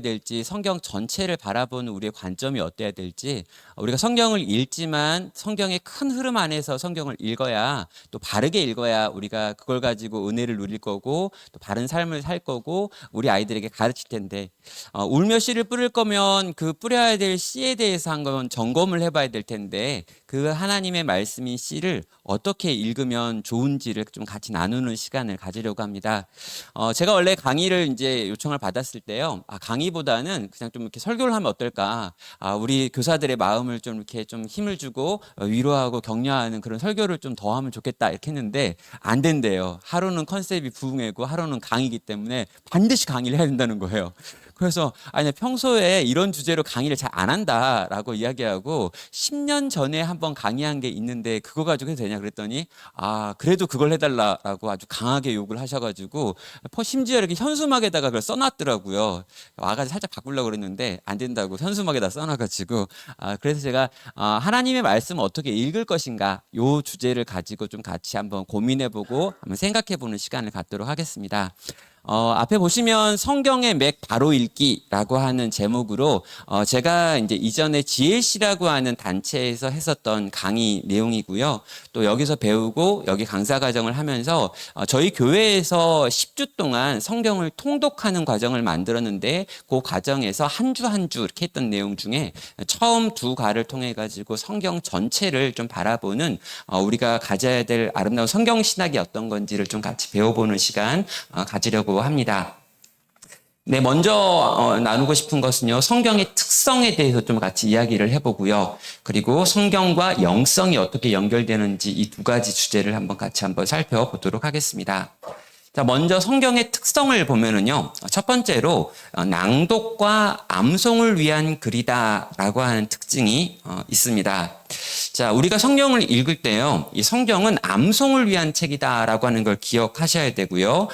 될지 성경 전체를 바라보는 우리의 관점이 어때야 될지 우리가 성경을 읽지만 성경의 큰 흐름 안에서 성경을 읽어야 또 바르게 읽어야 우리가 그걸 가지고 은혜를 누릴 거고 또 바른 삶을 살 거고 우리 아이들에게 가르칠 텐데 울며 씨를 뿌릴 거면 그 뿌려야 될 씨에 대해서 한번 점검을 해봐야 될 텐데 그 하나님의 말씀인 씨를 어떻게 읽으면 좋은지를 좀 같이 나누는 시간을 가지려고 합니다. 제가 원래 강의를 이제 요청을 받았을 때요. 강의보다는 그냥 좀 이렇게 설교를 하면 어떨까? 우리 교사들의 마음을 좀 이렇게 좀 힘을 주고 위로하고 격려하는 그런 설교를 좀 더 하면 좋겠다 이렇게 했는데 안 된대요. 하루는 컨셉이 부흥회고 하루는 강의이기 때문에 반드시 강의를 해야 된다는 거예요. 그래서 아니 평소에 이런 주제로 강의를 잘 안 한다라고 이야기하고 10년 전에 한번 강의한 게 있는데 그거 가지고 해도 되냐 그랬더니 그래도 그걸 해달라라고 아주 강하게 욕을 하셔가지고 심지어 이렇게 현수막에다가 그걸 써놨더라고요. 와가지고 살짝 바꾸려고 그랬는데 안 된다고 현수막에다 써놔가지고 그래서 제가 하나님의 말씀 어떻게 읽을 것인가 요 주제를 가지고 좀 같이 한번 고민해보고 한번 생각해보는 시간을 갖도록 하겠습니다. 앞에 보시면 성경의 맥 바로 읽기라고 하는 제목으로 제가 이제 이전에 GLC라고 하는 단체에서 했었던 강의 내용이고요. 또 여기서 배우고 여기 강사 과정을 하면서 저희 교회에서 10주 동안 성경을 통독하는 과정을 만들었는데 그 과정에서 한 주 한 주 이렇게 했던 내용 중에 처음 두 과를 통해 가지고 성경 전체를 좀 바라보는 우리가 가져야 될 아름다운 성경 신학이 어떤 건지를 좀 같이 배워보는 시간 가지려고 합니다. 네, 먼저 나누고 싶은 것은요. 성경의 특성에 대해서 좀 같이 이야기를 해보고요. 그리고 성경과 영성이 어떻게 연결되는지 이 두 가지 주제를 같이 살펴보도록 하겠습니다. 자, 먼저 성경의 특성을 보면은요. 첫 번째로 낭독과 암송을 위한 글이다라고 하는 특징이 있습니다. 자, 우리가 성경을 읽을 때요, 이 성경은 암송을 위한 책이다라고 하는 걸 기억하셔야 되고요.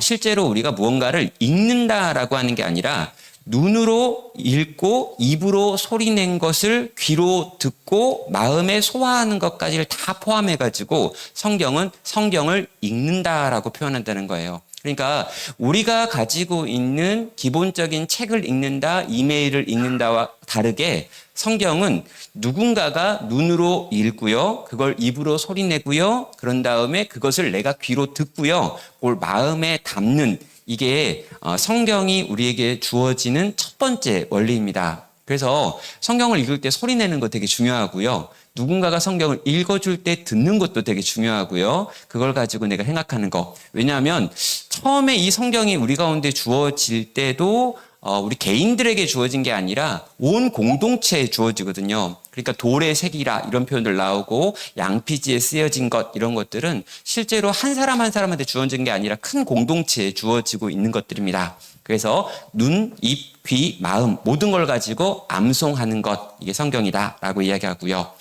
실제로 우리가 무언가를 읽는다라고 하는 게 아니라 눈으로 읽고 입으로 소리낸 것을 귀로 듣고 마음에 소화하는 것까지를 다 포함해가지고 성경은 성경을 읽는다라고 표현한다는 거예요. 그러니까 우리가 가지고 있는 기본적인 책을 읽는다, 이메일을 읽는다와 다르게 성경은 누군가가 눈으로 읽고요. 그걸 입으로 소리내고요. 그런 다음에 그것을 내가 귀로 듣고요. 그걸 마음에 담는 이게 성경이 우리에게 주어지는 첫 번째 원리입니다. 그래서 성경을 읽을 때 소리내는 거 되게 중요하고요. 누군가가 성경을 읽어줄 때 듣는 것도 되게 중요하고요. 그걸 가지고 내가 생각하는 거. 왜냐하면 처음에 이 성경이 우리 가운데 주어질 때도 우리 개인들에게 주어진 게 아니라 온 공동체에 주어지거든요. 그러니까 돌의 색이라 이런 표현들 나오고 양피지에 쓰여진 것 이런 것들은 실제로 한 사람 한 사람한테 주어진 게 아니라 큰 공동체에 주어지고 있는 것들입니다. 그래서 눈, 입, 귀, 마음 모든 걸 가지고 암송하는 것 이게 성경이다라고 이야기하고요.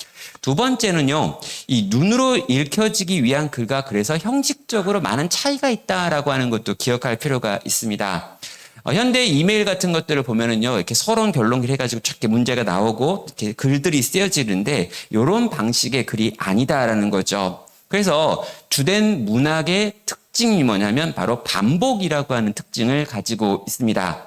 두 번째는요, 이 눈으로 읽혀지기 위한 글과 그래서 형식적으로 많은 차이가 있다라고 하는 것도 기억할 필요가 있습니다. 현대 이메일 같은 것들을 보면은요, 이렇게 서론 결론 해가지고 이렇게 문제가 나오고 이렇게 글들이 쓰여지는데 이런 방식의 글이 아니다라는 거죠. 그래서 주된 문학의 특징이 뭐냐면 바로 반복이라고 하는 특징을 가지고 있습니다.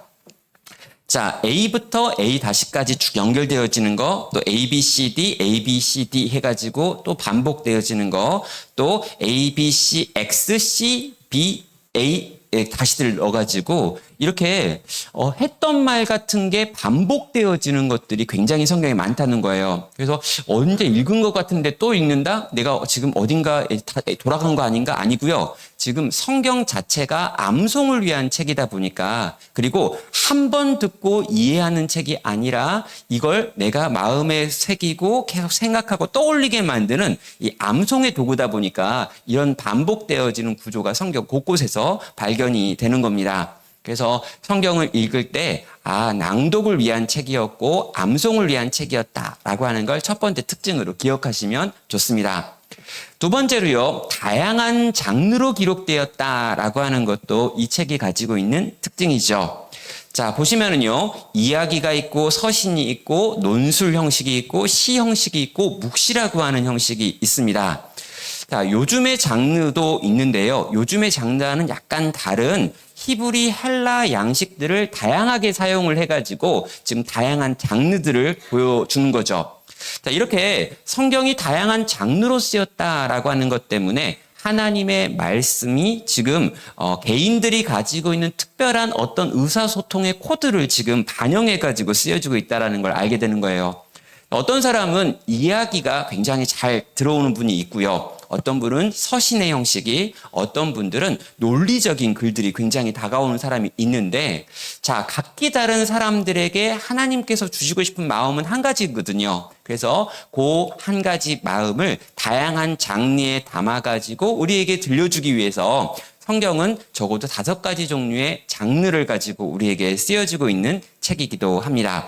자, A부터 A-까지 쭉 연결되어지는 거, 또 A, B, C, D, A, B, C, D 해가지고 또 반복되어지는 거, 또 A, B, C, X, C, B, A 다시들 넣어가지고 이렇게 했던 말 같은 게 반복되어지는 것들이 굉장히 성경에 많다는 거예요. 그래서 언제 읽은 것 같은데 또 읽는다? 내가 지금 어딘가 돌아간 거 아닌가? 아니고요. 지금 성경 자체가 암송을 위한 책이다 보니까 그리고 한 번 듣고 이해하는 책이 아니라 이걸 내가 마음에 새기고 계속 생각하고 떠올리게 만드는 이 암송의 도구다 보니까 이런 반복되어지는 구조가 성경 곳곳에서 발견이 되는 겁니다. 그래서 성경을 읽을 때 낭독을 위한 책이었고 암송을 위한 책이었다라고 하는 걸 첫 번째 특징으로 기억하시면 좋습니다. 두 번째로요, 다양한 장르로 기록되었다라고 하는 것도 이 책이 가지고 있는 특징이죠. 자, 보시면은요, 이야기가 있고 서신이 있고 논술 형식이 있고 시 형식이 있고 묵시라고 하는 형식이 있습니다. 자, 요즘의 장르도 있는데요. 요즘의 장르는 약간 다른 히브리 헬라 양식들을 다양하게 사용을 해가지고 지금 다양한 장르들을 보여주는 거죠. 자, 이렇게 성경이 다양한 장르로 쓰였다라고 하는 것 때문에 하나님의 말씀이 지금 개인들이 가지고 있는 특별한 어떤 의사소통의 코드를 지금 반영해가지고 쓰여지고 있다는 걸 알게 되는 거예요. 어떤 사람은 이야기가 굉장히 잘 들어오는 분이 있고요. 어떤 분은 서신의 형식이, 어떤 분들은 논리적인 글들이 굉장히 다가오는 사람이 있는데, 자, 각기 다른 사람들에게 하나님께서 주시고 싶은 마음은 한 가지거든요. 그래서 그 한 가지 마음을 다양한 장르에 담아가지고 우리에게 들려주기 위해서 성경은 적어도 5가지 종류의 장르를 가지고 우리에게 쓰여지고 있는 책이기도 합니다.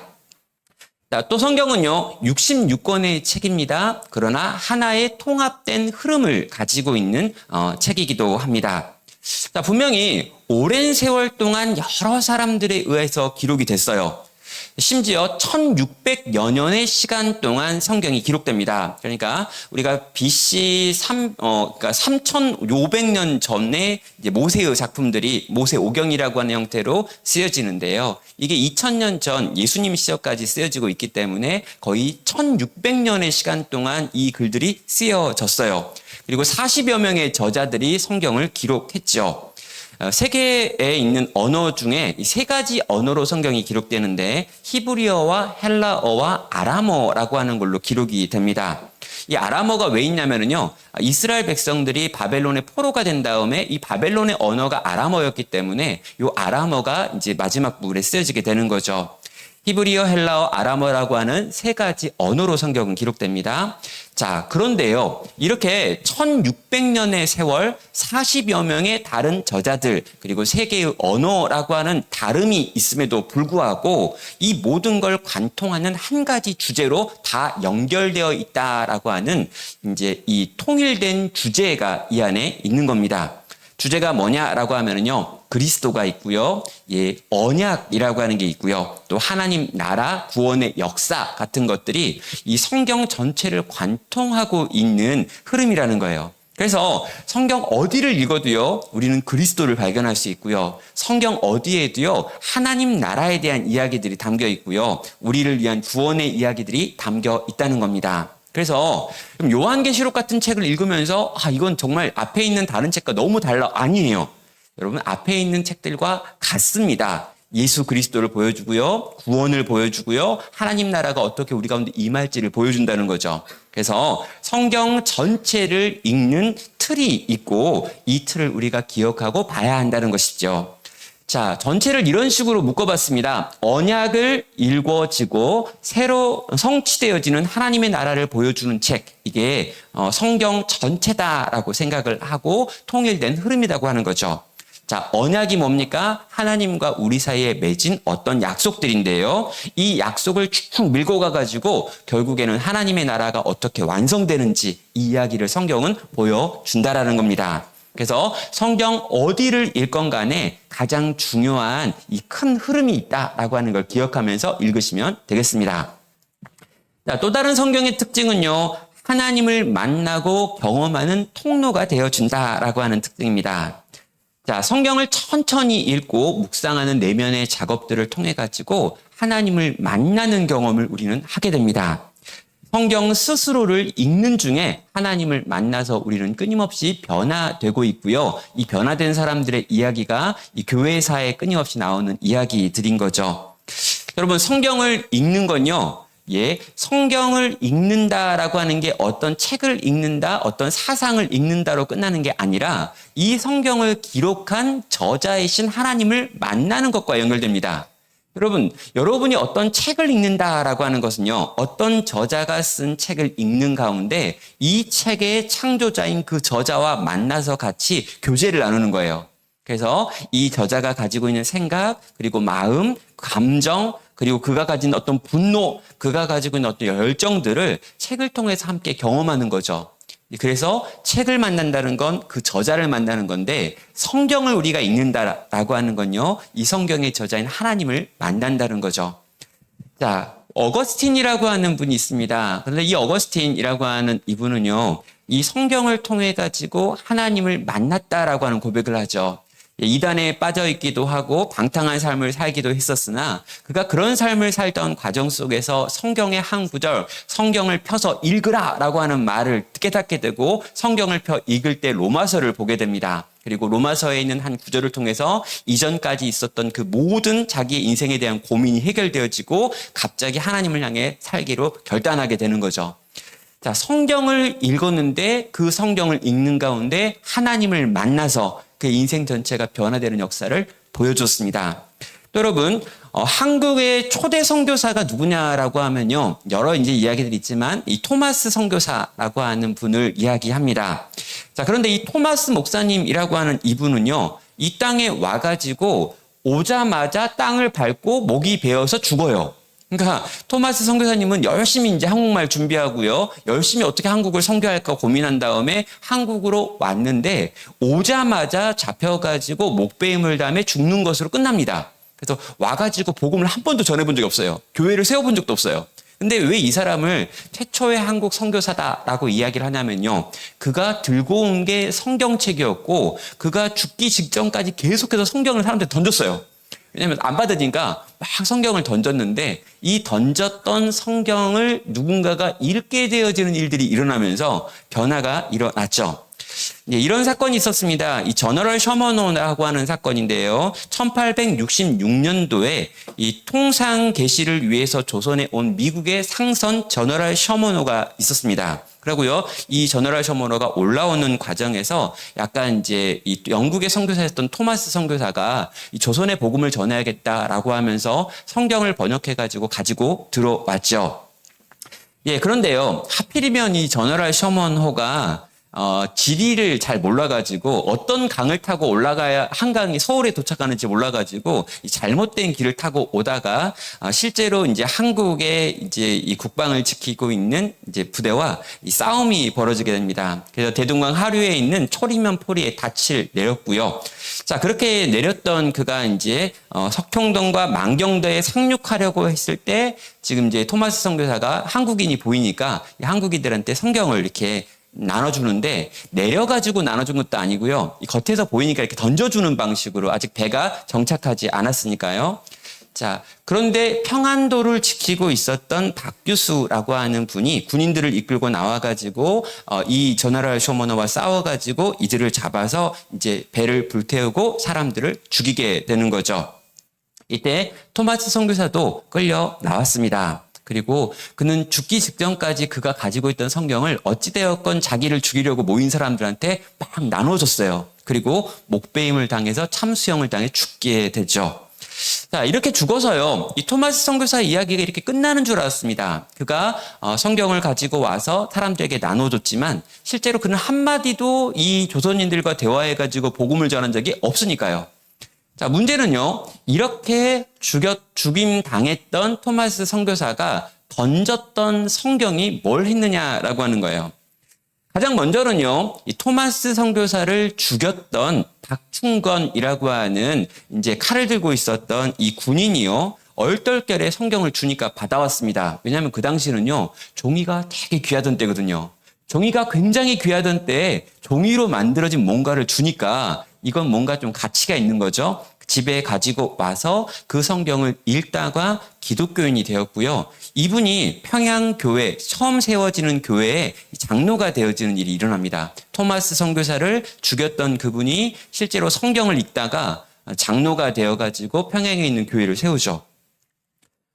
또 성경은요, 66권의 책입니다. 그러나 하나의 통합된 흐름을 가지고 있는 책이기도 합니다. 자, 분명히 오랜 세월 동안 여러 사람들에 의해서 기록이 됐어요. 심지어 1600여 년의 시간 동안 성경이 기록됩니다. 그러니까 우리가 BC 3500년 전에 이제 모세의 작품들이 모세오경이라고 하는 형태로 쓰여지는데요. 이게 2000년 전 예수님 시절까지 쓰여지고 있기 때문에 거의 1600년의 시간 동안 이 글들이 쓰여졌어요. 그리고 40여 명의 저자들이 성경을 기록했죠. 세계에 있는 언어 중에 이 3가지 언어로 성경이 기록되는데 히브리어와 헬라어와 아람어라고 하는 걸로 기록이 됩니다. 이 아람어가 왜 있냐면요, 이스라엘 백성들이 바벨론의 포로가 된 다음에 이 바벨론의 언어가 아람어였기 때문에 이 아람어가 이제 마지막 부분에 쓰여지게 되는 거죠. 히브리어, 헬라어, 아람어라고 하는 3가지 언어로 성경은 기록됩니다. 자, 그런데요, 이렇게 1600년의 세월, 40여 명의 다른 저자들, 그리고 3개의 언어라고 하는 다름이 있음에도 불구하고 이 모든 걸 관통하는 한 가지 주제로 다 연결되어 있다라고 하는 이제 이 통일된 주제가 이 안에 있는 겁니다. 주제가 뭐냐라고 하면은요, 그리스도가 있고요, 예, 언약이라고 하는 게 있고요, 또 하나님 나라, 구원의 역사 같은 것들이 이 성경 전체를 관통하고 있는 흐름이라는 거예요. 그래서 성경 어디를 읽어도요, 우리는 그리스도를 발견할 수 있고요, 성경 어디에도요, 하나님 나라에 대한 이야기들이 담겨 있고요, 우리를 위한 구원의 이야기들이 담겨 있다는 겁니다. 그래서 요한계시록 같은 책을 읽으면서 이건 정말 앞에 있는 다른 책과 너무 달라. 아니에요. 여러분, 앞에 있는 책들과 같습니다. 예수 그리스도를 보여주고요, 구원을 보여주고요, 하나님 나라가 어떻게 우리 가운데 임할지를 보여준다는 거죠. 그래서 성경 전체를 읽는 틀이 있고 이 틀을 우리가 기억하고 봐야 한다는 것이죠. 자, 전체를 이런 식으로 묶어봤습니다. 언약을 읽어지고 새로 성취되어지는 하나님의 나라를 보여주는 책, 이게 성경 전체다라고 생각을 하고 통일된 흐름이라고 하는 거죠. 자, 언약이 뭡니까? 하나님과 우리 사이에 맺은 어떤 약속들인데요. 이 약속을 쭉 밀고 가가지고 결국에는 하나님의 나라가 어떻게 완성되는지 이 이야기를 성경은 보여준다라는 겁니다. 그래서 성경 어디를 읽건 간에 가장 중요한 이 큰 흐름이 있다라고 하는 걸 기억하면서 읽으시면 되겠습니다. 자, 또 다른 성경의 특징은요, 하나님을 만나고 경험하는 통로가 되어준다라고 하는 특징입니다. 자, 성경을 천천히 읽고 묵상하는 내면의 작업들을 통해 가지고 하나님을 만나는 경험을 우리는 하게 됩니다. 성경 스스로를 읽는 중에 하나님을 만나서 우리는 끊임없이 변화되고 있고요. 이 변화된 사람들의 이야기가 이 교회사에 끊임없이 나오는 이야기들인 거죠. 여러분, 성경을 읽는 건요, 성경을 읽는다라고 하는 게 어떤 책을 읽는다, 어떤 사상을 읽는다로 끝나는 게 아니라 이 성경을 기록한 저자이신 하나님을 만나는 것과 연결됩니다. 여러분, 여러분이 어떤 책을 읽는다라고 하는 것은요, 어떤 저자가 쓴 책을 읽는 가운데 이 책의 창조자인 그 저자와 만나서 같이 교제를 나누는 거예요. 그래서 이 저자가 가지고 있는 생각, 그리고 마음, 감정, 그리고 그가 가진 어떤 분노, 그가 가지고 있는 어떤 열정들을 책을 통해서 함께 경험하는 거죠. 그래서 책을 만난다는 건 그 저자를 만나는 건데, 성경을 우리가 읽는다라고 하는 건요, 이 성경의 저자인 하나님을 만난다는 거죠. 자, 어거스틴이라고 하는 분이 있습니다. 그런데 이 어거스틴이라고 하는 이분은요, 이 성경을 통해 가지고 하나님을 만났다라고 하는 고백을 하죠. 이단에 빠져 있기도 하고 방탕한 삶을 살기도 했었으나 그가 그런 삶을 살던 과정 속에서 성경의 한 구절, 성경을 펴서 읽으라라고 하는 말을 깨닫게 되고 성경을 펴 읽을 때 로마서를 보게 됩니다. 그리고 로마서에 있는 한 구절을 통해서 이전까지 있었던 그 모든 자기의 인생에 대한 고민이 해결되어지고 갑자기 하나님을 향해 살기로 결단하게 되는 거죠. 자, 성경을 읽었는데 그 성경을 읽는 가운데 하나님을 만나서 그 인생 전체가 변화되는 역사를 보여줬습니다. 또 여러분, 한국의 초대 선교사가 누구냐라고 하면요, 여러 이제 이야기들이 있지만 이 토마스 선교사라고 하는 분을 이야기합니다. 자, 그런데 이 토마스 목사님이라고 하는 이분은요, 이 땅에 와가지고 오자마자 땅을 밟고 목이 베어서 죽어요. 그러니까 토마스 선교사님은 열심히 이제 한국말 준비하고요. 열심히 어떻게 한국을 선교할까 고민한 다음에 한국으로 왔는데 오자마자 잡혀가지고 목베임을 당해 죽는 것으로 끝납니다. 그래서 와가지고 복음을 한 번도 전해본 적이 없어요. 교회를 세워본 적도 없어요. 근데 왜 이 사람을 최초의 한국 선교사다라고 이야기를 하냐면요. 그가 들고 온 게 성경책이었고 그가 죽기 직전까지 계속해서 성경을 사람들한테 던졌어요. 왜냐하면 안 받으니까 막 성경을 던졌는데 이 던졌던 성경을 누군가가 읽게 되어지는 일들이 일어나면서 변화가 일어났죠. 이런 사건이 있었습니다. 이 저너럴 셔먼호라고 하는 사건인데요. 1866년도에 이 통상 계시를 위해서 조선에 온 미국의 상선 저너럴 셔먼호가 있었습니다. 그리고요, 이 저너럴 셔먼호가 올라오는 과정에서 약간 이제 이 영국의 선교사였던 토마스 선교사가 이 조선의 복음을 전해야겠다라고 하면서 성경을 번역해가지고 가지고 들어왔죠. 예, 그런데요, 하필이면 이 저너럴 셔먼호가 지리를 잘 몰라가지고 어떤 강을 타고 올라가야 한강이 서울에 도착하는지 몰라가지고 이 잘못된 길을 타고 오다가 실제로 이제 한국의 이제 이 국방을 지키고 있는 이제 부대와 이 싸움이 벌어지게 됩니다. 그래서 대동강 하류에 있는 초리면 포리에 닻을 내렸고요. 자, 그렇게 내렸던 그가 이제 석평동과 만경도에 상륙하려고 했을 때 지금 이제 토마스 선교사가 한국인이 보이니까 이 한국인들한테 성경을 이렇게 나눠주는데 내려가지고 나눠준 것도 아니고요. 이 겉에서 보이니까 이렇게 던져주는 방식으로 아직 배가 정착하지 않았으니까요. 자, 그런데 평안도를 지키고 있었던 박규수라고 하는 분이 군인들을 이끌고 나와가지고 이 저너럴 셔먼호와 싸워가지고 이들을 잡아서 이제 배를 불태우고 사람들을 죽이게 되는 거죠. 이때 토마스 선교사도 끌려 나왔습니다. 그리고 그는 죽기 직전까지 그가 가지고 있던 성경을 어찌되었건 자기를 죽이려고 모인 사람들한테 막 나눠줬어요. 그리고 목베임을 당해서 참수형을 당해 죽게 되죠. 자, 이렇게 죽어서요, 이 토마스 선교사 이야기가 이렇게 끝나는 줄 알았습니다. 그가 성경을 가지고 와서 사람들에게 나눠줬지만 실제로 그는 한마디도 이 조선인들과 대화해가지고 복음을 전한 적이 없으니까요. 자, 문제는요, 이렇게 죽임 당했던 토마스 선교사가 던졌던 성경이 뭘 했느냐라고 하는 거예요. 가장 먼저는요, 이 토마스 선교사를 죽였던 박충건이라고 하는 이제 칼을 들고 있었던 이 군인이요, 얼떨결에 성경을 주니까 받아왔습니다. 왜냐하면 그 당시는요, 종이가 되게 귀하던 때거든요. 종이가 굉장히 귀하던 때에 종이로 만들어진 뭔가를 주니까 이건 뭔가 좀 가치가 있는 거죠. 집에 가지고 와서 그 성경을 읽다가 기독교인이 되었고요. 이분이 평양교회, 처음 세워지는 교회에 장로가 되어지는 일이 일어납니다. 토마스 선교사를 죽였던 그분이 실제로 성경을 읽다가 장로가 되어가지고 평양에 있는 교회를 세우죠.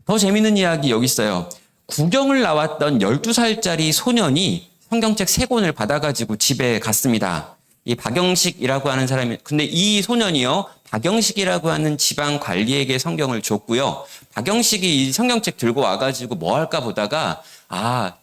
더 재밌는 이야기 여기 있어요. 구경을 나왔던 12살짜리 소년이 성경책 3권을 받아가지고 집에 갔습니다. 이 박영식이라고 하는 사람이, 근데 이 소년이요, 박영식이라고 하는 지방 관리에게 성경을 줬고요. 박영식이 이 성경책 들고 와가지고 뭐 할까 보다가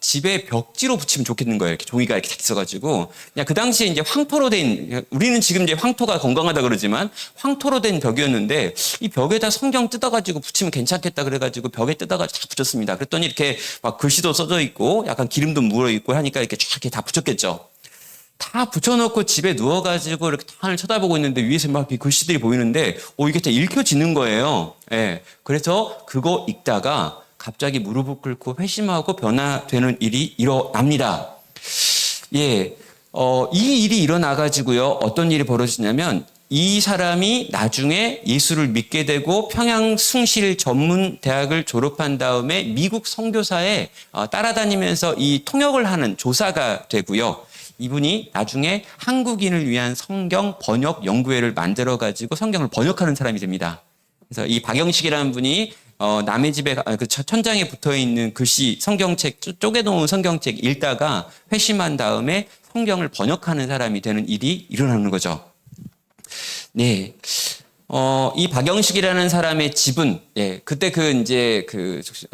집에 벽지로 붙이면 좋겠는 거예요. 이렇게 종이가 이렇게 딱 있어가지고. 그냥 그 당시에 이제 황토로 된, 우리는 지금 이제 황토가 건강하다 그러지만 황토로 된 벽이었는데 이 벽에다 성경 뜯어가지고 붙이면 괜찮겠다 그래가지고 벽에 뜯어가지고 다 붙였습니다. 그랬더니 이렇게 막 글씨도 써져 있고 약간 기름도 묻어 있고 하니까 이렇게 쫙 이렇게 다 붙였겠죠. 다 붙여놓고 집에 누워가지고 이렇게 하늘 쳐다보고 있는데 위에서 막 글씨들이 보이는데 이게 다 읽혀지는 거예요. 예. 그래서 그거 읽다가 갑자기 무릎을 꿇고 회심하고 변화되는 일이 일어납니다. 예. 이 일이 일어나가지고요. 어떤 일이 벌어지냐면 이 사람이 나중에 예수를 믿게 되고 평양 숭실 전문 대학을 졸업한 다음에 미국 선교사에 따라다니면서 이 통역을 하는 조사가 되고요. 이분이 나중에 한국인을 위한 성경 번역 연구회를 만들어 가지고 성경을 번역하는 사람이 됩니다. 그래서 이 박영식이라는 분이 남의 집에 그 천장에 붙어 있는 글씨 성경책 쪼개놓은 성경책 읽다가 회심한 다음에 성경을 번역하는 사람이 되는 일이 일어나는 거죠. 네. 이 박영식이라는 사람의 집은, 예, 그때 이제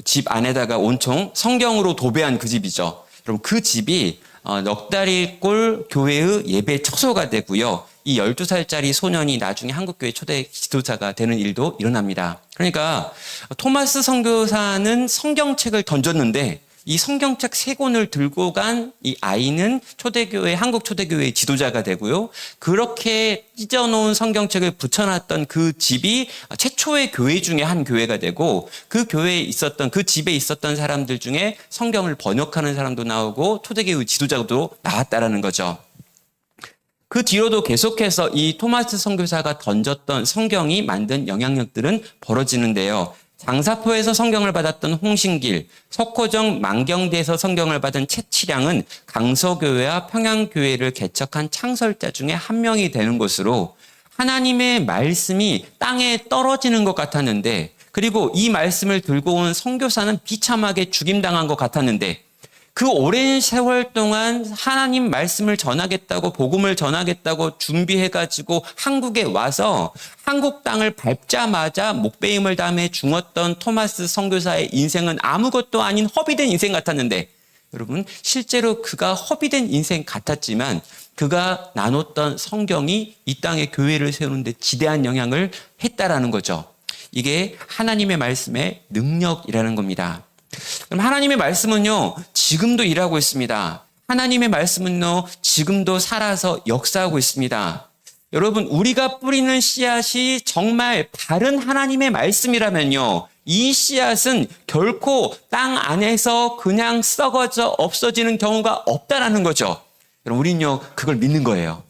집 안에다가 온통 성경으로 도배한 그 집이죠. 그럼 그 집이 넉 달일 꼴 교회의 예배 처소가 되고요. 이 12살짜리 소년이 나중에 한국교회 초대 지도자가 되는 일도 일어납니다. 그러니까 토마스 선교사는 성경책을 던졌는데 이 성경책 3권을 들고 간 이 아이는 한국 초대교회의 지도자가 되고요. 그렇게 찢어놓은 성경책을 붙여놨던 그 집이 최초의 교회 중에 한 교회가 되고 그 집에 있었던 사람들 중에 성경을 번역하는 사람도 나오고 초대교회 지도자도 나왔다라는 거죠. 그 뒤로도 계속해서 이 토마스 선교사가 던졌던 성경이 만든 영향력들은 벌어지는데요. 장사포에서 성경을 받았던 홍신길, 석호정 망경대에서 성경을 받은 채치량은 강서교회와 평양교회를 개척한 창설자 중에 한 명이 되는 것으로 하나님의 말씀이 땅에 떨어지는 것 같았는데, 그리고 이 말씀을 들고 온 선교사는 비참하게 죽임당한 것 같았는데, 그 오랜 세월 동안 하나님 말씀을 전하겠다고, 복음을 전하겠다고 준비해가지고 한국에 와서 한국 땅을 밟자마자 목베임을 담에 죽었던 토마스 선교사의 인생은 아무것도 아닌 허비된 인생 같았는데, 여러분, 실제로 그가 허비된 인생 같았지만 그가 나눴던 성경이 이 땅에 교회를 세우는 데 지대한 영향을 했다라는 거죠. 이게 하나님의 말씀의 능력이라는 겁니다. 그럼 하나님의 말씀은요, 지금도 일하고 있습니다. 하나님의 말씀은요, 지금도 살아서 역사하고 있습니다. 여러분, 우리가 뿌리는 씨앗이 정말 바른 하나님의 말씀이라면요, 이 씨앗은 결코 땅 안에서 그냥 썩어져 없어지는 경우가 없다라는 거죠. 여러분, 우린요, 그걸 믿는 거예요.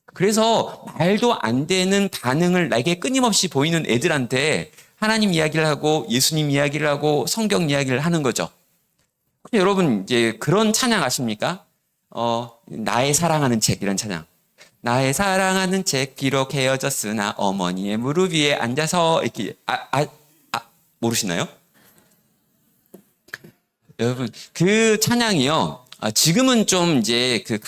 그래서 말도 안 되는 반응을 나에게 끊임없이 보이는 애들한테 하나님 이야기를 하고 예수님 이야기를 하고 성경 이야기를 하는 거죠. 여러분, 이제 그런 찬양 아십니까? 나의 사랑하는 책, 이런 찬양. 나의 사랑하는 책, 비록 헤어졌으나 어머니의 무릎 위에 앉아서, 이렇게, 모르시나요? 여러분, 그 찬양이요, 지금은 좀 이제 그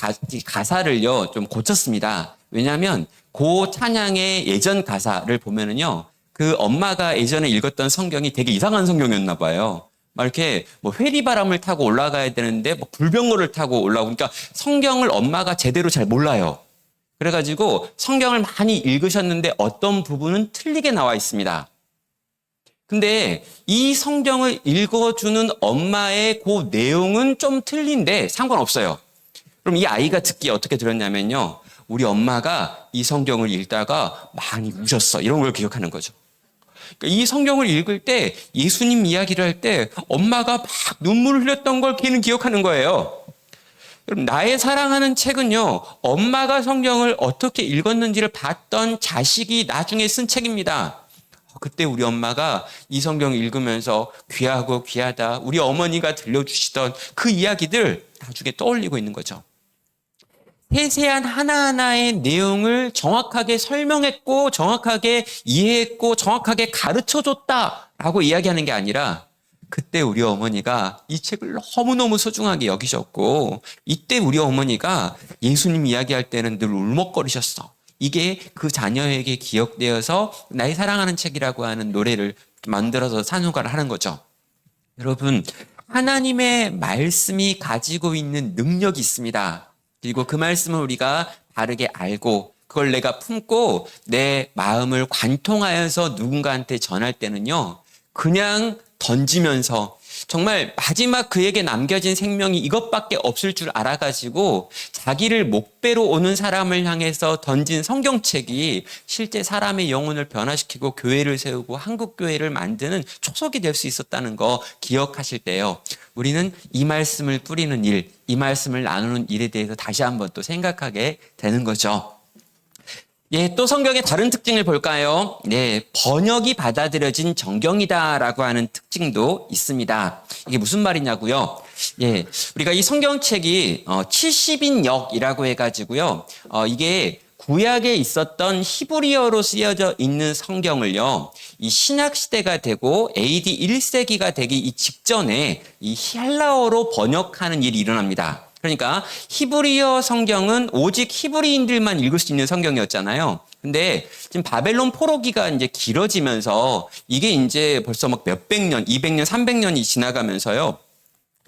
가사를요, 좀 고쳤습니다. 왜냐하면 그 찬양의 예전 가사를 보면은요, 그 엄마가 예전에 읽었던 성경이 되게 이상한 성경이었나 봐요. 막 이렇게 뭐 회리바람을 타고 올라가야 되는데 뭐 불병거를 타고 올라오고, 그러니까 성경을 엄마가 제대로 잘 몰라요. 그래가지고 성경을 많이 읽으셨는데 어떤 부분은 틀리게 나와 있습니다. 근데 이 성경을 읽어주는 엄마의 그 내용은 좀 틀린데 상관없어요. 그럼 이 아이가 듣기에 어떻게 들었냐면요, 우리 엄마가 이 성경을 읽다가 많이 우셨어, 이런 걸 기억하는 거죠. 이 성경을 읽을 때, 예수님 이야기를 할 때 엄마가 막 눈물을 흘렸던 걸 걔는 기억하는 거예요. 여러분, 나의 사랑하는 책은요, 엄마가 성경을 어떻게 읽었는지를 봤던 자식이 나중에 쓴 책입니다. 그때 우리 엄마가 이 성경을 읽으면서 귀하고 귀하다, 우리 어머니가 들려주시던 그 이야기들 나중에 떠올리고 있는 거죠. 세세한 하나하나의 내용을 정확하게 설명했고 정확하게 이해했고 정확하게 가르쳐줬다라고 이야기하는 게 아니라, 그때 우리 어머니가 이 책을 너무너무 소중하게 여기셨고 이때 우리 어머니가 예수님 이야기할 때는 늘 울먹거리셨어. 이게 그 자녀에게 기억되어서 나의 사랑하는 책이라고 하는 노래를 만들어서 산후가를 하는 거죠. 여러분, 하나님의 말씀이 가지고 있는 능력이 있습니다. 그리고 그 말씀을 우리가 바르게 알고 그걸 내가 품고 내 마음을 관통하여서 누군가한테 전할 때는요, 그냥 던지면서 정말 마지막 그에게 남겨진 생명이 이것밖에 없을 줄 알아가지고 자기를 목배로 오는 사람을 향해서 던진 성경책이 실제 사람의 영혼을 변화시키고 교회를 세우고 한국교회를 만드는 초석이 될 수 있었다는 거 기억하실 때요, 우리는 이 말씀을 뿌리는 일, 이 말씀을 나누는 일에 대해서 다시 한번 또 생각하게 되는 거죠. 예, 또 성경의 다른 특징을 볼까요? 네, 번역이 받아들여진 정경이다라고 하는 특징도 있습니다. 이게 무슨 말이냐고요? 예, 우리가 이 성경책이 70인 역이라고 해가지고요. 이게 구약에 있었던 히브리어로 쓰여져 있는 성경을요, 이 신약 시대가 되고 AD 1세기가 되기 직전에 이 헬라어로 번역하는 일이 일어납니다. 그러니까 히브리어 성경은 오직 히브리인들만 읽을 수 있는 성경이었잖아요. 근데 지금 바벨론 포로기가 이제 길어지면서 이게 이제 벌써 막 몇백 년, 200년, 300년이 지나가면서요.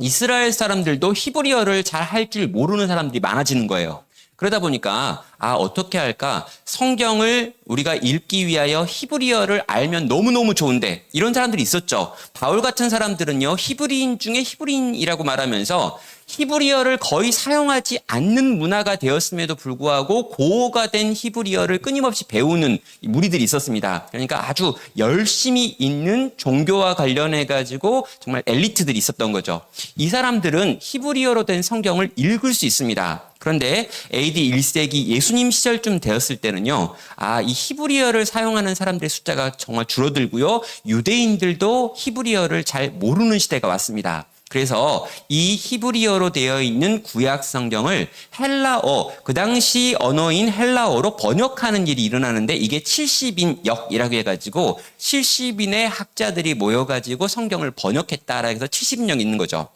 이스라엘 사람들도 히브리어를 잘 할 줄 모르는 사람들이 많아지는 거예요. 그러다 보니까 어떻게 할까? 성경을 우리가 읽기 위하여 히브리어를 알면 너무너무 좋은데 이런 사람들이 있었죠. 바울 같은 사람들은요. 히브리인 중에 히브리인이라고 말하면서 히브리어를 거의 사용하지 않는 문화가 되었음에도 불구하고 고어가 된 히브리어를 끊임없이 배우는 무리들이 있었습니다. 그러니까 아주 열심히 읽는 종교와 관련해 가지고 정말 엘리트들이 있었던 거죠. 이 사람들은 히브리어로 된 성경을 읽을 수 있습니다. 그런데 AD 1세기 예수님 시절쯤 되었을 때는요. 이 히브리어를 사용하는 사람들의 숫자가 정말 줄어들고요. 유대인들도 히브리어를 잘 모르는 시대가 왔습니다. 그래서 이 히브리어로 되어 있는 구약 성경을 헬라어, 그 당시 언어인 헬라어로 번역하는 일이 일어나는데 이게 70인 역이라고 해가지고 70인의 학자들이 모여가지고 성경을 번역했다라 해서 70인 있는 거죠.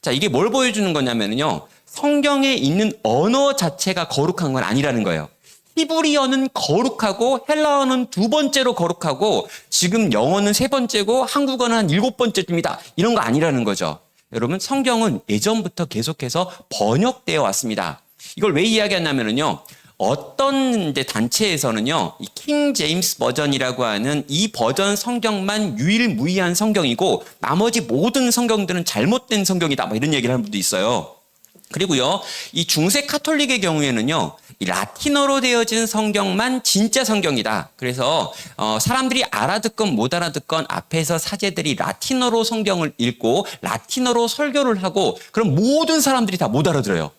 자, 이게 뭘 보여주는 거냐면요. 성경에 있는 언어 자체가 거룩한 건 아니라는 거예요. 히브리어는 거룩하고 헬라어는 두 번째로 거룩하고 지금 영어는 세 번째고 한국어는 한 일곱 번째입니다. 이런 거 아니라는 거죠. 여러분 성경은 예전부터 계속해서 번역되어 왔습니다. 이걸 왜 이야기하냐면요. 어떤 단체에서는요. 이 킹 제임스 버전이라고 하는 이 버전 성경만 유일무이한 성경이고 나머지 모든 성경들은 잘못된 성경이다. 뭐 이런 얘기를 하는 분도 있어요. 그리고요, 이 중세 카톨릭의 경우에는요, 이 라틴어로 되어진 성경만 진짜 성경이다. 그래서 사람들이 알아듣건 못 알아듣건 앞에서 사제들이 라틴어로 성경을 읽고 라틴어로 설교를 하고 그럼 모든 사람들이 다 못 알아들어요.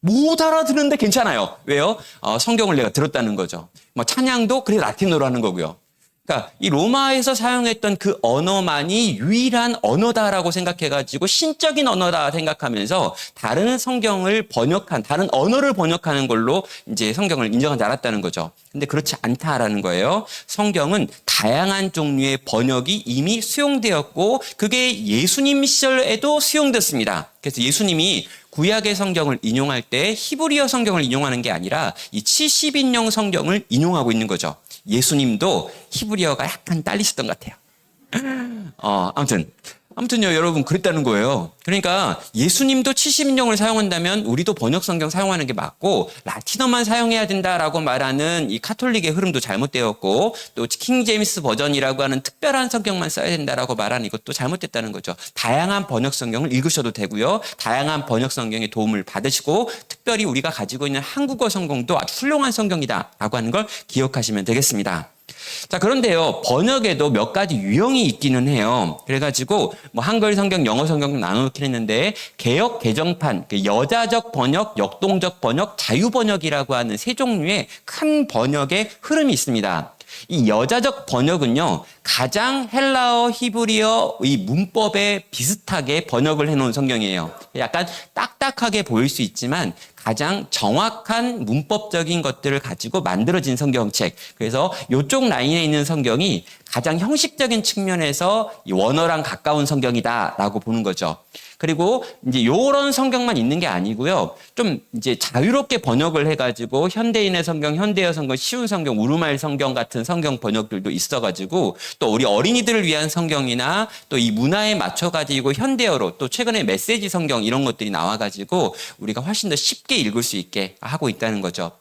못 알아듣는데 괜찮아요. 왜요? 성경을 내가 들었다는 거죠. 뭐 찬양도 그래 라틴어로 하는 거고요. 그러니까 이 로마에서 사용했던 그 언어만이 유일한 언어다라고 생각해가지고 신적인 언어다 생각하면서 다른 성경을 번역한 다른 언어를 번역하는 걸로 이제 성경을 인정하지 않았다는 거죠. 근데 그렇지 않다라는 거예요. 성경은 다양한 종류의 번역이 이미 수용되었고 그게 예수님 시절에도 수용됐습니다. 그래서 예수님이 구약의 성경을 인용할 때 히브리어 성경을 인용하는 게 아니라 이 70인용 성경을 인용하고 있는 거죠. 예수님도 히브리어가 약간 딸리셨던 것 같아요. 아무튼요, 여러분, 그랬다는 거예요. 그러니까 예수님도 70인용을 사용한다면 우리도 번역 성경 사용하는 게 맞고 라틴어만 사용해야 된다라고 말하는 이 카톨릭의 흐름도 잘못되었고 또 킹 제임스 버전이라고 하는 특별한 성경만 써야 된다라고 말하는 이것도 잘못됐다는 거죠. 다양한 번역 성경을 읽으셔도 되고요. 다양한 번역 성경의 도움을 받으시고 특별히 우리가 가지고 있는 한국어 성경도 아주 훌륭한 성경이다라고 하는 걸 기억하시면 되겠습니다. 자, 그런데요, 번역에도 몇 가지 유형이 있기는 해요. 그래가지고, 한글 성경, 영어 성경 나누긴 했는데, 개역, 개정판, 여자적 번역, 역동적 번역, 자유 번역이라고 하는 세 종류의 큰 번역의 흐름이 있습니다. 이 여자적 번역은요, 가장 헬라어, 히브리어 이 문법에 비슷하게 번역을 해놓은 성경이에요. 약간 딱딱하게 보일 수 있지만 가장 정확한 문법적인 것들을 가지고 만들어진 성경책. 그래서 이쪽 라인에 있는 성경이 가장 형식적인 측면에서 이 원어랑 가까운 성경이다라고 보는 거죠. 그리고 이제 요런 성경만 있는 게 아니고요. 좀 이제 자유롭게 번역을 해가지고 현대인의 성경, 현대어 성경, 쉬운 성경, 우르마일 성경 같은 성경 번역들도 있어가지고 또 우리 어린이들을 위한 성경이나 또 이 문화에 맞춰가지고 현대어로 또 최근에 메시지 성경 이런 것들이 나와가지고 우리가 훨씬 더 쉽게 읽을 수 있게 하고 있다는 거죠.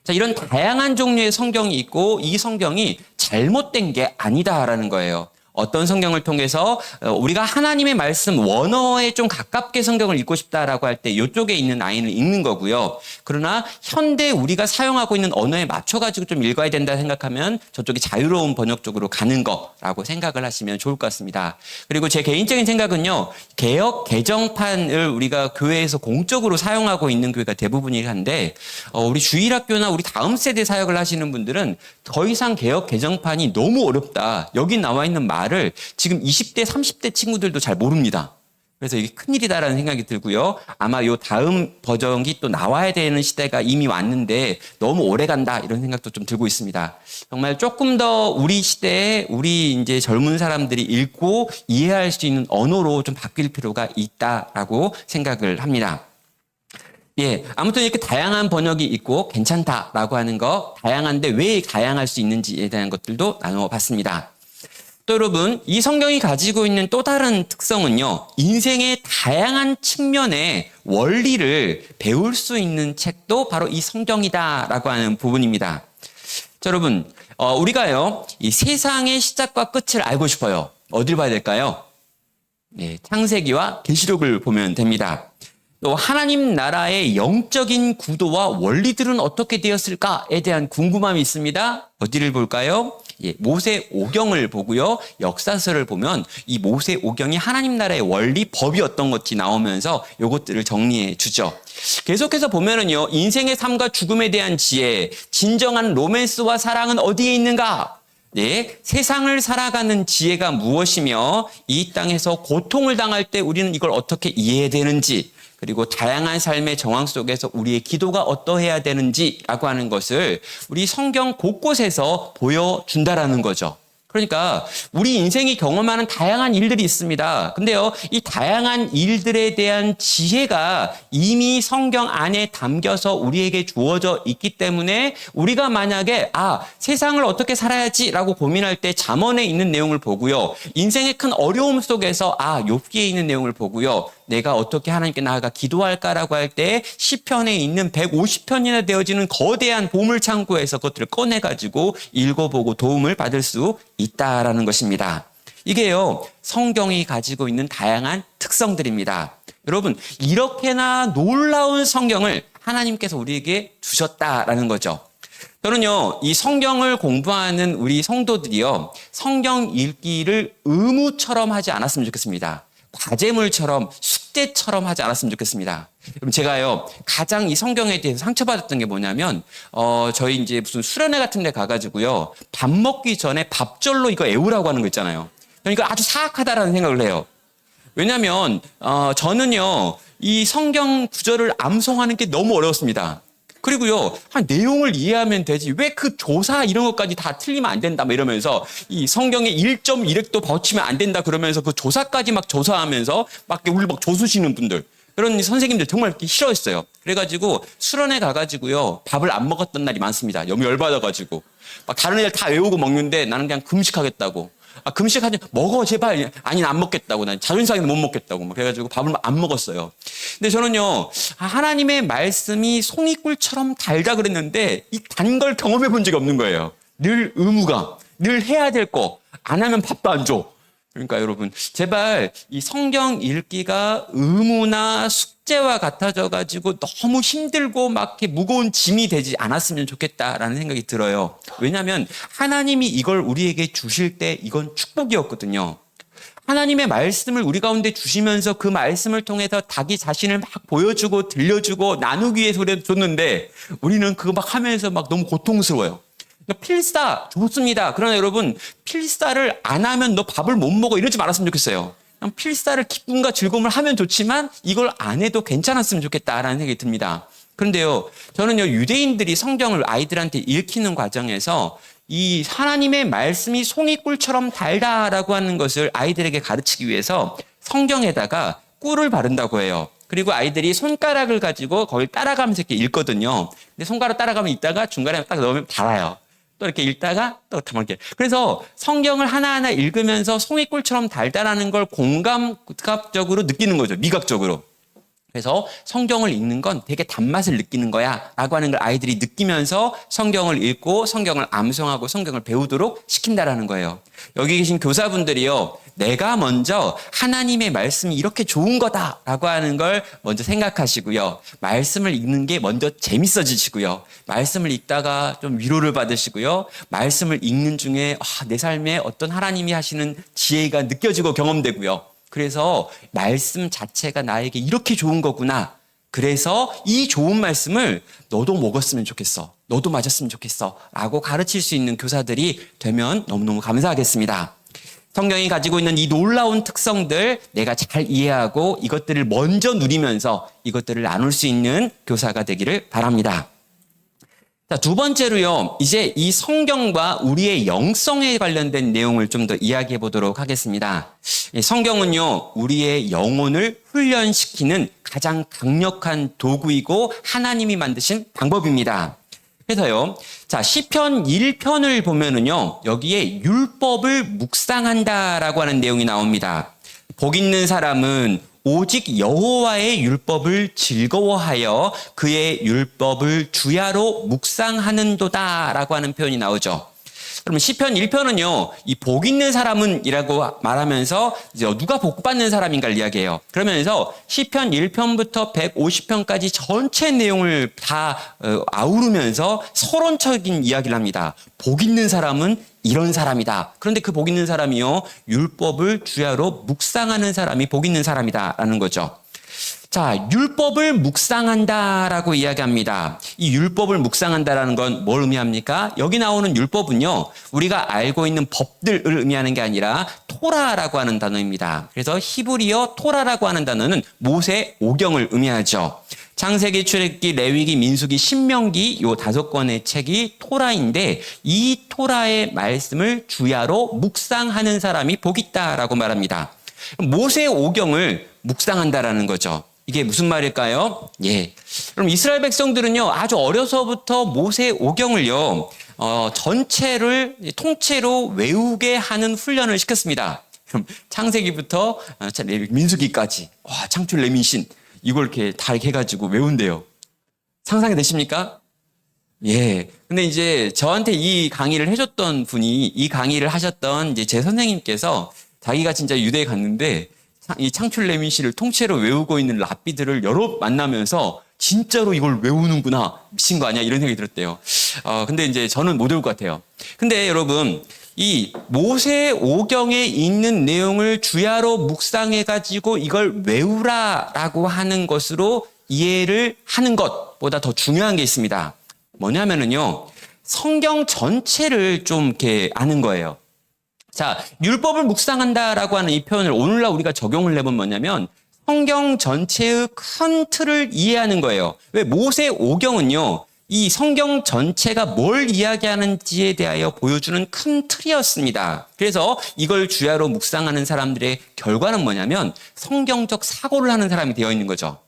자, 이런 다양한 종류의 성경이 있고 이 성경이 잘못된 게 아니다라는 거예요. 어떤 성경을 통해서 우리가 하나님의 말씀 원어에 좀 가깝게 성경을 읽고 싶다라고 할 때 이쪽에 있는 아이는 읽는 거고요. 그러나 현대 우리가 사용하고 있는 언어에 맞춰가지고 좀 읽어야 된다 생각하면 저쪽이 자유로운 번역 쪽으로 가는 거라고 생각을 하시면 좋을 것 같습니다. 그리고 제 개인적인 생각은요. 개역 개정판을 우리가 교회에서 공적으로 사용하고 있는 교회가 대부분이긴 한데 우리 주일학교나 우리 다음 세대 사역을 하시는 분들은 더 이상 개역 개정판이 너무 어렵다. 여기 나와 있는 말을 지금 20대, 30대 친구들도 잘 모릅니다. 그래서 이게 큰일이다라는 생각이 들고요. 아마 요 다음 버전이 또 나와야 되는 시대가 이미 왔는데 너무 오래 간다 이런 생각도 좀 들고 있습니다. 정말 조금 더 우리 시대에 우리 이제 젊은 사람들이 읽고 이해할 수 있는 언어로 좀 바뀔 필요가 있다라고 생각을 합니다. 예, 아무튼 이렇게 다양한 번역이 있고 괜찮다라고 하는 거, 다양한데 왜 다양할 수 있는지에 대한 것들도 나눠봤습니다. 또 여러분, 이 성경이 가지고 있는 또 다른 특성은요, 인생의 다양한 측면의 원리를 배울 수 있는 책도 바로 이 성경이다라고 하는 부분입니다. 자, 여러분, 우리가요, 이 세상의 시작과 끝을 알고 싶어요. 어딜 봐야 될까요? 네, 창세기와 계시록을 보면 됩니다. 또 하나님 나라의 영적인 구도와 원리들은 어떻게 되었을까에 대한 궁금함이 있습니다. 어디를 볼까요? 예, 모세오경을 보고요. 역사서를 보면 이 모세오경이 하나님 나라의 원리, 법이 어떤 것이 나오면서 요것들을 정리해 주죠. 계속해서 보면은요. 인생의 삶과 죽음에 대한 지혜, 진정한 로맨스와 사랑은 어디에 있는가? 네, 세상을 살아가는 지혜가 무엇이며 이 땅에서 고통을 당할 때 우리는 이걸 어떻게 이해해야 되는지, 그리고 다양한 삶의 정황 속에서 우리의 기도가 어떠해야 되는지라고 하는 것을 우리 성경 곳곳에서 보여준다라는 거죠. 그러니까 우리 인생이 경험하는 다양한 일들이 있습니다. 근데요, 이 다양한 일들에 대한 지혜가 이미 성경 안에 담겨서 우리에게 주어져 있기 때문에 우리가 만약에 세상을 어떻게 살아야지라고 고민할 때 잠언에 있는 내용을 보고요. 인생의 큰 어려움 속에서 욥기에 있는 내용을 보고요. 내가 어떻게 하나님께 나아가 기도할까라고 할 때 시편에 있는 150편이나 되어지는 거대한 보물창고에서 그것들을 꺼내가지고 읽어보고 도움을 받을 수 있다라는 것입니다. 이게요, 성경이 가지고 있는 다양한 특성들입니다. 여러분, 이렇게나 놀라운 성경을 하나님께서 우리에게 주셨다라는 거죠. 저는요, 이 성경을 공부하는 우리 성도들이요, 성경 읽기를 의무처럼 하지 않았으면 좋겠습니다. 과제물처럼, 숙제처럼 하지 않았으면 좋겠습니다. 그럼 제가요, 가장 이 성경에 대해서 상처받았던 게 뭐냐면, 저희 이제 무슨 수련회 같은 데 가가지고요, 밥 먹기 전에 밥절로 이거 외우라고 하는 거 있잖아요. 그러니까 아주 사악하다라는 생각을 해요. 왜냐면, 저는요, 이 성경 구절을 암송하는 게 너무 어려웠습니다. 그리고요, 내용을 이해하면 되지. 왜 그 조사 이런 것까지 다 틀리면 안 된다, 막 이러면서 이 성경에 1.1획도 버치면 안 된다 그러면서 그 조사까지 막 조사하면서 막 우리 막 조수시는 분들. 그런 선생님들 정말 싫어했어요. 그래가지고 수련회 가가지고요, 밥을 안 먹었던 날이 많습니다. 너무 열받아가지고. 막 다른 애들 다 외우고 먹는데 나는 그냥 금식하겠다고. 금식하지 먹어 제발. 아니 안 먹겠다고. 난 자존심 상해서 못 먹겠다고. 그래가지고 밥을 안 먹었어요. 근데 저는요, 하나님의 말씀이 송이꿀처럼 달다 그랬는데 이 단 걸 경험해 본 적이 없는 거예요. 늘 의무가, 늘 해야 될 거, 안 하면 밥도 안 줘. 그러니까 여러분, 제발 이 성경 읽기가 의무나 숙제와 같아져 가지고 너무 힘들고 막 이렇게 무거운 짐이 되지 않았으면 좋겠다라는 생각이 들어요. 왜냐하면 하나님이 이걸 우리에게 주실 때 이건 축복이었거든요. 하나님의 말씀을 우리 가운데 주시면서 그 말씀을 통해서 자기 자신을 막 보여주고 들려주고 나누기 위해서 줬는데 우리는 그거 막 하면서 막 너무 고통스러워요. 필사 좋습니다. 그러나 여러분, 필사를 안 하면 너 밥을 못 먹어 이러지 말았으면 좋겠어요. 그냥 필사를 기쁨과 즐거움을 하면 좋지만 이걸 안 해도 괜찮았으면 좋겠다라는 생각이 듭니다. 그런데요, 저는요, 유대인들이 성경을 아이들한테 읽히는 과정에서 이 하나님의 말씀이 송이꿀처럼 달다라고 하는 것을 아이들에게 가르치기 위해서 성경에다가 꿀을 바른다고 해요. 그리고 아이들이 손가락을 가지고 거길 따라가면서 이렇게 읽거든요. 근데 손가락 따라가면 있다가 중간에 딱 넣으면 달아요. 또 이렇게 읽다가 또 이렇게. 그래서 성경을 하나하나 읽으면서 송이꿀처럼 달달하는 걸 공감각적으로 느끼는 거죠. 미각적으로. 그래서 성경을 읽는 건 되게 단맛을 느끼는 거야 라고 하는 걸 아이들이 느끼면서 성경을 읽고 성경을 암송하고 성경을 배우도록 시킨다라는 거예요. 여기 계신 교사분들이요, 내가 먼저 하나님의 말씀이 이렇게 좋은 거다라고 하는 걸 먼저 생각하시고요. 말씀을 읽는 게 먼저 재밌어지시고요. 말씀을 읽다가 좀 위로를 받으시고요. 말씀을 읽는 중에 내 삶에 어떤 하나님이 하시는 지혜가 느껴지고 경험되고요. 그래서 말씀 자체가 나에게 이렇게 좋은 거구나. 그래서 이 좋은 말씀을 너도 먹었으면 좋겠어. 너도 맞았으면 좋겠어. 라고 가르칠 수 있는 교사들이 되면 너무너무 감사하겠습니다. 성경이 가지고 있는 이 놀라운 특성들 내가 잘 이해하고 이것들을 먼저 누리면서 이것들을 나눌 수 있는 교사가 되기를 바랍니다. 자, 두 번째로요, 이제 이 성경과 우리의 영성에 관련된 내용을 좀 더 이야기해 보도록 하겠습니다. 성경은요, 우리의 영혼을 훈련시키는 가장 강력한 도구이고 하나님이 만드신 방법입니다. 그래서요, 자, 시편 1편을 보면은요, 여기에 율법을 묵상한다라고 하는 내용이 나옵니다. 복 있는 사람은 오직 여호와의 율법을 즐거워하여 그의 율법을 주야로 묵상하는도다라고 하는 표현이 나오죠. 그러면 시편 1편은요, 이 복 있는 사람은 이라고 말하면서 이제 누가 복 받는 사람인가를 이야기해요. 그러면서 시편 1편부터 150편까지 전체 내용을 다 아우르면서 서론적인 이야기를 합니다. 복 있는 사람은 이런 사람이다. 그런데 그 복 있는 사람이요, 율법을 주야로 묵상하는 사람이 복 있는 사람이다라는 거죠. 자, 율법을 묵상한다라고 이야기합니다. 이 율법을 묵상한다라는 건 뭘 의미합니까? 여기 나오는 율법은요, 우리가 알고 있는 법들을 의미하는 게 아니라 토라라고 하는 단어입니다. 그래서 히브리어 토라라고 하는 단어는 모세 오경을 의미하죠. 창세기, 출애굽기, 레위기, 민수기, 신명기 요 5권의 책이 토라인데 이 토라의 말씀을 주야로 묵상하는 사람이 복 있다라고 말합니다. 모세 오경을 묵상한다라는 거죠. 이게 무슨 말일까요? 예. 그럼 이스라엘 백성들은요, 아주 어려서부터 모세 오경을요, 전체를 통째로 외우게 하는 훈련을 시켰습니다. 그럼 창세기부터 민수기까지, 창출 레민신, 이걸 이렇게 다 이렇게 해가지고 외운대요. 상상이 되십니까? 예. 근데 이제 저한테 이 강의를 해줬던 분이, 이 강의를 하셨던 이제 제 선생님께서 자기가 진짜 유대에 갔는데 이 창출 레민시를 통째로 외우고 있는 랍비들을 여러 만나면서 진짜로 이걸 외우는구나, 미친 거 아니야, 이런 생각이 들었대요. 근데 이제 저는 못 외울 것 같아요. 근데 여러분, 이 모세 오경에 있는 내용을 주야로 묵상해가지고 이걸 외우라라고 하는 것으로 이해를 하는 것보다 더 중요한 게 있습니다. 뭐냐면은요, 성경 전체를 좀 이렇게 아는 거예요. 자, 율법을 묵상한다라고 하는 이 표현을 오늘날 우리가 적용을 해보면 뭐냐면 성경 전체의 큰 틀을 이해하는 거예요. 왜? 모세 오경은요, 이 성경 전체가 뭘 이야기하는지에 대하여 보여주는 큰 틀이었습니다. 그래서 이걸 주야로 묵상하는 사람들의 결과는 뭐냐면 성경적 사고를 하는 사람이 되어 있는 거죠.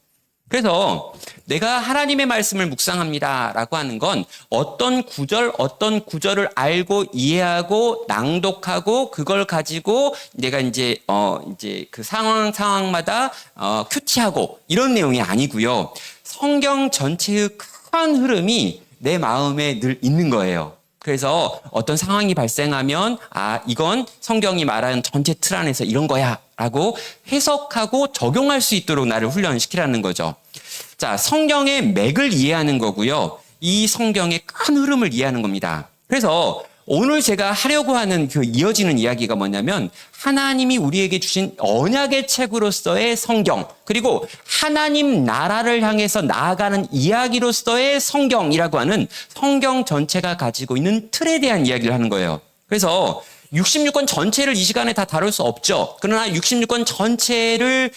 그래서 내가 하나님의 말씀을 묵상합니다라고 하는 건 어떤 구절을 알고 이해하고 낭독하고 그걸 가지고 내가 이제 그 상황마다 큐티하고 이런 내용이 아니고요. 성경 전체의 큰 흐름이 내 마음에 늘 있는 거예요. 그래서 어떤 상황이 발생하면 이건 성경이 말하는 전체 틀 안에서 이런 거야 라고 해석하고 적용할 수 있도록 나를 훈련시키라는 거죠. 자, 성경의 맥을 이해하는 거고요. 이 성경의 큰 흐름을 이해하는 겁니다. 그래서 오늘 제가 하려고 하는 그 이어지는 이야기가 뭐냐면 하나님이 우리에게 주신 언약의 책으로서의 성경, 그리고 하나님 나라를 향해서 나아가는 이야기로서의 성경이라고 하는 성경 전체가 가지고 있는 틀에 대한 이야기를 하는 거예요. 그래서 66권 전체를 이 시간에 다 다룰 수 없죠. 그러나 66권 전체를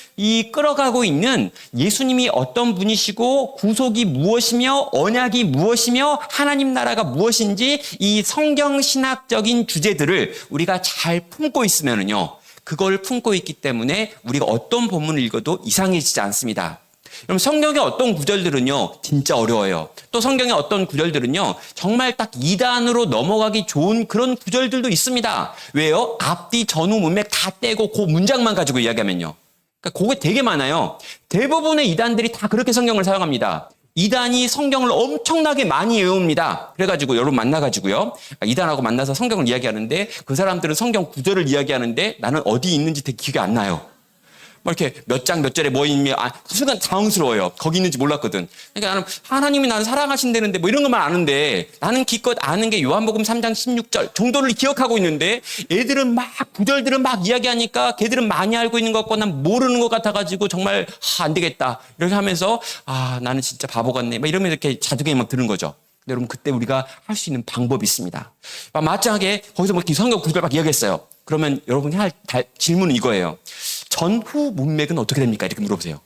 끌어가고 있는 예수님이 어떤 분이시고 구속이 무엇이며 언약이 무엇이며 하나님 나라가 무엇인지 이 성경 신학적인 주제들을 우리가 잘 품고 있으면은요, 그걸 품고 있기 때문에 우리가 어떤 본문을 읽어도 이상해지지 않습니다. 그럼 성경의 어떤 구절들은요, 진짜 어려워요. 또 성경의 어떤 구절들은요, 정말 딱 2단으로 넘어가기 좋은 그런 구절들도 있습니다. 왜요? 앞뒤 전후 문맥 다 떼고 그 문장만 가지고 이야기하면요. 그러니까 그게 되게 많아요. 대부분의 이단들이 다 그렇게 성경을 사용합니다. 이단이 성경을 엄청나게 많이 외웁니다. 그래가지고 여러분 만나가지고요. 이단하고 만나서 성경을 이야기하는데 그 사람들은 성경 구절을 이야기하는데 나는 어디 있는지 되게 기억이 안 나요. 막 이렇게 몇 장 몇 절에 뭐 있냐, 그 순간 당황스러워요. 거기 있는지 몰랐거든. 그러니까 나는 하나님이 나는 사랑하신다는데 뭐 이런 것만 아는데 나는 기껏 아는 게 요한복음 3장 16절 정도를 기억하고 있는데 애들은 막 구절들은 막 이야기하니까 걔들은 많이 알고 있는 것 같고 난 모르는 것 같아가지고 정말 안 되겠다 이렇게 하면서 나는 진짜 바보 같네 막 이러면 이렇게 자두경이 막 드는 거죠. 여러분 그때 우리가 할 수 있는 방법이 있습니다. 마땅하게 거기서 막 성경 구절 막 이야기했어요. 그러면 여러분이 할 질문은 이거예요. 전후 문맥은 어떻게 됩니까? 이렇게 물어보세요.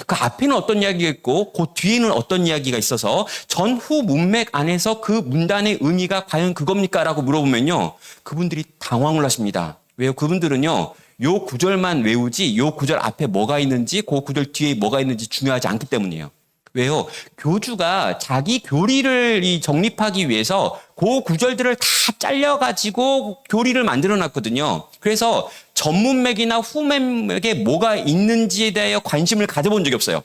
그 앞에는 어떤 이야기가 있고 그 뒤에는 어떤 이야기가 있어서 전후 문맥 안에서 그 문단의 의미가 과연 그겁니까? 라고 물어보면요. 그분들이 당황을 하십니다. 왜요? 그분들은요. 요 구절만 외우지 요 구절 앞에 뭐가 있는지 그 구절 뒤에 뭐가 있는지 중요하지 않기 때문이에요. 왜요? 교주가 자기 교리를 정립하기 위해서 그 구절들을 다 잘려가지고 교리를 만들어 놨거든요. 그래서 전문맥이나 후문맥에 뭐가 있는지에 대하여 관심을 가져본 적이 없어요.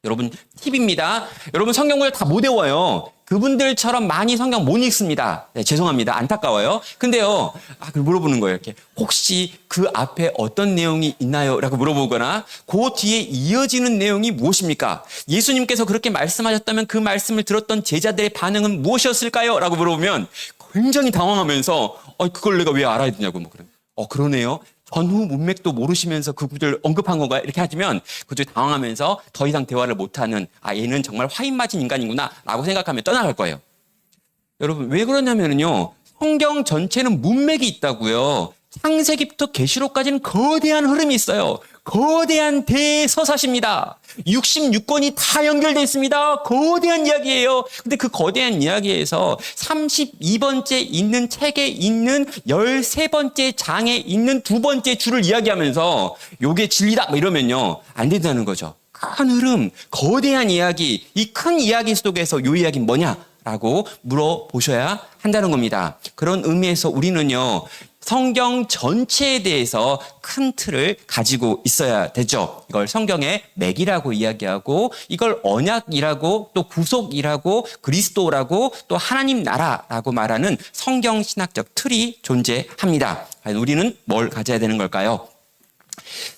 여러분 팁입니다. 여러분 성경을 다 못 외워요. 그분들처럼 많이 성경 못 읽습니다. 네, 죄송합니다. 안타까워요. 근데요, 물어보는 거예요. 이렇게 혹시 그 앞에 어떤 내용이 있나요? 라고 물어보거나 그 뒤에 이어지는 내용이 무엇입니까? 예수님께서 그렇게 말씀하셨다면 그 말씀을 들었던 제자들의 반응은 무엇이었을까요? 라고 물어보면 굉장히 당황하면서 그걸 내가 왜 알아야 되냐고 뭐 그런. 그러네요. 전후 문맥도 모르시면서 그 구절 언급한 건가요? 이렇게 하시면 그들이 당황하면서 더 이상 대화를 못하는 얘는 정말 화인 맞은 인간이구나 라고 생각하며 떠나갈 거예요. 여러분 왜 그러냐면요. 성경 전체는 문맥이 있다고요. 창세기부터 계시록까지는 거대한 흐름이 있어요. 거대한 대서사십니다. 66권이 다 연결되어 있습니다. 거대한 이야기예요. 근데 그 거대한 이야기에서 32번째 있는 책에 있는 13번째 장에 있는 두 번째 줄을 이야기하면서 요게 진리다 뭐 이러면요. 안 된다는 거죠. 큰 흐름, 거대한 이야기, 이 큰 이야기 속에서 요 이야기는 뭐냐라고 물어보셔야 한다는 겁니다. 그런 의미에서 우리는요. 성경 전체에 대해서 큰 틀을 가지고 있어야 되죠. 이걸 성경의 맥이라고 이야기하고 이걸 언약이라고 또 구속이라고 그리스도라고 또 하나님 나라라고 말하는 성경 신학적 틀이 존재합니다. 우리는 뭘 가져야 되는 걸까요?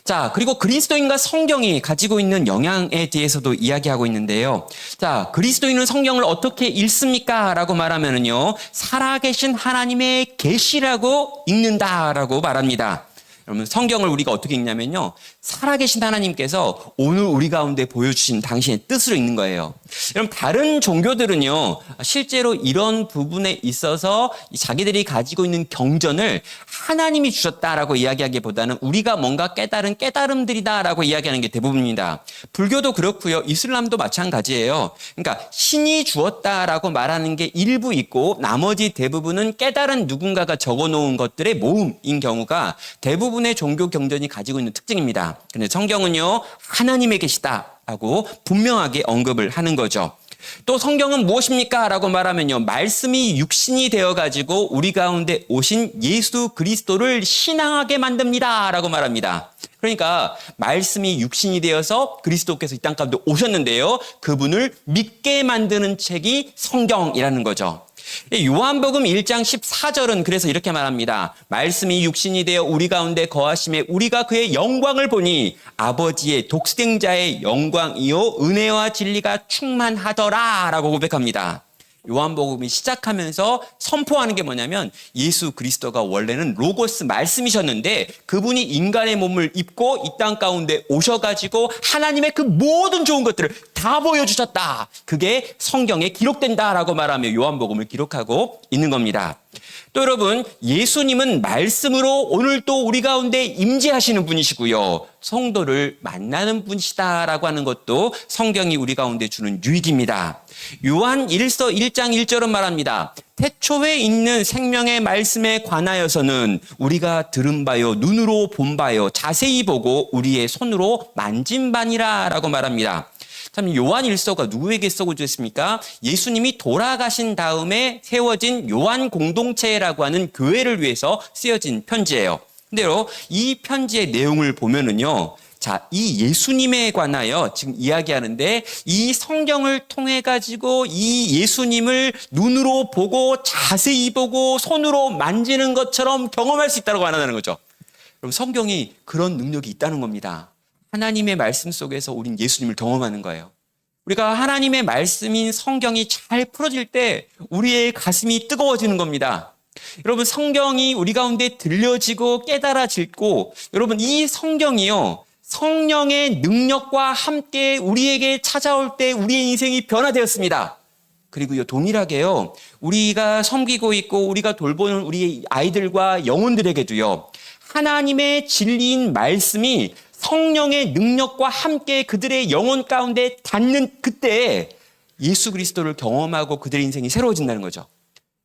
자, 그리고 그리스도인과 성경이 가지고 있는 영향에 대해서도 이야기하고 있는데요. 자, 그리스도인은 성경을 어떻게 읽습니까? 라고 말하면은요, 살아계신 하나님의 계시라고 읽는다라고 말합니다. 여러분, 성경을 우리가 어떻게 읽냐면요, 살아계신 하나님께서 오늘 우리 가운데 보여주신 당신의 뜻으로 읽는 거예요. 여러분, 다른 종교들은요, 실제로 이런 부분에 있어서 자기들이 가지고 있는 경전을 하나님이 주셨다라고 이야기하기보다는 우리가 뭔가 깨달은 깨달음들이다라고 이야기하는 게 대부분입니다. 불교도 그렇고요, 이슬람도 마찬가지예요. 그러니까 신이 주었다라고 말하는 게 일부 있고 나머지 대부분은 깨달은 누군가가 적어놓은 것들의 모음인 경우가 대부분의 종교 경전이 가지고 있는 특징입니다. 그런데 성경은요, 하나님의 계시다라고 분명하게 언급을 하는 거죠. 또 성경은 무엇입니까? 라고 말하면요, 말씀이 육신이 되어가지고 우리 가운데 오신 예수 그리스도를 신앙하게 만듭니다 라고 말합니다. 그러니까 말씀이 육신이 되어서 그리스도께서 이 땅 가운데 오셨는데요, 그분을 믿게 만드는 책이 성경이라는 거죠. 요한복음 1장 14절은 그래서 이렇게 말합니다. 말씀이 육신이 되어 우리 가운데 거하심에 우리가 그의 영광을 보니 아버지의 독생자의 자의 영광이요 은혜와 진리가 충만하더라 라고 고백합니다. 요한복음이 시작하면서 선포하는 게 뭐냐면 예수 그리스도가 원래는 로고스 말씀이셨는데 그분이 인간의 몸을 입고 이 땅 가운데 오셔가지고 하나님의 그 모든 좋은 것들을 다 보여주셨다. 그게 성경에 기록된다라고 말하며 요한복음을 기록하고 있는 겁니다. 또 여러분, 예수님은 말씀으로 오늘 또 우리 가운데 임재하시는 분이시고요, 성도를 만나는 분이시다라고 하는 것도 성경이 우리 가운데 주는 유익입니다. 요한 1서 1장 1절은 말합니다. 태초에 있는 생명의 말씀에 관하여서는 우리가 들은 바요, 눈으로 본 바요, 자세히 보고 우리의 손으로 만진 바니라 라고 말합니다. 참, 요한 1서가 누구에게 써주셨습니까? 예수님이 돌아가신 다음에 세워진 요한 공동체라고 하는 교회를 위해서 쓰여진 편지예요. 근데요, 이 편지의 내용을 보면은요, 자, 이 예수님에 관하여 지금 이야기하는데 이 성경을 통해 가지고 이 예수님을 눈으로 보고 자세히 보고 손으로 만지는 것처럼 경험할 수 있다고 말한다는 거죠. 그럼 성경이 그런 능력이 있다는 겁니다. 하나님의 말씀 속에서 우린 예수님을 경험하는 거예요. 우리가 하나님의 말씀인 성경이 잘 풀어질 때 우리의 가슴이 뜨거워지는 겁니다. 여러분, 성경이 우리 가운데 들려지고 깨달아지고, 여러분, 이 성경이요, 성령의 능력과 함께 우리에게 찾아올 때 우리의 인생이 변화되었습니다. 그리고요, 동일하게요, 우리가 섬기고 있고 우리가 돌보는 우리 아이들과 영혼들에게도요, 하나님의 진리인 말씀이 성령의 능력과 함께 그들의 영혼 가운데 닿는 그때 예수 그리스도를 경험하고 그들의 인생이 새로워진다는 거죠.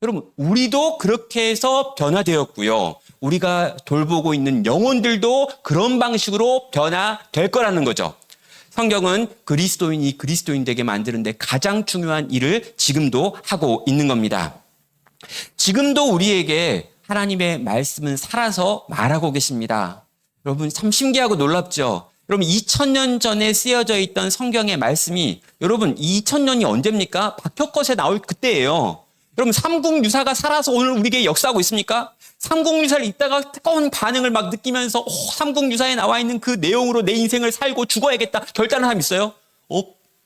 여러분, 우리도 그렇게 해서 변화되었고요. 우리가 돌보고 있는 영혼들도 그런 방식으로 변화될 거라는 거죠. 성경은 그리스도인이 그리스도인 되게 만드는데 가장 중요한 일을 지금도 하고 있는 겁니다. 지금도 우리에게 하나님의 말씀은 살아서 말하고 계십니다. 여러분, 참 신기하고 놀랍죠? 여러분, 2000년 전에 쓰여져 있던 성경의 말씀이 여러분 2000년이 언제입니까? 박혁것에 나올 그때예요. 여러분, 삼국유사가 살아서 오늘 우리에게 역사하고 있습니까? 삼국유사를 읽다가 뜨거운 반응을 막 느끼면서 삼국유사에 나와 있는 그 내용으로 내 인생을 살고 죽어야겠다 결단한 사람 있어요?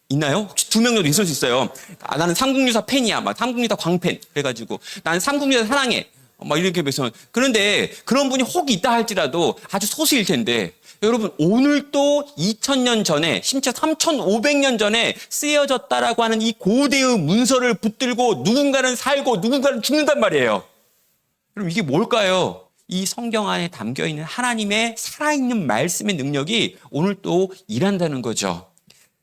있나요? 혹시 2명 정도 있을 수 있어요. 나는 삼국유사 팬이야. 막 삼국유사 광팬. 그래가지고 나는 삼국유사 사랑해. 막 이렇게 해서. 그런데 그런 분이 혹 있다 할지라도 아주 소수일 텐데, 여러분, 오늘도 2000년 전에, 심지어 3500년 전에 쓰여졌다라고 하는 이 고대의 문서를 붙들고 누군가는 살고 누군가는 죽는단 말이에요. 그럼 이게 뭘까요? 이 성경 안에 담겨 있는 하나님의 살아있는 말씀의 능력이 오늘 또 일한다는 거죠.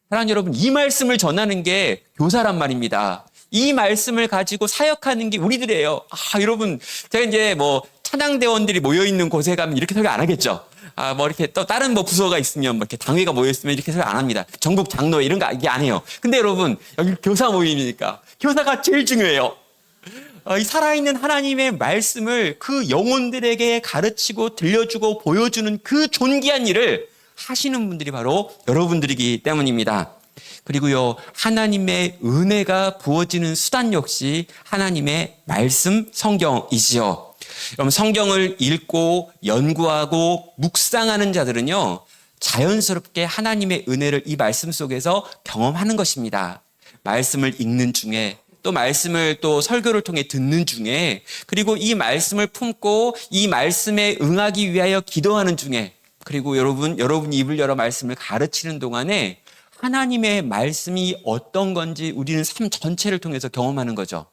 사랑하는 여러분, 이 말씀을 전하는 게 교사란 말입니다. 이 말씀을 가지고 사역하는 게 우리들이에요. 여러분, 제가 이제 찬양대원들이 모여있는 곳에 가면 이렇게 설교 안 하겠죠. 이렇게 또 다른 부서가 있으면 이렇게 당회가 모여있으면 이렇게 설교 안 합니다. 전국 장로회 이런 거 이게 안 해요. 근데 여러분, 여기 교사 모임이니까 교사가 제일 중요해요. 이 살아있는 하나님의 말씀을 그 영혼들에게 가르치고 들려주고 보여주는 그 존귀한 일을 하시는 분들이 바로 여러분들이기 때문입니다. 그리고요, 하나님의 은혜가 부어지는 수단 역시 하나님의 말씀 성경이지요. 여러분, 성경을 읽고 연구하고 묵상하는 자들은요, 자연스럽게 하나님의 은혜를 이 말씀 속에서 경험하는 것입니다. 말씀을 읽는 중에, 또 말씀을 또 설교를 통해 듣는 중에, 그리고 이 말씀을 품고 이 말씀에 응하기 위하여 기도하는 중에, 그리고 여러분이 입을 열어 말씀을 가르치는 동안에 하나님의 말씀이 어떤 건지 우리는 삶 전체를 통해서 경험하는 거죠.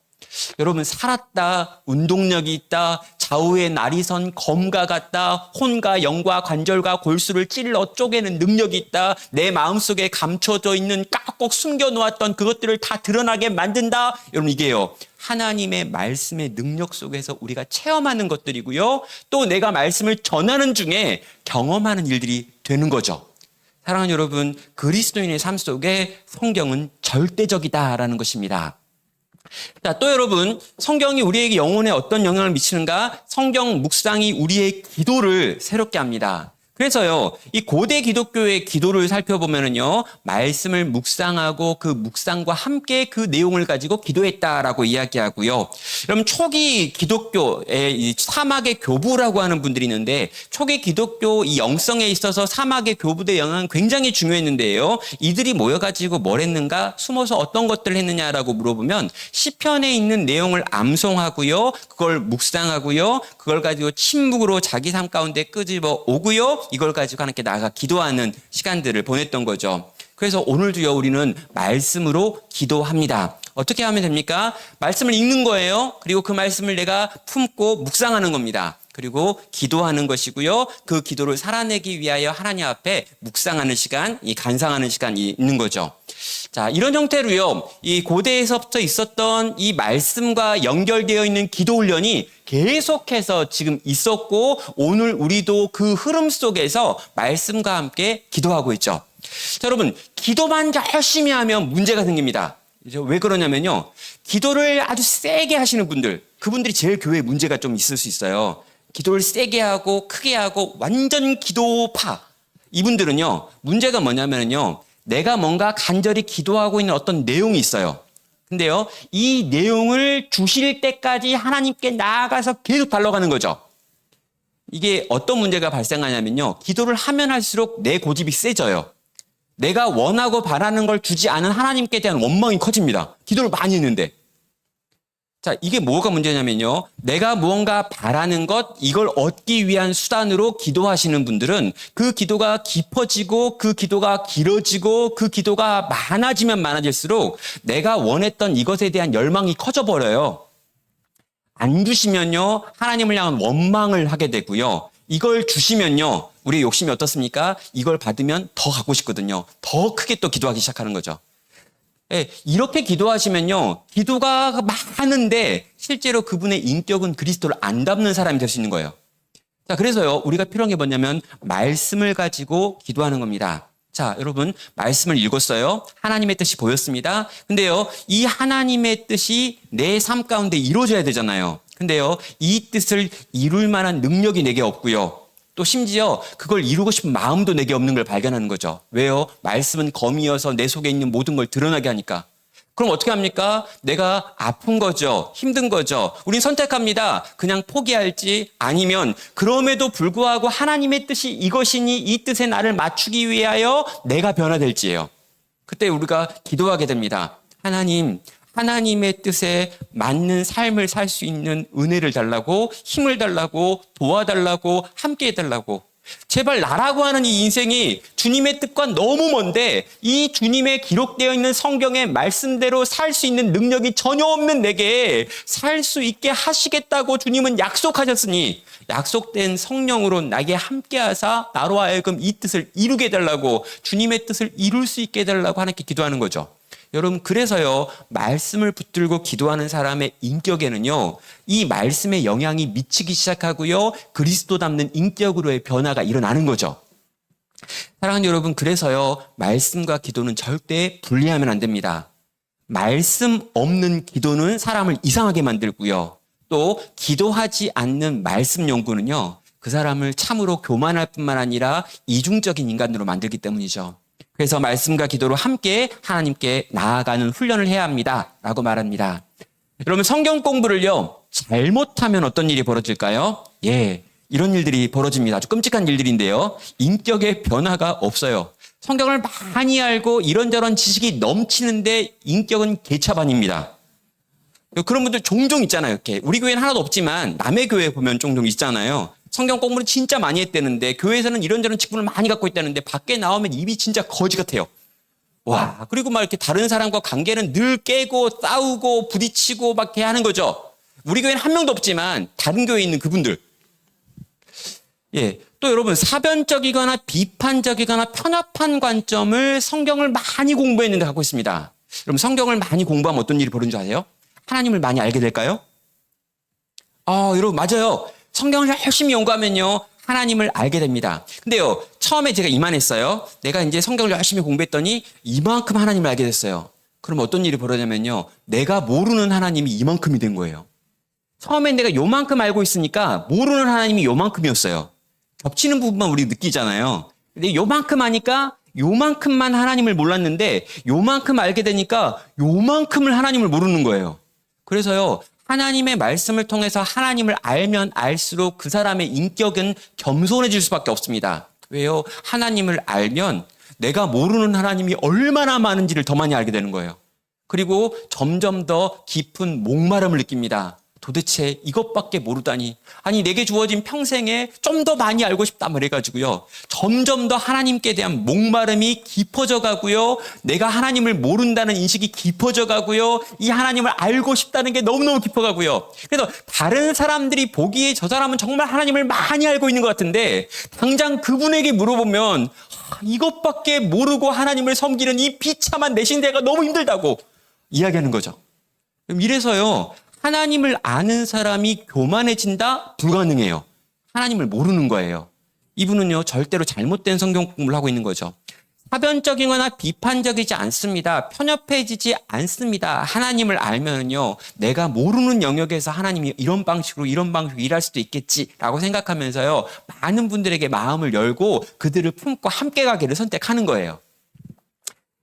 여러분, 살았다, 운동력이 있다, 좌우의 날이 선 검과 같다, 혼과 영과 관절과 골수를 찔러 쪼개는 능력이 있다, 내 마음속에 감춰져 있는 깍꼭 숨겨놓았던 그것들을 다 드러나게 만든다. 여러분, 이게요, 하나님의 말씀의 능력 속에서 우리가 체험하는 것들이고요, 또 내가 말씀을 전하는 중에 경험하는 일들이 되는 거죠. 사랑하는 여러분, 그리스도인의 삶 속에 성경은 절대적이다라는 것입니다. 자, 또 여러분, 성경이 우리에게 영혼에 어떤 영향을 미치는가? 성경 묵상이 우리의 기도를 새롭게 합니다. 그래서요, 이 고대 기독교의 기도를 살펴보면은요, 말씀을 묵상하고 그 묵상과 함께 그 내용을 가지고 기도했다라고 이야기하고요. 여러분, 초기 기독교의 이 사막의 교부라고 하는 분들이 있는데, 초기 기독교 이 영성에 있어서 사막의 교부의 영향은 굉장히 중요했는데요. 이들이 모여가지고 뭘 했는가? 숨어서 어떤 것들을 했느냐라고 물어보면, 시편에 있는 내용을 암송하고요, 그걸 묵상하고요, 그걸 가지고 침묵으로 자기 삶 가운데 끄집어 오고요, 이걸 가지고 하나님께 나아가 기도하는 시간들을 보냈던 거죠. 그래서 오늘도요, 우리는 말씀으로 기도합니다. 어떻게 하면 됩니까? 말씀을 읽는 거예요. 그리고 그 말씀을 내가 품고 묵상하는 겁니다. 그리고 기도하는 것이고요. 그 기도를 살아내기 위하여 하나님 앞에 묵상하는 시간, 이 간상하는 시간이 있는 거죠. 자, 이런 형태로요, 이 고대에서부터 있었던 이 말씀과 연결되어 있는 기도 훈련이 계속해서 지금 있었고, 오늘 우리도 그 흐름 속에서 말씀과 함께 기도하고 있죠. 자, 여러분, 기도만 열심히 하면 문제가 생깁니다. 왜 그러냐면요, 기도를 아주 세게 하시는 분들, 그분들이 제일 교회에 문제가 좀 있을 수 있어요. 기도를 세게 하고 크게 하고 완전 기도파, 이분들은요, 문제가 뭐냐면요, 내가 뭔가 간절히 기도하고 있는 어떤 내용이 있어요. 근데요, 이 내용을 주실 때까지 하나님께 나아가서 계속 달려가는 거죠. 이게 어떤 문제가 발생하냐면요, 기도를 하면 할수록 내 고집이 세져요. 내가 원하고 바라는 걸 주지 않은 하나님께 대한 원망이 커집니다. 기도를 많이 했는데. 자, 이게 뭐가 문제냐면요, 내가 무언가 바라는 것, 이걸 얻기 위한 수단으로 기도하시는 분들은 그 기도가 깊어지고 그 기도가 길어지고 그 기도가 많아지면 많아질수록 내가 원했던 이것에 대한 열망이 커져버려요. 안 주시면요, 하나님을 향한 원망을 하게 되고요. 이걸 주시면요, 우리의 욕심이 어떻습니까? 이걸 받으면 더 갖고 싶거든요. 더 크게 또 기도하기 시작하는 거죠. 예, 이렇게 기도하시면요, 기도가 많은데 실제로 그분의 인격은 그리스도를 안 닮는 사람이 될 수 있는 거예요. 자, 그래서요, 우리가 필요한 게 뭐냐면 말씀을 가지고 기도하는 겁니다. 자, 여러분, 말씀을 읽었어요. 하나님의 뜻이 보였습니다. 근데요, 이 하나님의 뜻이 내 삶 가운데 이루어져야 되잖아요. 근데요, 이 뜻을 이룰 만한 능력이 내게 없고요. 또 심지어 그걸 이루고 싶은 마음도 내게 없는 걸 발견하는 거죠. 왜요? 말씀은 검이어서 내 속에 있는 모든 걸 드러나게 하니까. 그럼 어떻게 합니까? 내가 아픈 거죠. 힘든 거죠. 우린 선택합니다. 그냥 포기할지 아니면 그럼에도 불구하고 하나님의 뜻이 이것이니 이 뜻에 나를 맞추기 위하여 내가 변화될지예요. 그때 우리가 기도하게 됩니다. 하나님, 하나님의 뜻에 맞는 삶을 살 수 있는 은혜를 달라고, 힘을 달라고, 도와달라고, 함께 해달라고. 제발 나라고 하는 이 인생이 주님의 뜻과 너무 먼데 이 주님의 기록되어 있는 성경의 말씀대로 살 수 있는 능력이 전혀 없는 내게 살 수 있게 하시겠다고 주님은 약속하셨으니 약속된 성령으로 나에게 함께하사 나로 하여금 이 뜻을 이루게 해달라고, 주님의 뜻을 이룰 수 있게 해달라고 하나님께 기도하는 거죠. 여러분, 그래서요, 말씀을 붙들고 기도하는 사람의 인격에는요, 이 말씀의 영향이 미치기 시작하고요, 그리스도 닮는 인격으로의 변화가 일어나는 거죠. 사랑하는 여러분, 그래서요, 말씀과 기도는 절대 분리하면 안 됩니다. 말씀 없는 기도는 사람을 이상하게 만들고요, 또 기도하지 않는 말씀 연구는요, 그 사람을 참으로 교만할 뿐만 아니라 이중적인 인간으로 만들기 때문이죠. 그래서 말씀과 기도로 함께 하나님께 나아가는 훈련을 해야 합니다. 라고 말합니다. 여러분, 성경 공부를요, 잘못하면 어떤 일이 벌어질까요? 예, 이런 일들이 벌어집니다. 아주 끔찍한 일들인데요. 인격의 변화가 없어요. 성경을 많이 알고 이런저런 지식이 넘치는데 인격은 개차반입니다. 그런 분들 종종 있잖아요. 이렇게. 우리 교회는 하나도 없지만 남의 교회 보면 종종 있잖아요. 성경 공부를 진짜 많이 했다는데 교회에서는 이런저런 직분을 많이 갖고 있다는데 밖에 나오면 입이 진짜 거지 같아요. 와, 그리고 막 이렇게 다른 사람과 관계는 늘 깨고 싸우고 부딪히고 막 이렇게 하는 거죠. 우리 교회는 한 명도 없지만 다른 교회에 있는 그분들. 예, 또 여러분, 사변적이거나 비판적이거나 편협한 관점을 성경을 많이 공부했는데 갖고 있습니다. 여러분, 성경을 많이 공부하면 어떤 일이 벌어지는 줄 아세요? 하나님을 많이 알게 될까요? 여러분, 맞아요. 성경을 열심히 연구하면요, 하나님을 알게 됩니다. 근데요, 처음에 제가 이만했어요. 내가 이제 성경을 열심히 공부했더니 이만큼 하나님을 알게 됐어요. 그럼 어떤 일이 벌어지냐면요, 내가 모르는 하나님이 이만큼이 된 거예요. 처음엔 내가 요만큼 알고 있으니까 모르는 하나님이 요만큼이었어요. 겹치는 부분만 우리 느끼잖아요. 근데 요만큼 하니까 요만큼만 하나님을 몰랐는데 요만큼 알게 되니까 요만큼을 하나님을 모르는 거예요. 그래서요, 하나님의 말씀을 통해서 하나님을 알면 알수록 그 사람의 인격은 겸손해질 수밖에 없습니다. 왜요? 하나님을 알면 내가 모르는 하나님이 얼마나 많은지를 더 많이 알게 되는 거예요. 그리고 점점 더 깊은 목마름을 느낍니다. 도대체 이것밖에 모르다니. 아니, 내게 주어진 평생에 좀 더 많이 알고 싶다 말해가지고요, 점점 더 하나님께 대한 목마름이 깊어져 가고요, 내가 하나님을 모른다는 인식이 깊어져 가고요, 이 하나님을 알고 싶다는 게 너무너무 깊어 가고요. 그래서 다른 사람들이 보기에 저 사람은 정말 하나님을 많이 알고 있는 것 같은데 당장 그분에게 물어보면 이것밖에 모르고 하나님을 섬기는 이 비참한 내 신세가 너무 힘들다고 이야기하는 거죠. 이래서요, 하나님을 아는 사람이 교만해진다? 불가능해요. 하나님을 모르는 거예요. 이분은요, 절대로 잘못된 성경 공부를 하고 있는 거죠. 파변적이거나 비판적이지 않습니다. 편협해지지 않습니다. 하나님을 알면요, 내가 모르는 영역에서 하나님이 이런 방식으로 일할 수도 있겠지라고 생각하면서요, 많은 분들에게 마음을 열고 그들을 품고 함께 가기를 선택하는 거예요.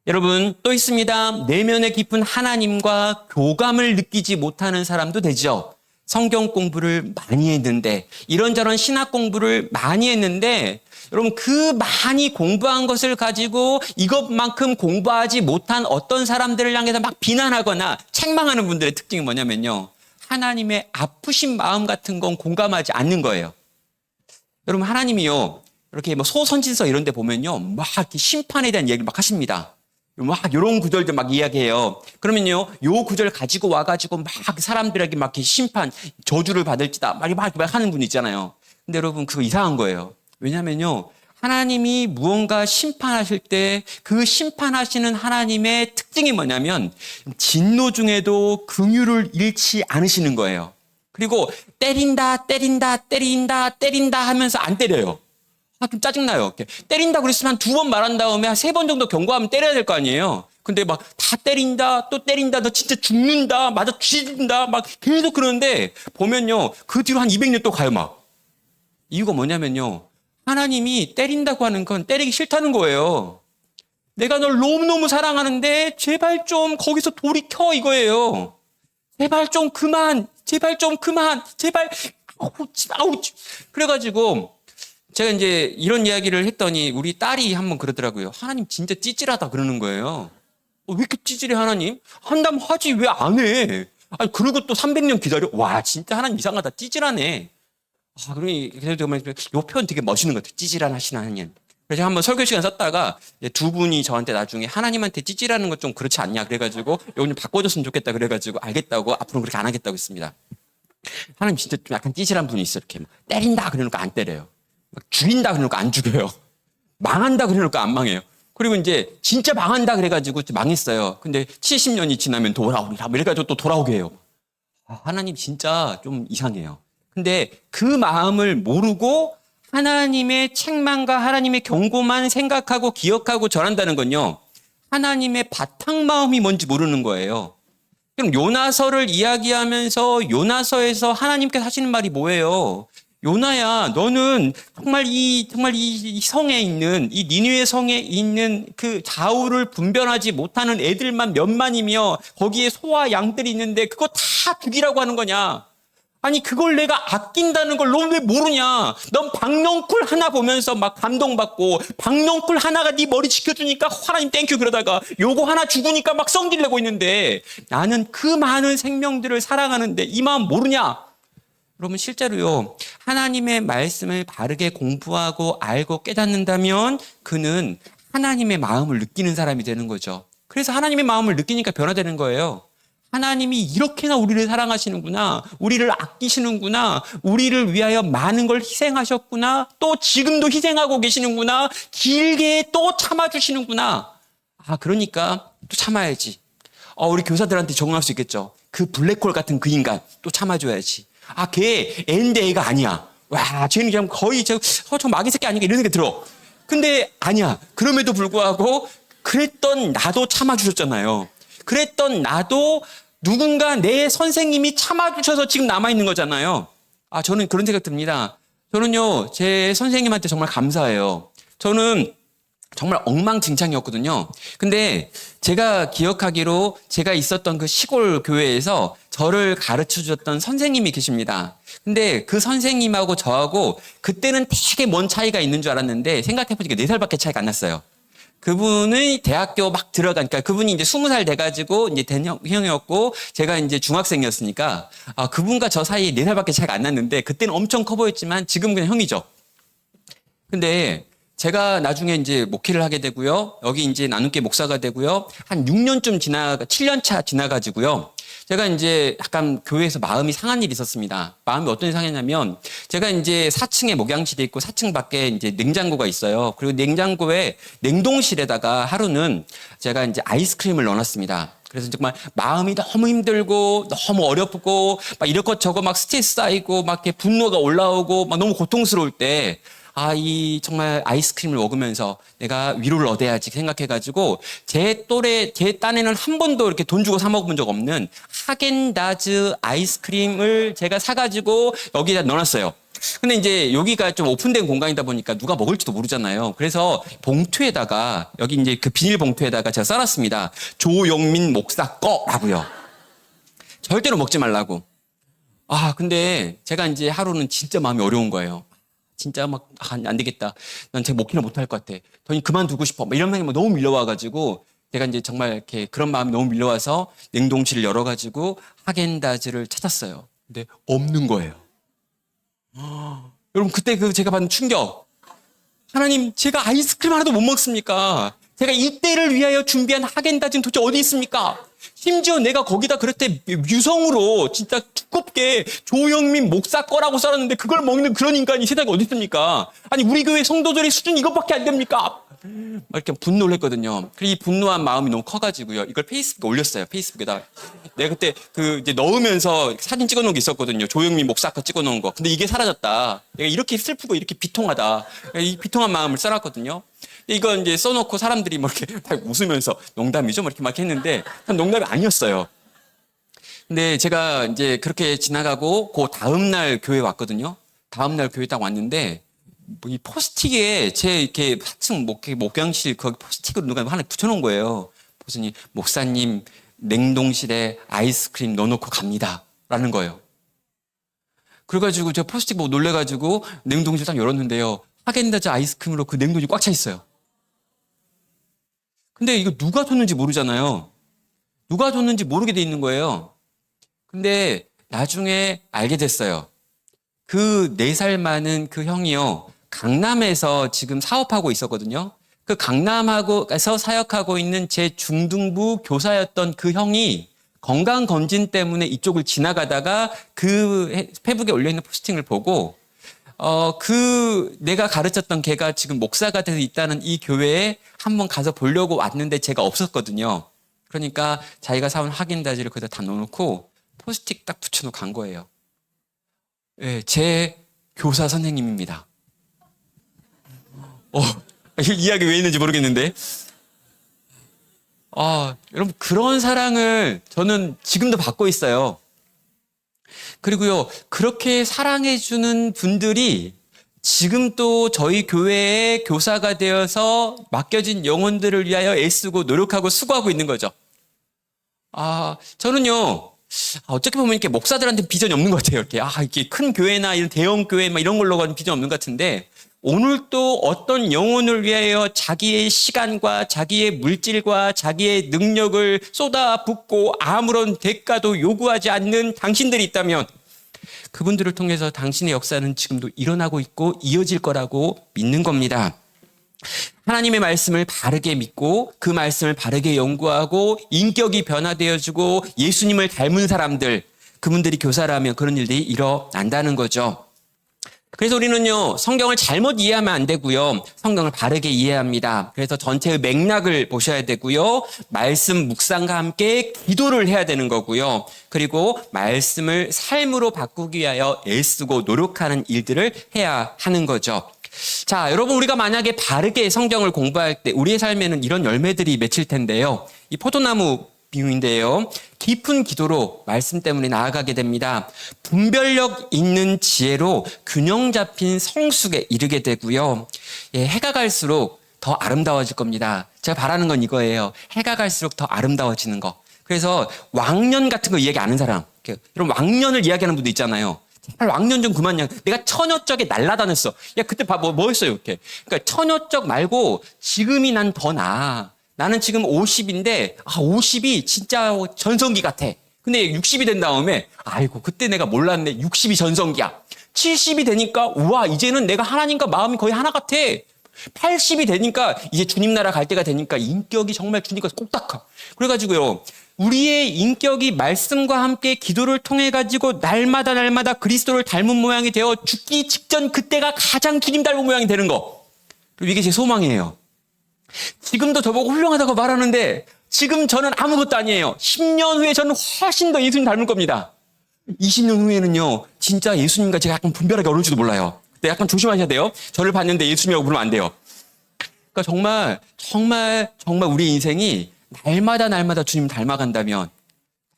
여러분, 또 있습니다. 내면에 깊은 하나님과 교감을 느끼지 못하는 사람도 되죠. 성경 공부를 많이 했는데, 이런저런 신학 공부를 많이 했는데, 여러분, 그 많이 공부한 것을 가지고 이것만큼 공부하지 못한 어떤 사람들을 향해서 막 비난하거나 책망하는 분들의 특징이 뭐냐면요, 하나님의 아프신 마음 같은 건 공감하지 않는 거예요. 여러분, 하나님이요, 이렇게 뭐 소선지서 이런 데 보면요, 막 이렇게 심판에 대한 얘기를 막 하십니다. 막 이런 구절들 막 이야기해요. 그러면요, 요 구절 가지고 와가지고 막 사람들에게 막 이렇게 심판, 저주를 받을지다 막 하는 분 있잖아요. 근데 여러분, 그거 이상한 거예요. 왜냐면요, 하나님이 무언가 심판하실 때 그 심판하시는 하나님의 특징이 뭐냐면 진노 중에도 긍휼을 잃지 않으시는 거예요. 그리고 때린다 하면서 안 때려요. 좀 짜증나요. 이렇게. 때린다 그랬으면 한 2번 말한 다음에 한 3번 정도 경고하면 때려야 될 거 아니에요. 근데 막 다 때린다, 또 때린다, 너 진짜 죽는다, 맞아 죽인다, 막 계속 그러는데 보면요, 그 뒤로 한 200년 또 가요, 막. 이유가 뭐냐면요, 하나님이 때린다고 하는 건 때리기 싫다는 거예요. 내가 널 너무너무 사랑하는데 제발 좀 거기서 돌이켜, 이거예요. 제발 좀 그만, 제발. 아우. 그래가지고 제가 이제 이런 이야기를 했더니 우리 딸이 한번 그러더라고요. 하나님 진짜 찌질하다 그러는 거예요. 왜 이렇게 찌질해, 하나님? 한다면 하지, 왜 안 해? 아니, 그리고 또 300년 기다려? 와, 진짜 하나님 이상하다. 찌질하네. 그러니, 그래도 정말 요 표현 되게 멋있는 것 같아요. 찌질한 하시는 하나님. 그래서 한번 설교 시간 썼다가 두 분이 저한테 나중에 하나님한테 찌질하는 것 좀 그렇지 않냐. 그래가지고 이거 좀 바꿔줬으면 좋겠다. 그래가지고 알겠다고 앞으로는 그렇게 안 하겠다고 했습니다. 하나님 진짜 좀 약간 찌질한 분이 있어요. 이렇게 때린다 그러니까 안 때려요. 죽인다 그러니까 안 죽여요. 망한다 그러니까 안 망해요. 그리고 이제 진짜 망한다 그래가지고 망했어요. 근데 70년이 지나면 돌아오리라. 이래가지고 또 돌아오게 해요. 하나님 진짜 좀 이상해요. 근데 그 마음을 모르고 하나님의 책망과 하나님의 경고만 생각하고 기억하고 전한다는 건요, 하나님의 바탕 마음이 뭔지 모르는 거예요. 그럼 요나서를 이야기하면서 요나서에서 하나님께서 하시는 말이 뭐예요? 요나야, 너는 정말 이 성에 있는, 이 니느웨 성에 있는 그 좌우를 분별하지 못하는 애들만 몇만이며 거기에 소와 양들이 있는데 그거 다 죽이라고 하는 거냐? 아니, 그걸 내가 아낀다는 걸 넌 왜 모르냐? 넌 박넝쿨 하나 보면서 막 감동받고, 박넝쿨 하나가 네 머리 지켜주니까 하나님 땡큐 그러다가 요거 하나 죽으니까 막 성질내고 있는데 나는 그 많은 생명들을 사랑하는데 이 마음 모르냐? 여러분, 실제로요, 하나님의 말씀을 바르게 공부하고 알고 깨닫는다면 그는 하나님의 마음을 느끼는 사람이 되는 거죠. 그래서 하나님의 마음을 느끼니까 변화되는 거예요. 하나님이 이렇게나 우리를 사랑하시는구나, 우리를 아끼시는구나, 우리를 위하여 많은 걸 희생하셨구나, 또 지금도 희생하고 계시는구나, 길게 또 참아주시는구나. 그러니까 또 참아야지. 우리 교사들한테 적응할 수 있겠죠. 그 블랙홀 같은 그 인간 또 참아줘야지. 걔 애인데 애가 아니야. 와, 쟤는 그냥 거의 저 마귀 새끼 아닌가 이런 생각이 들어. 근데 아니야. 그럼에도 불구하고 그랬던 나도 참아주셨잖아요. 그랬던 나도 누군가 내 선생님이 참아주셔서 지금 남아있는 거잖아요. 저는 그런 생각 듭니다. 저는요, 제 선생님한테 정말 감사해요. 저는 정말 엉망진창이었거든요. 근데 제가 기억하기로 제가 있었던 그 시골 교회에서 저를 가르쳐 주셨던 선생님이 계십니다. 근데 그 선생님하고 저하고 그때는 되게 먼 차이가 있는 줄 알았는데 생각해보니까 4살밖에 차이가 안 났어요. 그분이 대학교 막 들어가니까 그분이 이제 20살 돼가지고 이제 된 형이었고 제가 이제 중학생이었으니까 그분과 저 사이에 4살밖에 차이가 안 났는데 그때는 엄청 커 보였지만 지금 그냥 형이죠. 근데 제가 나중에 이제 목회를 하게 되고요. 여기 이제 나눔교회 목사가 되고요. 한 7년 차 지나가지고요. 제가 이제 약간 교회에서 마음이 상한 일이 있었습니다. 마음이 어떤 일이 상했냐면 제가 이제 4층에 목양실이 있고 4층 밖에 이제 냉장고가 있어요. 그리고 냉장고에 냉동실에다가 하루는 제가 이제 아이스크림을 넣어놨습니다. 그래서 정말 마음이 너무 힘들고 너무 어렵고 막 이것저것 막 스트레스 쌓이고 막 이렇게 분노가 올라오고 막 너무 고통스러울 때 이 정말 아이스크림을 먹으면서 내가 위로를 얻어야지 생각해가지고 제 딴에는 한 번도 이렇게 돈 주고 사 먹어본 적 없는 하겐다즈 아이스크림을 제가 사가지고 여기다 넣어놨어요. 근데 이제 여기가 좀 오픈된 공간이다 보니까 누가 먹을지도 모르잖아요. 그래서 봉투에다가 여기 이제 그 비닐 봉투에다가 제가 써놨습니다. 조영민 목사 거라고요. 절대로 먹지 말라고. 근데 제가 이제 하루는 진짜 마음이 어려운 거예요. 진짜 막, 안 되겠다. 난 제가 먹기는 못할 것 같아. 더 그만두고 싶어. 이런 생각이 너무 밀려와가지고, 제가 이제 정말 이렇게 그런 마음이 너무 밀려와서 냉동실을 열어가지고 하겐다즈를 찾았어요. 근데 없는 거예요. 여러분, 그때 제가 받은 충격. 하나님, 제가 아이스크림 하나도 못 먹습니까? 제가 이때를 위하여 준비한 하겐다즈는 도대체 어디 있습니까? 심지어 내가 거기다 그랬대 유성으로 진짜 두껍게 조영민 목사 거라고 써놨는데 그걸 먹는 그런 인간이 세상에 어디 있습니까? 아니 우리 교회 성도들의 수준 이것밖에 안 됩니까? 막 이렇게 분노를 했거든요. 그리고 이 분노한 마음이 너무 커가지고요. 이걸 페이스북에 올렸어요. 페이스북에다. 내가 그때 이제 넣으면서 사진 찍어놓은 게 있었거든요. 조영민 목사 거 찍어놓은 거. 근데 이게 사라졌다. 내가 이렇게 슬프고 이렇게 비통하다. 이 비통한 마음을 써놨거든요. 이거 이제 써놓고 사람들이 뭐 이렇게 다 웃으면서 농담이죠? 뭐 이렇게 막 했는데 농담이 아니었어요. 근데 제가 이제 그렇게 지나가고 그 다음날 교회 왔거든요. 다음날 교회 딱 왔는데 이 포스틱에 제 이렇게 4층 목양실 거기 포스틱으로 누가 하나 붙여놓은 거예요. 보더니 목사님 냉동실에 아이스크림 넣어놓고 갑니다. 라는 거예요. 그래가지고 제가 포스틱 보고 놀래가지고 냉동실 딱 열었는데요. 하겐다즈 아이스크림으로 그 냉동실이 꽉 차 있어요. 근데 이거 누가 줬는지 모르잖아요. 누가 줬는지 모르게 돼 있는 거예요. 근데 나중에 알게 됐어요. 그 4살 많은 그 형이요. 강남에서 지금 사업하고 있었거든요. 그 강남에서 사역하고 있는 제 중등부 교사였던 그 형이 건강검진 때문에 이쪽을 지나가다가 그 페북에 올려있는 포스팅을 보고 내가 가르쳤던 걔가 지금 목사가 돼서 있다는 이 교회에 한번 가서 보려고 왔는데 제가 없었거든요. 그러니까 자기가 사온 하겐다즈를 거기다 다 넣어놓고 포스틱 딱 붙여놓고 간 거예요. 네, 제 교사 선생님입니다. 이 이야기 왜 있는지 모르겠는데. 여러분, 그런 사랑을 저는 지금도 받고 있어요. 그리고요, 그렇게 사랑해주는 분들이 지금 또 저희 교회의 교사가 되어서 맡겨진 영혼들을 위하여 애쓰고 노력하고 수고하고 있는 거죠. 저는요, 어떻게 보면 이렇게 목사들한테 비전이 없는 것 같아요. 이렇게 큰 교회나 이런 대형 교회 이런 걸로 가는 비전이 없는 것 같은데, 오늘 또 어떤 영혼을 위하여 자기의 시간과 자기의 물질과 자기의 능력을 쏟아붓고 아무런 대가도 요구하지 않는 당신들이 있다면 그분들을 통해서 당신의 역사는 지금도 일어나고 있고 이어질 거라고 믿는 겁니다. 하나님의 말씀을 바르게 믿고 그 말씀을 바르게 연구하고 인격이 변화되어지고 예수님을 닮은 사람들, 그분들이 교사라면 그런 일들이 일어난다는 거죠. 그래서 우리는요, 성경을 잘못 이해하면 안 되고요. 성경을 바르게 이해합니다. 그래서 전체의 맥락을 보셔야 되고요. 말씀 묵상과 함께 기도를 해야 되는 거고요. 그리고 말씀을 삶으로 바꾸기 위하여 애쓰고 노력하는 일들을 해야 하는 거죠. 자, 여러분, 우리가 만약에 바르게 성경을 공부할 때 우리의 삶에는 이런 열매들이 맺힐 텐데요. 이 포도나무 비유인데요. 깊은 기도로 말씀 때문에 나아가게 됩니다. 분별력 있는 지혜로 균형 잡힌 성숙에 이르게 되고요. 해가 갈수록 더 아름다워질 겁니다. 제가 바라는 건 이거예요. 해가 갈수록 더 아름다워지는 거. 그래서 왕년 같은 거 이야기 아는 사람, 이런 왕년을 이야기하는 분도 있잖아요. 제발 왕년 좀 그만냐. 내가 처녀적에 날라다녔어. 야, 그때 뭐 했어요, 이렇게. 그러니까 처녀적 말고 지금이 난 더 나아. 나는 지금 50인데 50이 진짜 전성기 같아. 근데 60이 된 다음에 아이고 그때 내가 몰랐네. 60이 전성기야. 70이 되니까 우와 이제는 내가 하나님과 마음이 거의 하나 같아. 80이 되니까 이제 주님 나라 갈 때가 되니까 인격이 정말 주님과 꼭딱하. 그래가지고요. 우리의 인격이 말씀과 함께 기도를 통해 가지고 날마다 그리스도를 닮은 모양이 되어 죽기 직전 그때가 가장 주님 닮은 모양이 되는 거. 그리고 이게 제 소망이에요. 지금도 저보고 훌륭하다고 말하는데 지금 저는 아무것도 아니에요. 10년 후에 저는 훨씬 더 예수님 닮을 겁니다. 20년 후에는요. 진짜 예수님과 제가 약간 분별하기 어려울지도 몰라요. 근데 약간 조심하셔야 돼요. 저를 봤는데 예수님이라고 부르면 안 돼요. 그러니까 정말 우리 인생이 날마다 주님을 닮아간다면,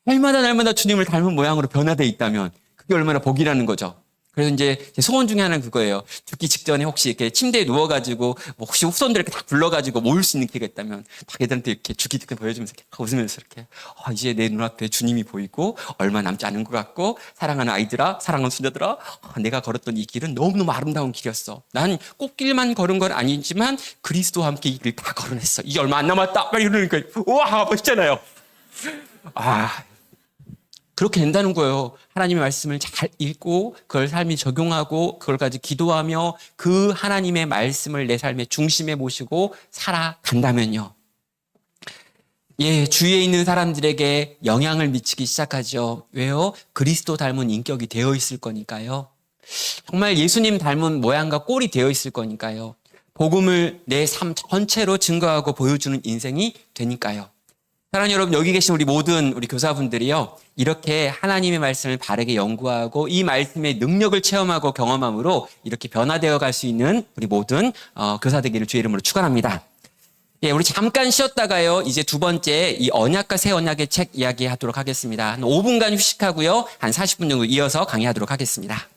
날마다 주님을 닮은 모양으로 변화되어 있다면 그게 얼마나 복이라는 거죠. 그래서 이제 제 소원 중에 하나는 그거예요. 죽기 직전에 혹시 이렇게 침대에 누워가지고 뭐 혹시 후손들 이렇게 다 불러가지고 모을 수 있는 기회가 있다면 막 애들한테 이렇게 죽기 직전 보여주면서 이렇게 웃으면서 이렇게 이제 내 눈앞에 주님이 보이고 얼마 남지 않은 것 같고 사랑하는 아이들아, 사랑하는 손자들아, 내가 걸었던 이 길은 너무너무 아름다운 길이었어. 난 꽃길만 걸은 건 아니지만 그리스도와 함께 이 길 다 걸어냈어. 이제 얼마 안 남았다. 막 이러니까 우와 멋있잖아요. 아 그렇게 된다는 거예요. 하나님의 말씀을 잘 읽고 그걸 삶에 적용하고 그걸 가지고 기도하며 그 하나님의 말씀을 내 삶의 중심에 모시고 살아간다면요. 예, 주위에 있는 사람들에게 영향을 미치기 시작하죠. 왜요? 그리스도 닮은 인격이 되어 있을 거니까요. 정말 예수님 닮은 모양과 꼴이 되어 있을 거니까요. 복음을 내 삶 전체로 증거하고 보여주는 인생이 되니까요. 사랑하는 여러분, 여기 계신 우리 모든 우리 교사분들이요, 이렇게 하나님의 말씀을 바르게 연구하고 이 말씀의 능력을 체험하고 경험함으로 이렇게 변화되어 갈 수 있는 우리 모든 교사 되기를 주의 이름으로 축원합니다. 예, 우리 잠깐 쉬었다가요, 이제 두 번째 이 언약과 새 언약의 책 이야기하도록 하겠습니다. 한 5분간 휴식하고요, 한 40분 정도 이어서 강의하도록 하겠습니다.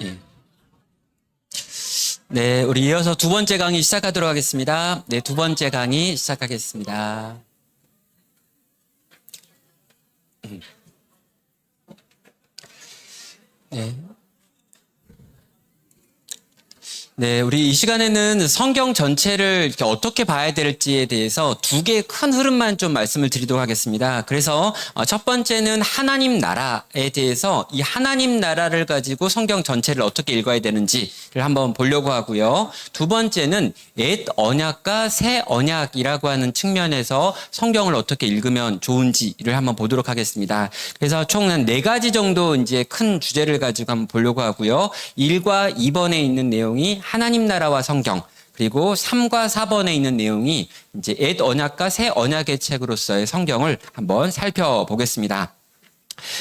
예. 네, 우리 이어서 두 번째 강의 시작하도록 하겠습니다. 네, 두 번째 강의 시작하겠습니다. 네. 네, 우리 이 시간에는 성경 전체를 이렇게 어떻게 봐야 될지에 대해서 두 개의 큰 흐름만 좀 말씀을 드리도록 하겠습니다. 그래서 첫 번째는 하나님 나라에 대해서 이 하나님 나라를 가지고 성경 전체를 어떻게 읽어야 되는지를 한번 보려고 하고요. 두 번째는 옛 언약과 새 언약이라고 하는 측면에서 성경을 어떻게 읽으면 좋은지를 한번 보도록 하겠습니다. 그래서 총 한 4가지 정도 이제 큰 주제를 가지고 한번 보려고 하고요. 1과 2번에 있는 내용이 하나님 나라와 성경, 그리고 3과 4번에 있는 내용이 이제 옛 언약과 새 언약의 책으로서의 성경을 한번 살펴보겠습니다.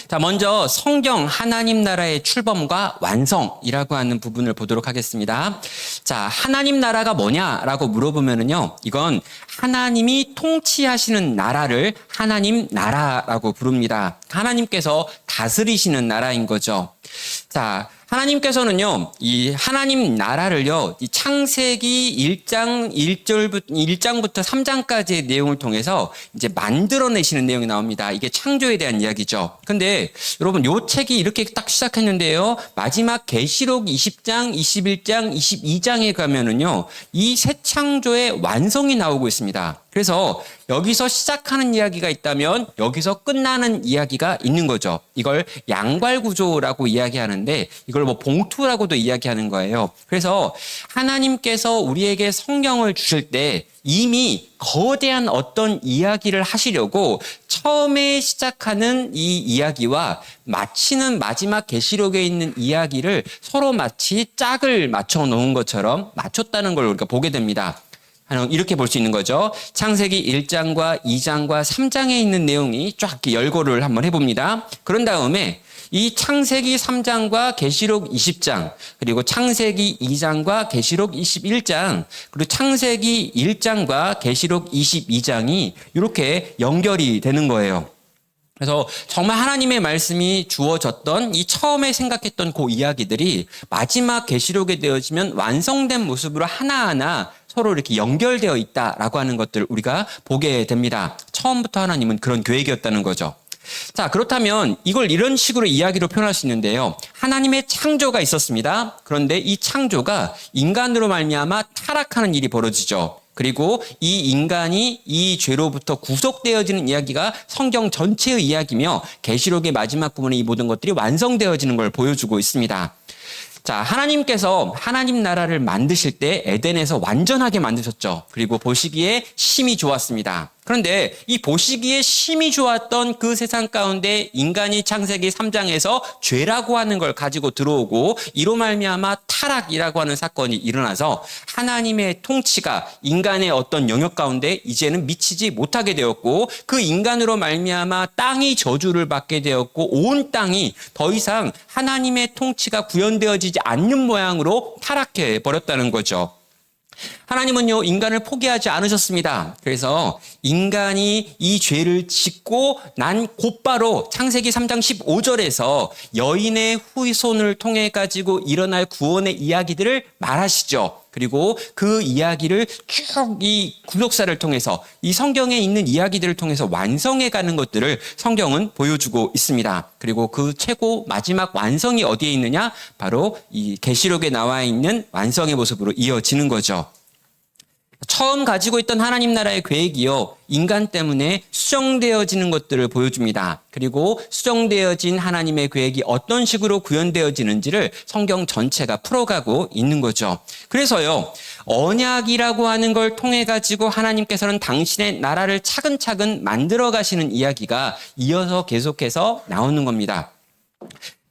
자, 먼저 성경 하나님 나라의 출범과 완성이라고 하는 부분을 보도록 하겠습니다. 자, 하나님 나라가 뭐냐라고 물어보면은요, 이건 하나님이 통치하시는 나라를 하나님 나라라고 부릅니다. 하나님께서 다스리시는 나라인 거죠. 자, 하나님께서는요, 이 하나님 나라를요, 이 창세기 1장부터 3장까지의 내용을 통해서 이제 만들어내시는 내용이 나옵니다. 이게 창조에 대한 이야기죠. 근데 여러분, 요 책이 이렇게 딱 시작했는데요, 마지막 계시록 20장, 21장, 22장에 가면은요, 이 새 창조의 완성이 나오고 있습니다. 그래서 여기서 시작하는 이야기가 있다면 여기서 끝나는 이야기가 있는 거죠. 이걸 양괄구조라고 이야기하는데 이걸 뭐 봉투라고도 이야기하는 거예요. 그래서 하나님께서 우리에게 성경을 주실 때 이미 거대한 어떤 이야기를 하시려고 처음에 시작하는 이 이야기와 마치는 마지막 계시록에 있는 이야기를 서로 마치 짝을 맞춰 놓은 것처럼 맞췄다는 걸 우리가 보게 됩니다. 이렇게 볼 수 있는 거죠. 창세기 1장과 2장과 3장에 있는 내용이 쫙 열거를 한번 해봅니다. 그런 다음에 이 창세기 3장과 계시록 20장, 그리고 창세기 2장과 계시록 21장, 그리고 창세기 1장과 계시록 22장이 이렇게 연결이 되는 거예요. 그래서 정말 하나님의 말씀이 주어졌던 이 처음에 생각했던 그 이야기들이 마지막 계시록에 되어지면 완성된 모습으로 하나하나 서로 이렇게 연결되어 있다라고 하는 것들을 우리가 보게 됩니다. 처음부터 하나님은 그런 계획이었다는 거죠. 자, 그렇다면 이걸 이런 식으로 이야기로 표현할 수 있는데요. 하나님의 창조가 있었습니다. 그런데 이 창조가 인간으로 말미암아 타락하는 일이 벌어지죠. 그리고 이 인간이 이 죄로부터 구속되어지는 이야기가 성경 전체의 이야기며 계시록의 마지막 부분에 이 모든 것들이 완성되어지는 걸 보여주고 있습니다. 자, 하나님께서 하나님 나라를 만드실 때 에덴에서 완전하게 만드셨죠. 그리고 보시기에 심히 좋았습니다. 그런데 이 보시기에 심히 좋았던 그 세상 가운데 인간이 창세기 3장에서 죄라고 하는 걸 가지고 들어오고 이로 말미암아 타락이라고 하는 사건이 일어나서 하나님의 통치가 인간의 어떤 영역 가운데 이제는 미치지 못하게 되었고 그 인간으로 말미암아 땅이 저주를 받게 되었고 온 땅이 더 이상 하나님의 통치가 구현되어지지 않는 모양으로 타락해 버렸다는 거죠. 하나님은요, 인간을 포기하지 않으셨습니다. 그래서 인간이 이 죄를 짓고 난 곧바로 창세기 3장 15절에서 여인의 후손을 통해 가지고 일어날 구원의 이야기들을 말하시죠. 그리고 그 이야기를 쭉 이 구속사를 통해서 이 성경에 있는 이야기들을 통해서 완성해 가는 것들을 성경은 보여주고 있습니다. 그리고 그 최고 마지막 완성이 어디에 있느냐? 바로 이 계시록에 나와 있는 완성의 모습으로 이어지는 거죠. 처음 가지고 있던 하나님 나라의 계획이요, 인간 때문에 수정되어지는 것들을 보여줍니다. 그리고 수정되어진 하나님의 계획이 어떤 식으로 구현되어지는지를 성경 전체가 풀어가고 있는 거죠. 그래서요, 언약이라고 하는 걸 통해 가지고 하나님께서는 당신의 나라를 차근차근 만들어 가시는 이야기가 이어서 계속해서 나오는 겁니다.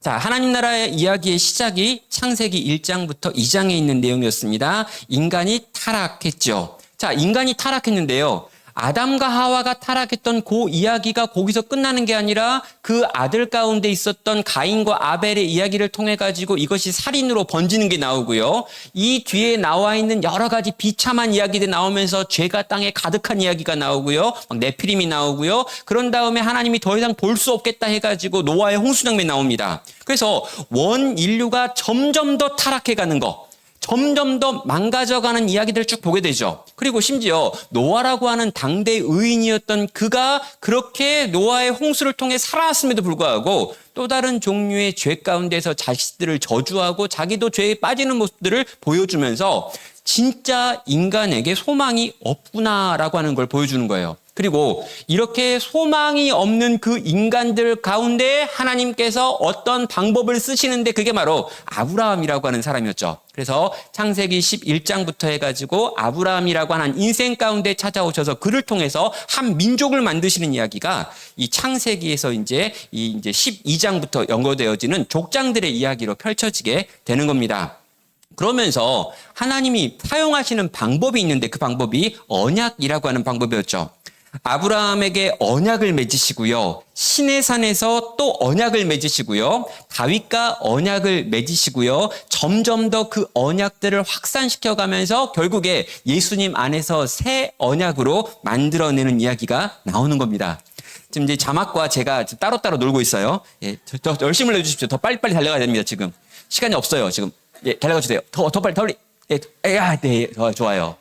자, 하나님 나라의 이야기의 시작이 창세기 1장부터 2장에 있는 내용이었습니다. 인간이 타락했죠. 자, 인간이 타락했는데요. 아담과 하와가 타락했던 그 이야기가 거기서 끝나는 게 아니라 그 아들 가운데 있었던 가인과 아벨의 이야기를 통해 가지고 이것이 살인으로 번지는 게 나오고요. 이 뒤에 나와 있는 여러 가지 비참한 이야기들이 나오면서 죄가 땅에 가득한 이야기가 나오고요. 막 네피림이 나오고요. 그런 다음에 하나님이 더 이상 볼 수 없겠다 해가지고 노아의 홍수장면이 나옵니다. 그래서 원 인류가 점점 더 타락해가는 거, 점점 더 망가져가는 이야기들을 쭉 보게 되죠. 그리고 심지어 노아라고 하는 당대 의인이었던 그가 그렇게 노아의 홍수를 통해 살아났음에도 불구하고 또 다른 종류의 죄 가운데서 자식들을 저주하고 자기도 죄에 빠지는 모습들을 보여주면서 진짜 인간에게 소망이 없구나라고 하는 걸 보여주는 거예요. 그리고 이렇게 소망이 없는 그 인간들 가운데 하나님께서 어떤 방법을 쓰시는데 그게 바로 아브라함이라고 하는 사람이었죠. 그래서 창세기 11장부터 해가지고 아브라함이라고 하는 인생 가운데 찾아오셔서 그를 통해서 한 민족을 만드시는 이야기가 이 창세기에서 이제 12장부터 연결되어지는 족장들의 이야기로 펼쳐지게 되는 겁니다. 그러면서 하나님이 사용하시는 방법이 있는데 그 방법이 언약이라고 하는 방법이었죠. 아브라함에게 언약을 맺으시고요. 시내산에서 또 언약을 맺으시고요. 다윗과 언약을 맺으시고요. 점점 더 그 언약들을 확산시켜가면서 결국에 예수님 안에서 새 언약으로 만들어내는 이야기가 나오는 겁니다. 지금 이제 자막과 제가 따로따로 놀고 있어요. 예, 더 열심을 내주십시오. 더 빨리빨리 달려가야 됩니다. 지금 시간이 없어요. 지금 예, 달려가 주세요. 더 빨리. 예, 네, 좋아요.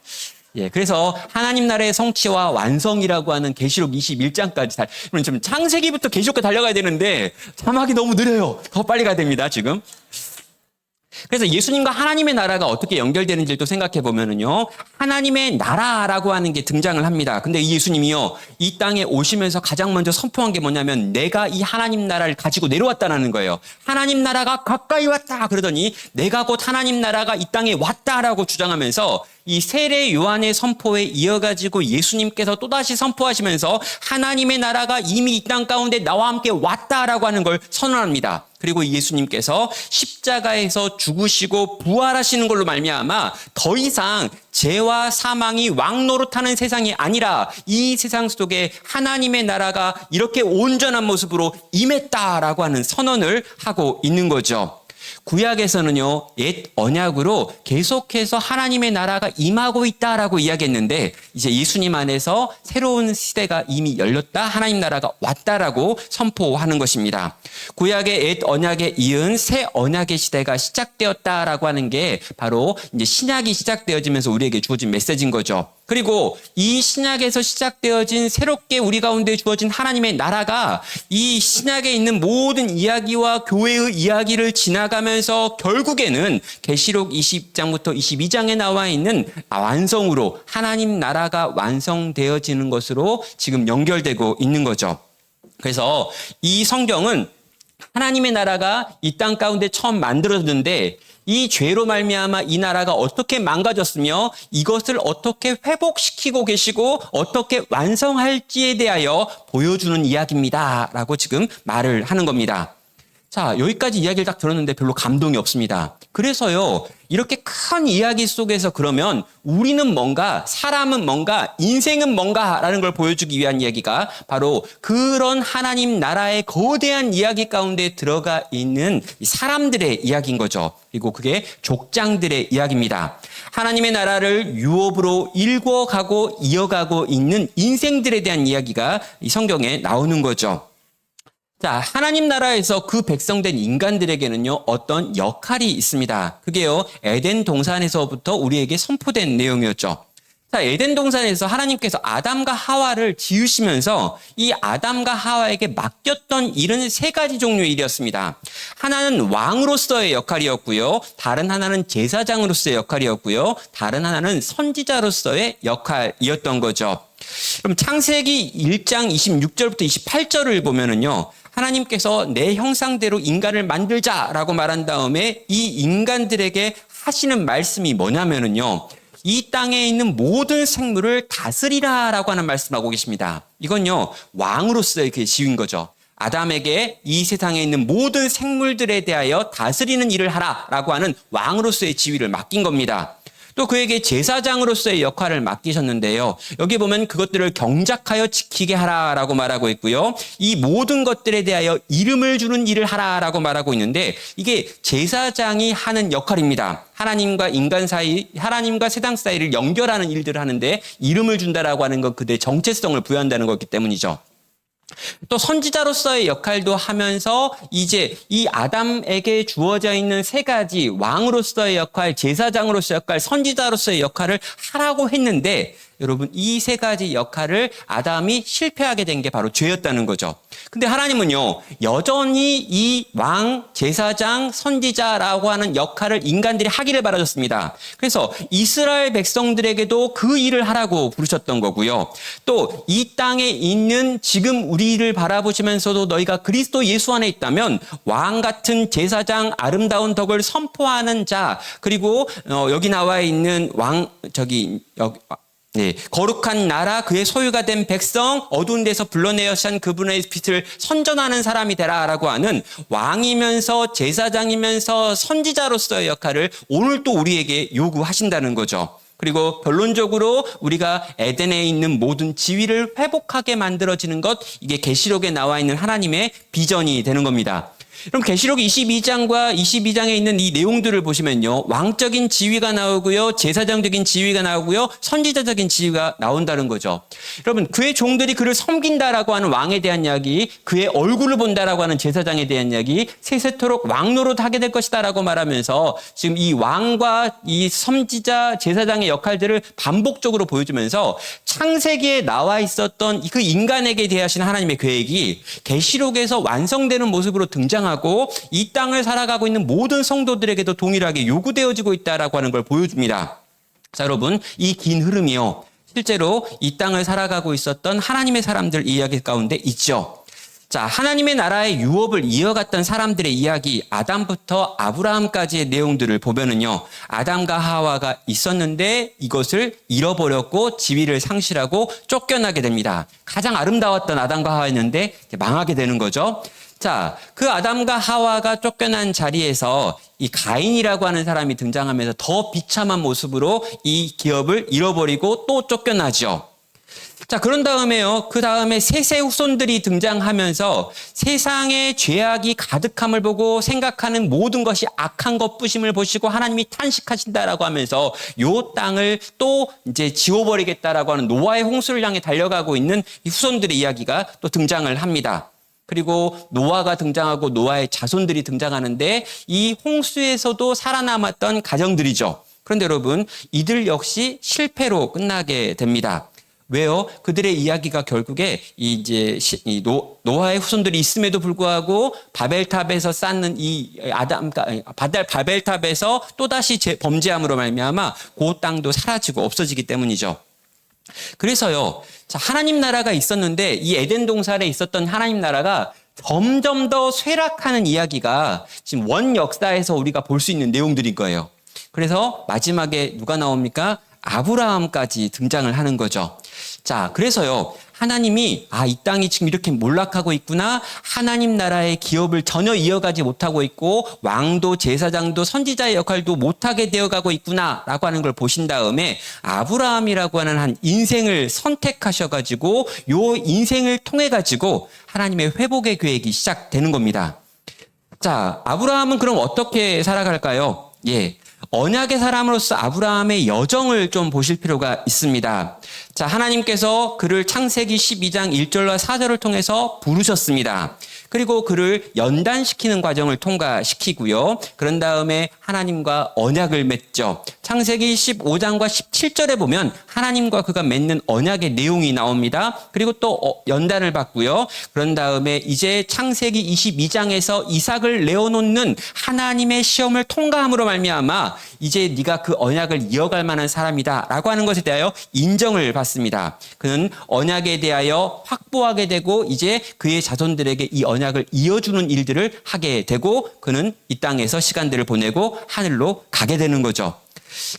예, 그래서 하나님 나라의 성취와 완성이라고 하는 계시록 21장까지 지금 창세기부터 계시록까지 달려가야 되는데 자막이 너무 느려요. 더 빨리 가야 됩니다, 지금. 그래서 예수님과 하나님의 나라가 어떻게 연결되는지를 또 생각해 보면은요, 하나님의 나라라고 하는 게 등장을 합니다. 근데 이 예수님이요, 이 땅에 오시면서 가장 먼저 선포한 게 뭐냐면 내가 이 하나님 나라를 가지고 내려왔다는 거예요. 하나님 나라가 가까이 왔다 그러더니 내가 곧 하나님 나라가 이 땅에 왔다라고 주장하면서 이 세례 요한의 선포에 이어가지고 예수님께서 또다시 선포하시면서 하나님의 나라가 이미 이 땅 가운데 나와 함께 왔다라고 하는 걸 선언합니다. 그리고 예수님께서 십자가에서 죽으시고 부활하시는 걸로 말미암아 더 이상 죄와 사망이 왕노릇하는 세상이 아니라 이 세상 속에 하나님의 나라가 이렇게 온전한 모습으로 임했다라고 하는 선언을 하고 있는 거죠. 구약에서는요, 옛 언약으로 계속해서 하나님의 나라가 임하고 있다라고 이야기했는데 이제 예수님 안에서 새로운 시대가 이미 열렸다, 하나님 나라가 왔다라고 선포하는 것입니다. 구약의 옛 언약에 이은 새 언약의 시대가 시작되었다라고 하는 게 바로 이제 신약이 시작되어지면서 우리에게 주어진 메시지인 거죠. 그리고 이 신약에서 시작되어진 새롭게 우리 가운데 주어진 하나님의 나라가 이 신약에 있는 모든 이야기와 교회의 이야기를 지나가면서 결국에는 계시록 20장부터 22장에 나와 있는 완성으로 하나님 나라가 완성되어지는 것으로 지금 연결되고 있는 거죠. 그래서 이 성경은 하나님의 나라가 이 땅 가운데 처음 만들어졌는데 이 죄로 말미암아 이 나라가 어떻게 망가졌으며 이것을 어떻게 회복시키고 계시고 어떻게 완성할지에 대하여 보여주는 이야기입니다. 라고 지금 말을 하는 겁니다. 자, 여기까지 이야기를 딱 들었는데 별로 감동이 없습니다. 그래서요, 이렇게 큰 이야기 속에서 그러면 우리는 뭔가, 사람은 뭔가, 인생은 뭔가라는 걸 보여주기 위한 이야기가 바로 그런 하나님 나라의 거대한 이야기 가운데 들어가 있는 사람들의 이야기인 거죠. 그리고 그게 족장들의 이야기입니다. 하나님의 나라를 유업으로 일궈가고 이어가고 있는 인생들에 대한 이야기가 이 성경에 나오는 거죠. 자, 하나님 나라에서 그 백성된 인간들에게는요, 어떤 역할이 있습니다. 그게요, 에덴 동산에서부터 우리에게 선포된 내용이었죠. 자, 에덴 동산에서 하나님께서 아담과 하와를 지으시면서 이 아담과 하와에게 맡겼던 일은 세 가지 종류의 일이었습니다. 하나는 왕으로서의 역할이었고요. 다른 하나는 제사장으로서의 역할이었고요. 다른 하나는 선지자로서의 역할이었던 거죠. 그럼 창세기 1장 26절부터 28절을 보면은요, 하나님께서 내 형상대로 인간을 만들자라고 말한 다음에 이 인간들에게 하시는 말씀이 뭐냐면은요, 이 땅에 있는 모든 생물을 다스리라라고 하는 말씀하고 계십니다. 이건요, 왕으로서의 그 지위인 거죠. 아담에게 이 세상에 있는 모든 생물들에 대하여 다스리는 일을 하라라고 하는 왕으로서의 지위를 맡긴 겁니다. 또 그에게 제사장으로서의 역할을 맡기셨는데요. 여기 보면 그것들을 경작하여 지키게 하라라고 말하고 있고요. 이 모든 것들에 대하여 이름을 주는 일을 하라라고 말하고 있는데 이게 제사장이 하는 역할입니다. 하나님과 인간 사이, 하나님과 세상 사이를 연결하는 일들을 하는데 이름을 준다라고 하는 것 그들의 정체성을 부여한다는 것이기 때문이죠. 또 선지자로서의 역할도 하면서 이제 이 아담에게 주어져 있는 세 가지 왕으로서의 역할, 제사장으로서의 역할, 선지자로서의 역할을 하라고 했는데 여러분 이 세 가지 역할을 아담이 실패하게 된 게 바로 죄였다는 거죠. 근데 하나님은요 여전히 이 왕, 제사장, 선지자라고 하는 역할을 인간들이 하기를 바라셨습니다. 그래서 이스라엘 백성들에게도 그 일을 하라고 부르셨던 거고요. 또 이 땅에 있는 지금 우리를 바라보시면서도 너희가 그리스도 예수 안에 있다면 왕 같은 제사장, 아름다운 덕을 선포하는 자, 그리고 여기 나와 있는 거룩한 나라, 그의 소유가 된 백성, 어두운 데서 불러내어신 그분의 빛을 선전하는 사람이 되라라고 하는 왕이면서 제사장이면서 선지자로서의 역할을 오늘 또 우리에게 요구하신다는 거죠. 그리고 결론적으로 우리가 에덴에 있는 모든 지위를 회복하게 만들어지는 것, 이게 계시록에 나와 있는 하나님의 비전이 되는 겁니다. 그럼 계시록 22장과 22장에 있는 이 내용들을 보시면요. 왕적인 지위가 나오고요. 제사장적인 지위가 나오고요. 선지자적인 지위가 나온다는 거죠. 여러분, 그의 종들이 그를 섬긴다라고 하는 왕에 대한 이야기, 그의 얼굴을 본다라고 하는 제사장에 대한 이야기, 세세토록 왕노릇하게 될 것이다라고 말하면서 지금 이 왕과 이 선지자, 제사장의 역할들을 반복적으로 보여주면서 창세기에 나와 있었던 그 인간에게 대하신 하나님의 계획이 계시록에서 완성되는 모습으로 등장하고 이 땅을 살아가고 있는 모든 성도들에게도 동일하게 요구되어지고 있다라고 하는 걸 보여줍니다. 자, 여러분, 이 긴 흐름이요. 실제로 이 땅을 살아가고 있었던 하나님의 사람들 이야기 가운데 있죠. 자, 하나님의 나라의 유업을 이어갔던 사람들의 이야기, 아담부터 아브라함까지의 내용들을 보면은요, 아담과 하와가 있었는데 이것을 잃어버렸고 지위를 상실하고 쫓겨나게 됩니다. 가장 아름다웠던 아담과 하와였는데 망하게 되는 거죠. 자, 그 아담과 하와가 쫓겨난 자리에서 이 가인이라고 하는 사람이 등장하면서 더 비참한 모습으로 이 기업을 잃어버리고 또 쫓겨나죠. 자, 그런 다음에요. 그 다음에 셋의 후손들이 등장하면서 세상의 죄악이 가득함을 보고 생각하는 모든 것이 악한 것뿐임을 보시고 하나님이 탄식하신다라고 하면서 요 땅을 또 이제 지워버리겠다라고 하는 노아의 홍수를 향해 달려가고 있는 이 후손들의 이야기가 또 등장을 합니다. 그리고 노아가 등장하고 노아의 자손들이 등장하는데 이 홍수에서도 살아남았던 가정들이죠. 그런데 여러분, 이들 역시 실패로 끝나게 됩니다. 왜요? 그들의 이야기가 결국에 노아의 후손들이 있음에도 불구하고 바벨탑에서 쌓는 바벨탑에서 또다시 범죄함으로 말미암아 그 땅도 사라지고 없어지기 때문이죠. 그래서요, 자, 하나님 나라가 있었는데 이 에덴 동산에 있었던 하나님 나라가 점점 더 쇠락하는 이야기가 지금 원 역사에서 우리가 볼 수 있는 내용들인 거예요. 그래서 마지막에 누가 나옵니까? 아브라함까지 등장을 하는 거죠. 자, 그래서요, 하나님이 이 땅이 지금 이렇게 몰락하고 있구나. 하나님 나라의 기업을 전혀 이어가지 못하고 있고 왕도 제사장도 선지자의 역할도 못하게 되어가고 있구나라고 하는 걸 보신 다음에 아브라함이라고 하는 한 인생을 선택하셔가지고 요 인생을 통해가지고 하나님의 회복의 계획이 시작되는 겁니다. 자, 아브라함은 그럼 어떻게 살아갈까요? 언약의 사람으로서 아브라함의 여정을 좀 보실 필요가 있습니다. 자, 하나님께서 그를 창세기 12장 1절과 4절을 통해서 부르셨습니다. 그리고 그를 연단시키는 과정을 통과시키고요. 그런 다음에 하나님과 언약을 맺죠. 창세기 15장과 17절에 보면 하나님과 그가 맺는 언약의 내용이 나옵니다. 그리고 또 연단을 받고요. 그런 다음에 이제 창세기 22장에서 이삭을 내어놓는 하나님의 시험을 통과함으로 말미암아 이제 네가 그 언약을 이어갈 만한 사람이다 라고 하는 것에 대하여 인정을 받습니다. 그는 언약에 대하여 확보하게 되고 이제 그의 자손들에게 이 언약을 이어주는 일들을 하게 되고 그는 이 땅에서 시간들을 보내고 하늘로 가게 되는 거죠.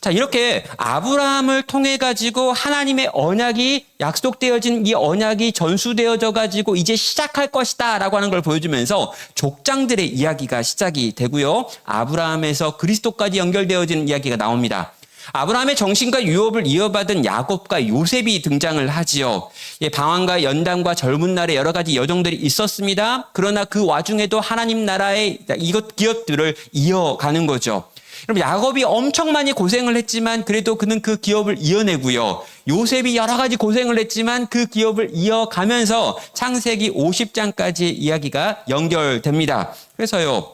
자, 이렇게 아브라함을 통해 가지고 하나님의 언약이 약속되어진 이 언약이 전수되어져 가지고 이제 시작할 것이다 라고 하는 걸 보여주면서 족장들의 이야기가 시작이 되고요. 아브라함에서 그리스도까지 연결되어지는 이야기가 나옵니다. 아브라함의 정신과 유업을 이어받은 야곱과 요셉이 등장을 하지요. 예, 방황과 연단과 젊은 날에 여러 가지 여정들이 있었습니다. 그러나 그 와중에도 하나님 나라의 이것 기업들을 이어가는 거죠. 여러분, 야곱이 엄청 많이 고생을 했지만 그래도 그는 그 기업을 이어내고요. 요셉이 여러 가지 고생을 했지만 그 기업을 이어가면서 창세기 50장까지의 이야기가 연결됩니다. 그래서요,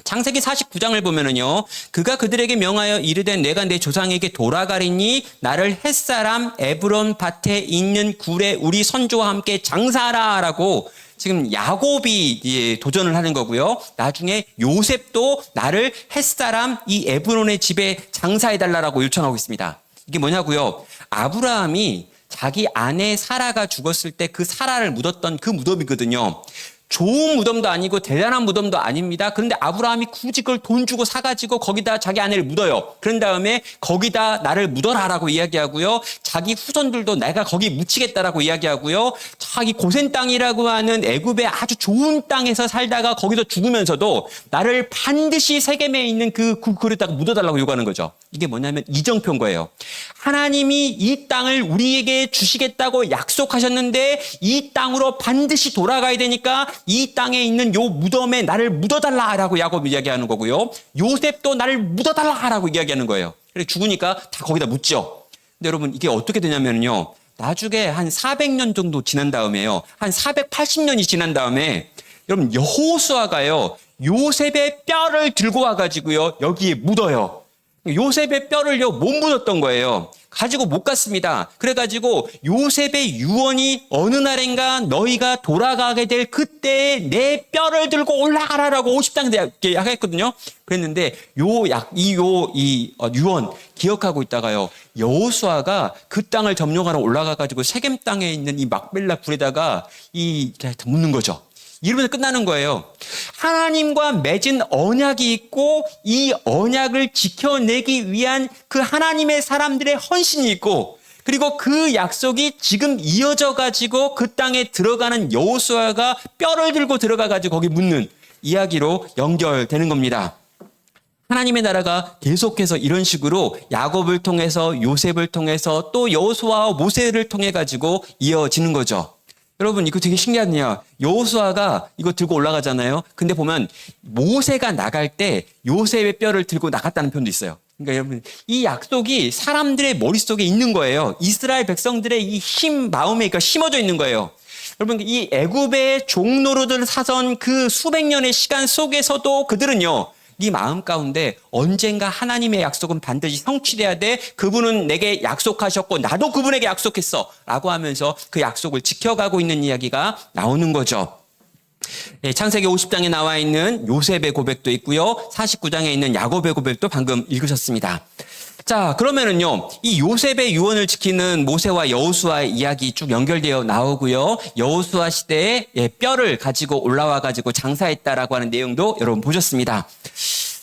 창세기 49장을 보면은요, 그가 그들에게 명하여 이르되 내가 내 조상에게 돌아가리니 나를 햇사람 에브론 밭에 있는 굴에 우리 선조와 함께 장사하라라고 지금 야곱이 도전을 하는 거고요. 나중에 요셉도 나를 햇사람 이 에브론의 집에 장사해달라고 요청하고 있습니다. 이게 뭐냐고요? 아브라함이 자기 아내 사라가 죽었을 때 그 사라를 묻었던 그 무덤이거든요. 좋은 무덤도 아니고 대단한 무덤도 아닙니다. 그런데 아브라함이 굳이 그걸 돈 주고 사가지고 거기다 자기 아내를 묻어요. 그런 다음에 거기다 나를 묻어라라고 이야기하고요. 자기 후손들도 내가 거기 묻히겠다라고 이야기하고요. 자기 고센 땅이라고 하는 애굽의 아주 좋은 땅에서 살다가 거기서 죽으면서도 나를 반드시 세겜에 있는 그 굴에다가 묻어달라고 요구하는 거죠. 이게 뭐냐면 이정표인 거예요. 하나님이 이 땅을 우리에게 주시겠다고 약속하셨는데 이 땅으로 반드시 돌아가야 되니까 이 땅에 있는 요 무덤에 나를 묻어달라라고 야곱이 이야기하는 거고요. 요셉도 나를 묻어달라라고 이야기하는 거예요. 그래서 죽으니까 다 거기다 묻죠. 근데 여러분, 이게 어떻게 되냐면요, 나중에 한 400년 정도 지난 다음에요, 한 480년이 지난 다음에 여러분, 여호수아가요 요셉의 뼈를 들고 와가지고요 여기에 묻어요. 요셉의 뼈를요 못 묻었던 거예요. 가지고 못 갔습니다. 그래가지고 요셉의 유언이 어느 날인가 너희가 돌아가게 될 그때 내 뼈를 들고 올라가라라고 50장에 약했거든요. 그랬는데 이 유언 기억하고 있다가요, 여호수아가 그 땅을 점령하러 올라가가지고 세겜 땅에 있는 이 막벨라 굴에다가 묻는 거죠. 이러면 끝나는 거예요. 하나님과 맺은 언약이 있고 이 언약을 지켜내기 위한 그 하나님의 사람들의 헌신이 있고, 그리고 그 약속이 지금 이어져 가지고 그 땅에 들어가는 여호수아가 뼈를 들고 들어가 가지고 거기 묻는 이야기로 연결되는 겁니다. 하나님의 나라가 계속해서 이런 식으로 야곱을 통해서 요셉을 통해서 또 여호수아와 모세를 통해 가지고 이어지는 거죠. 여러분, 이거 되게 신기하네요. 여호수아가 이거 들고 올라가잖아요. 근데 보면 모세가 나갈 때 요셉의 뼈를 들고 나갔다는 표현도 있어요. 그러니까 여러분, 이 약속이 사람들의 머릿속에 있는 거예요. 이스라엘 백성들의 이 마음에 심어져 있는 거예요. 여러분, 이 애굽의 종노릇을 사선 그 수백 년의 시간 속에서도 그들은요, 네 마음 가운데 언젠가 하나님의 약속은 반드시 성취돼야 돼. 그분은 내게 약속하셨고 나도 그분에게 약속했어 라고 하면서 그 약속을 지켜가고 있는 이야기가 나오는 거죠. 네, 창세기 50장에 나와 있는 요셉의 고백도 있고요. 49장에 있는 야곱의 고백도 방금 읽으셨습니다. 자, 그러면은요, 이 요셉의 유언을 지키는 모세와 여호수아의 이야기 쭉 연결되어 나오고요. 여호수아 시대에 뼈를 가지고 올라와 가지고 장사했다라고 하는 내용도 여러분 보셨습니다.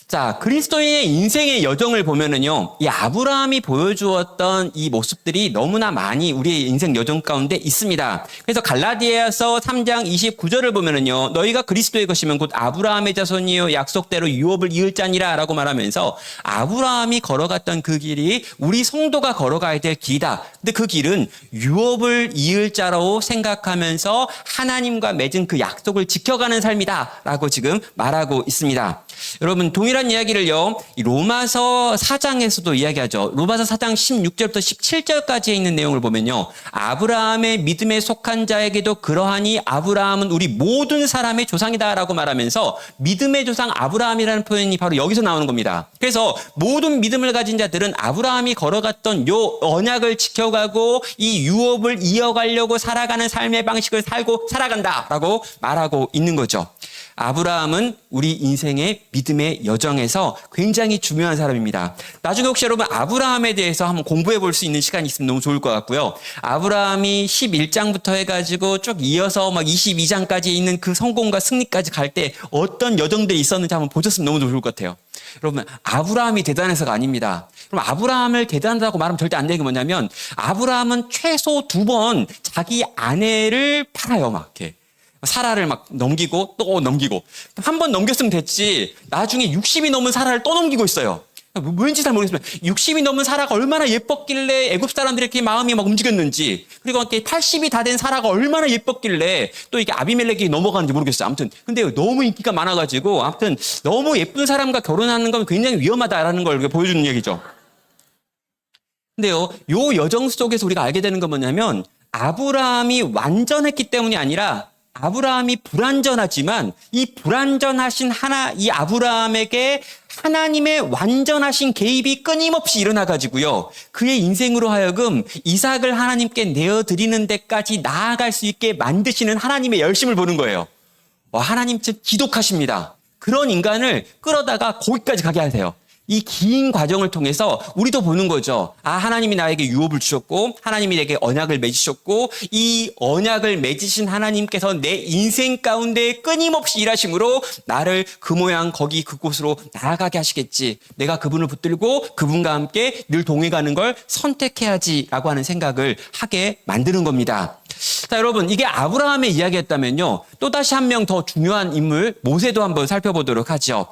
자, 그리스도인의 인생의 여정을 보면은요, 이 아브라함이 보여주었던 이 모습들이 너무나 많이 우리의 인생 여정 가운데 있습니다. 그래서 갈라디아서 3장 29절을 보면은요, 너희가 그리스도의 것이면 곧 아브라함의 자손이요 약속대로 유업을 이을 자니라라고 말하면서 아브라함이 걸어갔던 그 길이 우리 성도가 걸어가야 될 길이다. 근데 그 길은 유업을 이을 자로 생각하면서 하나님과 맺은 그 약속을 지켜가는 삶이다라고 지금 말하고 있습니다. 여러분, 동일한 이야기를요, 로마서 4장에서도 이야기하죠. 로마서 4장 16절부터 17절까지에 있는 내용을 보면요, 아브라함의 믿음에 속한 자에게도 그러하니 아브라함은 우리 모든 사람의 조상이다라고 말하면서 믿음의 조상 아브라함이라는 표현이 바로 여기서 나오는 겁니다. 그래서 모든 믿음을 가진 자들은 아브라함이 걸어갔던 요 언약을 지켜가고 이 유업을 이어가려고 살아가는 삶의 방식을 살아간다라고 말하고 있는 거죠. 아브라함은 우리 인생의 믿음의 여정에서 굉장히 중요한 사람입니다. 나중에 혹시 여러분 아브라함에 대해서 한번 공부해 볼 수 있는 시간이 있으면 너무 좋을 것 같고요. 아브라함이 11장부터 해가지고 쭉 이어서 막 22장까지 있는 그 성공과 승리까지 갈 때 어떤 여정들이 있었는지 한번 보셨으면 너무 좋을 것 같아요. 여러분, 아브라함이 대단해서가 아닙니다. 그럼 아브라함을 대단하다고 말하면 절대 안 되는 게 뭐냐면, 아브라함은 최소 2번 자기 아내를 팔아요, 막 이렇게. 사라를 막 넘기고 또 넘기고, 한 번 넘겼으면 됐지 나중에 60이 넘은 사라를 또 넘기고 있어요. 왠지 잘 모르겠지만 60이 넘은 사라가 얼마나 예뻤길래 애굽 사람들이 이렇게 마음이 막 움직였는지, 그리고 이렇게 80이 다 된 사라가 얼마나 예뻤길래 또 이게 아비멜렉이 넘어가는지 모르겠어요. 아무튼 근데 너무 인기가 많아가지고 아무튼 너무 예쁜 사람과 결혼하는 건 굉장히 위험하다라는 걸 보여주는 얘기죠. 근데요, 요 여정 속에서 우리가 알게 되는 건 뭐냐면 아브라함이 완전했기 때문이 아니라 아브라함이 불완전하지만 이 불완전하신 이 아브라함에게 하나님의 완전하신 개입이 끊임없이 일어나가지고요, 그의 인생으로 하여금 이삭을 하나님께 내어드리는 데까지 나아갈 수 있게 만드시는 하나님의 열심을 보는 거예요. 하나님 참 지독하십니다. 그런 인간을 끌어다가 거기까지 가게 하세요. 이 긴 과정을 통해서 우리도 보는 거죠. 하나님이 나에게 유업을 주셨고 하나님이 내게 언약을 맺으셨고 이 언약을 맺으신 하나님께서 내 인생 가운데 끊임없이 일하심으로 나를 그 모양 거기 그곳으로 나아가게 하시겠지. 내가 그분을 붙들고 그분과 함께 늘 동행하는 걸 선택해야지라고 하는 생각을 하게 만드는 겁니다. 자, 여러분, 이게 아브라함의 이야기였다면요, 또다시 한 명 더 중요한 인물 모세도 한번 살펴보도록 하죠.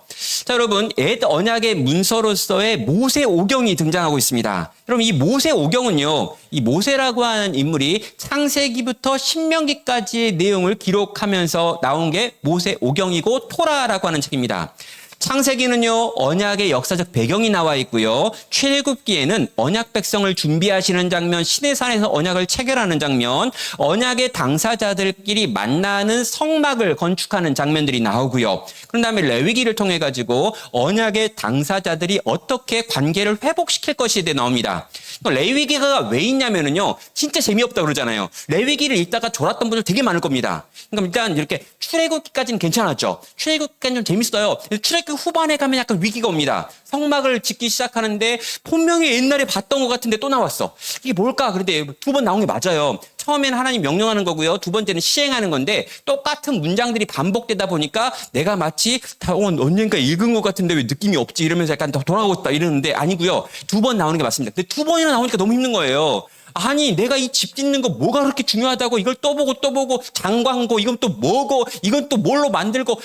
자, 여러분, 옛 언약의 문서로서의 모세 오경이 등장하고 있습니다. 여러분, 이 모세 오경은요, 이 모세라고 하는 인물이 창세기부터 신명기까지의 내용을 기록하면서 나온 게 모세 오경이고 토라라고 하는 책입니다. 창세기는요, 언약의 역사적 배경이 나와 있고요, 출애굽기에는 언약 백성을 준비하시는 장면, 시내산에서 언약을 체결하는 장면, 언약의 당사자들끼리 만나는 성막을 건축하는 장면들이 나오고요. 그런 다음에 레위기를 통해 가지고 언약의 당사자들이 어떻게 관계를 회복시킬 것에 대해 나옵니다. 레위기가 왜 있냐면은요, 진짜 재미없다고 그러잖아요. 레위기를 읽다가 졸았던 분들 되게 많을 겁니다. 그러니까 일단 이렇게 출애굽기까지는 괜찮았죠. 출애굽기까지는 좀 재밌어요. 출애굽기 후반에 가면 약간 위기가 옵니다. 성막을 짓기 시작하는데 분명히 옛날에 봤던 것 같은데 또 나왔어. 이게 뭘까? 그런데 두 번 나온 게 맞아요. 처음에는 하나님 명령하는 거고요, 두 번째는 시행하는 건데 똑같은 문장들이 반복되다 보니까 내가 마치 언젠가 읽은 것 같은데 왜 느낌이 없지 이러면서 약간 더 돌아가고 있다 이러는데 아니고요, 두 번 나오는 게 맞습니다. 근데 두 번이나 나오니까 너무 힘든 거예요. 아니, 내가 이 집 짓는 거 뭐가 그렇게 중요하다고 이걸 또 보고 장광고 이건 또 뭐고 이건 또 뭘로 만들고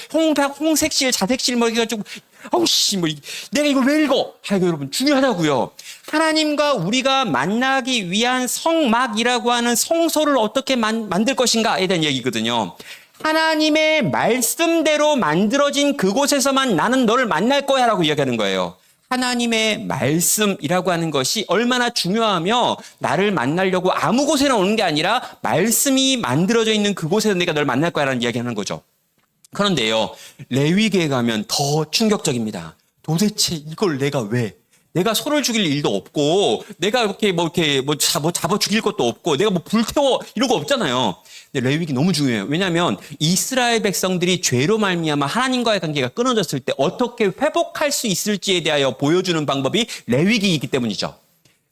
홍색실 자색실 뭐 해가지고 아우씨 뭐 내가 이걸 왜 읽어? 아이고 여러분, 중요하다고요. 하나님과 우리가 만나기 위한 성막이라고 하는 성소를 어떻게 만들 것인가에 대한 얘기거든요. 하나님의 말씀대로 만들어진 그곳에서만 나는 너를 만날 거야 라고 이야기하는 거예요. 하나님의 말씀이라고 하는 것이 얼마나 중요하며 나를 만나려고 아무 곳에나 오는 게 아니라 말씀이 만들어져 있는 그곳에서 내가 널 만날 거야 라는 이야기하는 거죠. 그런데요, 레위기에 가면 더 충격적입니다. 도대체 이걸 내가 소를 죽일 일도 없고, 내가 잡아 죽일 것도 없고, 내가 불태워 이런 거 없잖아요. 근데 레위기 너무 중요해요. 왜냐하면 이스라엘 백성들이 죄로 말미암아 하나님과의 관계가 끊어졌을 때 어떻게 회복할 수 있을지에 대하여 보여주는 방법이 레위기이기 때문이죠.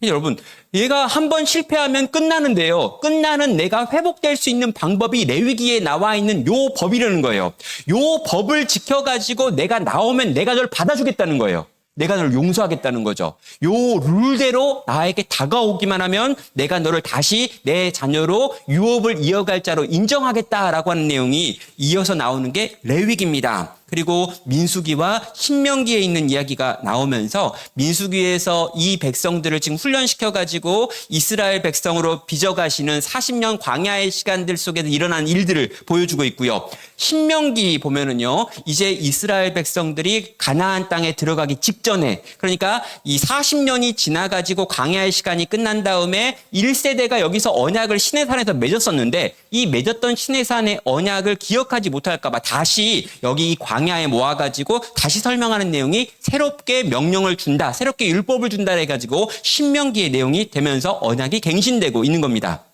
여러분, 얘가 한번 실패하면 끝나는데요, 끝나는 내가 회복될 수 있는 방법이 레위기에 나와 있는 요 법이라는 거예요. 요 법을 지켜가지고 내가 나오면 내가 널 받아주겠다는 거예요. 내가 너를 용서하겠다는 거죠. 요 룰대로 나에게 다가오기만 하면 내가 너를 다시 내 자녀로 유업을 이어갈 자로 인정하겠다라고 하는 내용이 이어서 나오는 게 레위기입니다. 그리고 민수기와 신명기에 있는 이야기가 나오면서 민수기에서 이 백성들을 지금 훈련시켜가지고 이스라엘 백성으로 빚어가시는 40년 광야의 시간들 속에서 일어난 일들을 보여주고 있고요. 신명기 보면은요, 이제 이스라엘 백성들이 가나안 땅에 들어가기 직전에, 그러니까 이 40년이 지나가지고 광야의 시간이 끝난 다음에 1세대가 여기서 언약을 시내산에서 맺었었는데 이 맺었던 시내산의 언약을 기억하지 못할까 봐 다시 여기 광야에 모아가지고 다시 설명하는 내용이 새롭게 명령을 준다, 새롭게 율법을 준다 해가지고 신명기의 내용이 되면서 언약이 갱신되고 있는 겁니다.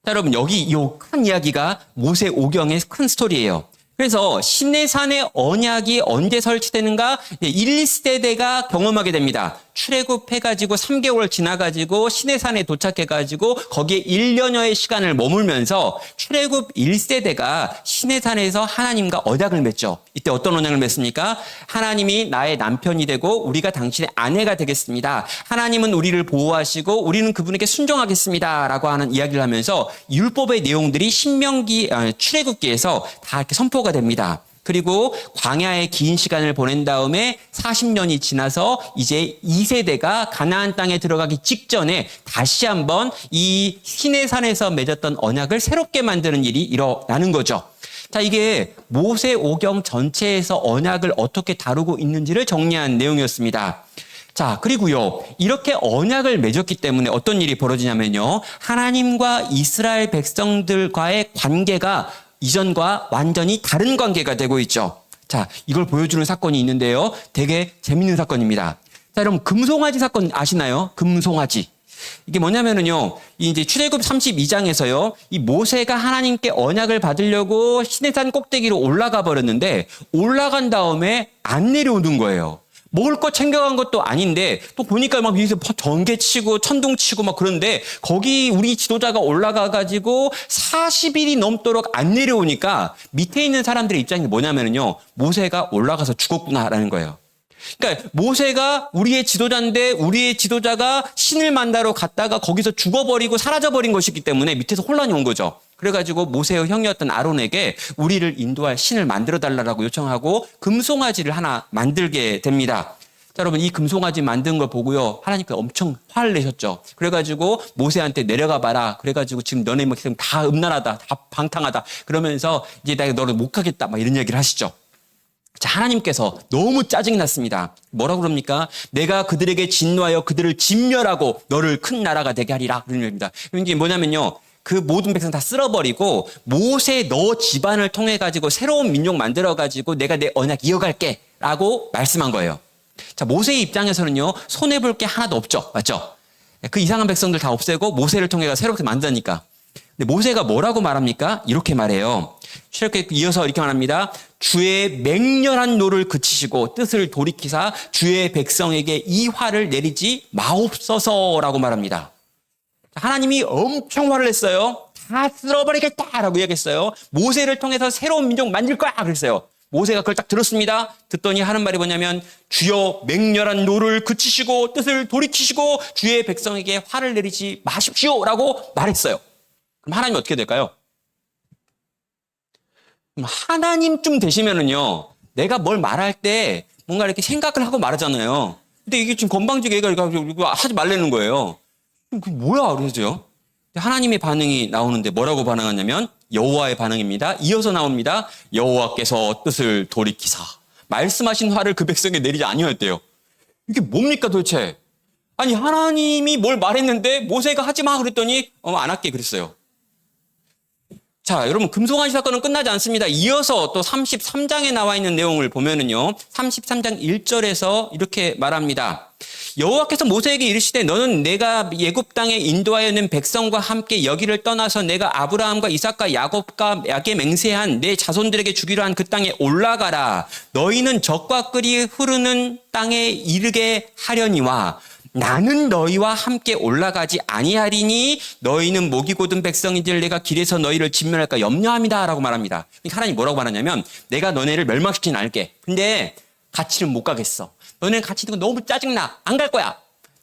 자, 여러분, 여기 이 큰 이야기가 모세 오경의 큰 스토리예요. 그래서 시내산의 언약이 언제 설치되는가? 1세대가 경험하게 됩니다. 출애굽해가지고 3개월 지나가지고 시내산에 도착해가지고 거기에 1년여의 시간을 머물면서 출애굽 1세대가 시내산에서 하나님과 언약을 맺죠. 이때 어떤 언약을 맺습니까? 하나님이 나의 남편이 되고 우리가 당신의 아내가 되겠습니다. 하나님은 우리를 보호하시고 우리는 그분에게 순종하겠습니다. 라고 하는 이야기를 하면서 율법의 내용들이 출애굽기에서 다 이렇게 선포가 됩니다. 그리고 광야에 긴 시간을 보낸 다음에 40년이 지나서 이제 2세대가 가나안 땅에 들어가기 직전에 다시 한번 이 시내산에서 맺었던 언약을 새롭게 만드는 일이 일어나는 거죠. 자, 이게 모세 오경 전체에서 언약을 어떻게 다루고 있는지를 정리한 내용이었습니다. 자, 그리고요, 이렇게 언약을 맺었기 때문에 어떤 일이 벌어지냐면요, 하나님과 이스라엘 백성들과의 관계가 이전과 완전히 다른 관계가 되고 있죠. 자, 이걸 보여주는 사건이 있는데요, 되게 재밌는 사건입니다. 자, 여러분, 금송아지 사건 아시나요? 금송아지. 이게 뭐냐면은요, 이제 출애굽 32장에서요, 이 모세가 하나님께 언약을 받으려고 시내산 꼭대기로 올라가 버렸는데, 올라간 다음에 안 내려오는 거예요. 먹을 거 챙겨간 것도 아닌데, 또 보니까 막 위에서 전개 치고 천둥 치고 막 그런데, 거기 우리 지도자가 올라가가지고 40일이 넘도록 안 내려오니까 밑에 있는 사람들의 입장이 뭐냐면은요, 모세가 올라가서 죽었구나라는 거예요. 그러니까 모세가 우리의 지도자인데 우리의 지도자가 신을 만나러 갔다가 거기서 죽어버리고 사라져버린 것이기 때문에 밑에서 혼란이 온 거죠. 그래가지고 모세의 형이었던 아론에게 우리를 인도할 신을 만들어달라고 요청하고 금송아지를 하나 만들게 됩니다. 자, 여러분, 이 금송아지 만든 걸 보고요, 하나님께서 엄청 화를 내셨죠. 그래가지고 모세한테 내려가 봐라. 그래가지고 지금 너네 목숨 다 음란하다, 다 방탕하다. 그러면서 이제 내가 너를 못 가겠다, 막 이런 얘기를 하시죠. 자, 하나님께서 너무 짜증이 났습니다. 뭐라고 그럽니까? 내가 그들에게 진노하여 그들을 진멸하고 너를 큰 나라가 되게 하리라. 그런 얘기입니다. 이게 뭐냐면요, 그 모든 백성 다 쓸어버리고 모세 너 집안을 통해 가지고 새로운 민족 만들어 가지고 내가 내 언약 이어갈게 라고 말씀한 거예요. 자, 모세의 입장에서는요, 손해볼 게 하나도 없죠. 맞죠? 그 이상한 백성들 다 없애고 모세를 통해 새롭게 만드니까. 근데 모세가 뭐라고 말합니까? 이렇게 말해요. 이렇게 이어서 이렇게 말합니다. 주의 맹렬한 노를 그치시고 뜻을 돌이키사 주의 백성에게 이 화를 내리지 마옵소서라고 말합니다. 하나님이 엄청 화를 냈어요. 다 쓸어버리겠다라고 이야기했어요. 모세를 통해서 새로운 민족 만들 거야 그랬어요. 모세가 그걸 딱 들었습니다. 듣더니 하는 말이 뭐냐면, 주여 맹렬한 노를 그치시고 뜻을 돌이키시고 주의 백성에게 화를 내리지 마십시오라고 말했어요. 그럼 하나님이 어떻게 될까요? 하나님쯤 되시면은요, 내가 뭘 말할 때 뭔가 이렇게 생각을 하고 말하잖아요. 근데 이게 지금 건방지게 얘가 이거 하지 말라는 거예요. 그 뭐야 그러죠. 하나님의 반응이 나오는데 뭐라고 반응하냐면 여호와의 반응입니다. 이어서 나옵니다. 여호와께서 뜻을 돌이키사 말씀하신 화를 그 백성에 내리지 아니하였대요. 이게 뭡니까 도대체? 아니, 하나님이 뭘 말했는데 모세가 하지 마 그랬더니 안 할게 그랬어요. 자, 여러분, 금송아지 사건은 끝나지 않습니다. 이어서 또 33장에 나와 있는 내용을 보면은요, 33장 1절에서 이렇게 말합니다. 여호와께서 모세에게 이르시되 너는 내가 애굽 땅에 인도하여 낸 백성과 함께 여기를 떠나서 내가 아브라함과 이삭과 야곱에게 맹세한 내 자손들에게 주기로 한 그 땅에 올라가라. 너희는 적과 꿀이 흐르는 땅에 이르게 하려니와 나는 너희와 함께 올라가지 아니하리니 너희는 목이 곧은 백성이들 내가 길에서 너희를 진멸할까 염려함이다 라고 말합니다. 하나님 뭐라고 말하냐면, 내가 너네를 멸망시키진 않을게. 근데 같이는 못 가겠어. 너네는 같이 있는 거 너무 짜증나. 안 갈 거야.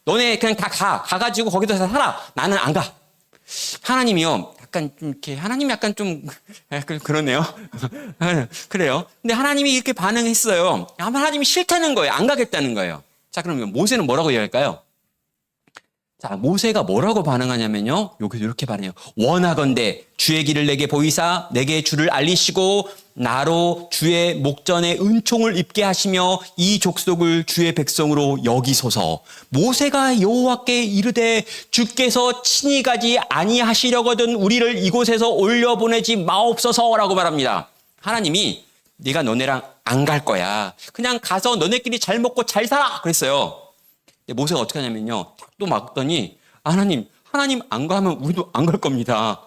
너네 그냥 다 가가지고 거기서 살아. 나는 안 가. 하나님이요, 약간 좀 이렇게, 하나님이 약간 좀 그러네요. 그래요. 근데 하나님이 이렇게 반응했어요. 하나님이 싫다는 거예요. 안 가겠다는 거예요. 자, 그러면 모세는 뭐라고 이야기할까요? 자, 모세가 뭐라고 반응하냐면요, 여기서 이렇게 반응해요. 원하건대 주의 길을 내게 보이사 내게 주를 알리시고 나로 주의 목전에 은총을 입게 하시며 이 족속을 주의 백성으로 여기소서. 모세가 여호와께 이르되 주께서 친히 가지 아니하시려거든 우리를 이곳에서 올려보내지 마옵소서라고 말합니다. 하나님이 네가 너네랑 안 갈 거야. 그냥 가서 너네끼리 잘 먹고 잘 살아 그랬어요. 근데 모세가 어떻게 하냐면요, 또 막더니 하나님 안 가면 우리도 안 갈 겁니다.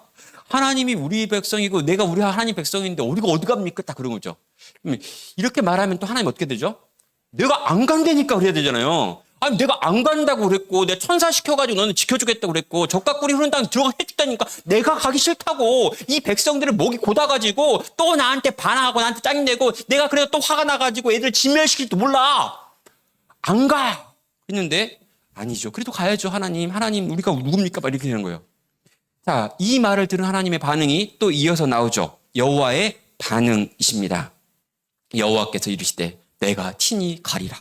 하나님이 우리 백성이고 내가 우리 하나님 백성인데 우리가 어디 갑니까? 딱 그런 거죠. 이렇게 말하면 또 하나님 어떻게 되죠? 내가 안 간다니까 그래야 되잖아요. 아니, 내가 안 간다고 그랬고 내가 천사 시켜가지고 너는 지켜주겠다고 그랬고 적과 꿀이 흐르는 땅에 들어가 해주다니까 내가 가기 싫다고 이 백성들을 목이 곧아가지고 또 나한테 반항하고 나한테 짜증내고 내가 그래도 또 화가 나가지고 애들 진멸시킬지도 몰라. 안 가. 했는데 아니죠. 그래도 가야죠. 하나님 우리가 누굽니까? 막 이렇게 되는 거예요. 자, 이 말을 들은 하나님의 반응이 또 이어서 나오죠. 여호와의 반응이십니다. 여호와께서 이르시되 내가 친히 가리라.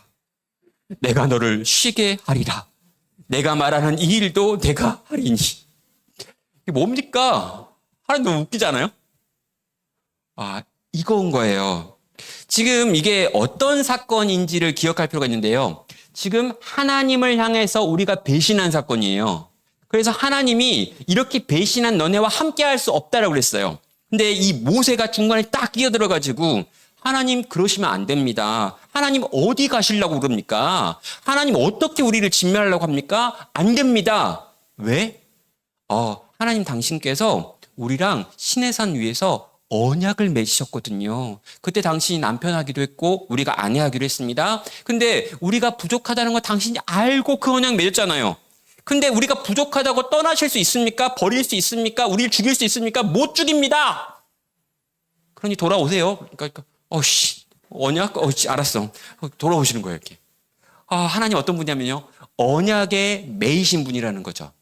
내가 너를 쉬게 하리라. 내가 말하는 이 일도 내가 하리니. 이게 뭡니까? 하나님 너무 웃기잖아요? 이거인 거예요. 지금 이게 어떤 사건인지를 기억할 필요가 있는데요. 지금 하나님을 향해서 우리가 배신한 사건이에요. 그래서 하나님이 이렇게 배신한 너네와 함께 할 수 없다라고 그랬어요. 근데 이 모세가 중간에 딱 끼어들어가지고 하나님 그러시면 안 됩니다. 하나님 어디 가시려고 그럽니까? 하나님 어떻게 우리를 진멸하려고 합니까? 안 됩니다. 왜? 하나님 당신께서 우리랑 시내산 위에서 언약을 맺으셨거든요. 그때 당신이 남편 하기도 했고 우리가 아내 하기로 했습니다. 근데 우리가 부족하다는 거 당신이 알고 그 언약 맺었잖아요. 근데 우리가 부족하다고 떠나실 수 있습니까? 버릴 수 있습니까? 우리를 죽일 수 있습니까? 못 죽입니다. 그러니 돌아오세요. 그러니까 언약? 알았어. 돌아오시는 거예요, 이렇게. 하나님 어떤 분이냐면요. 언약에 매이신 분이라는 거죠.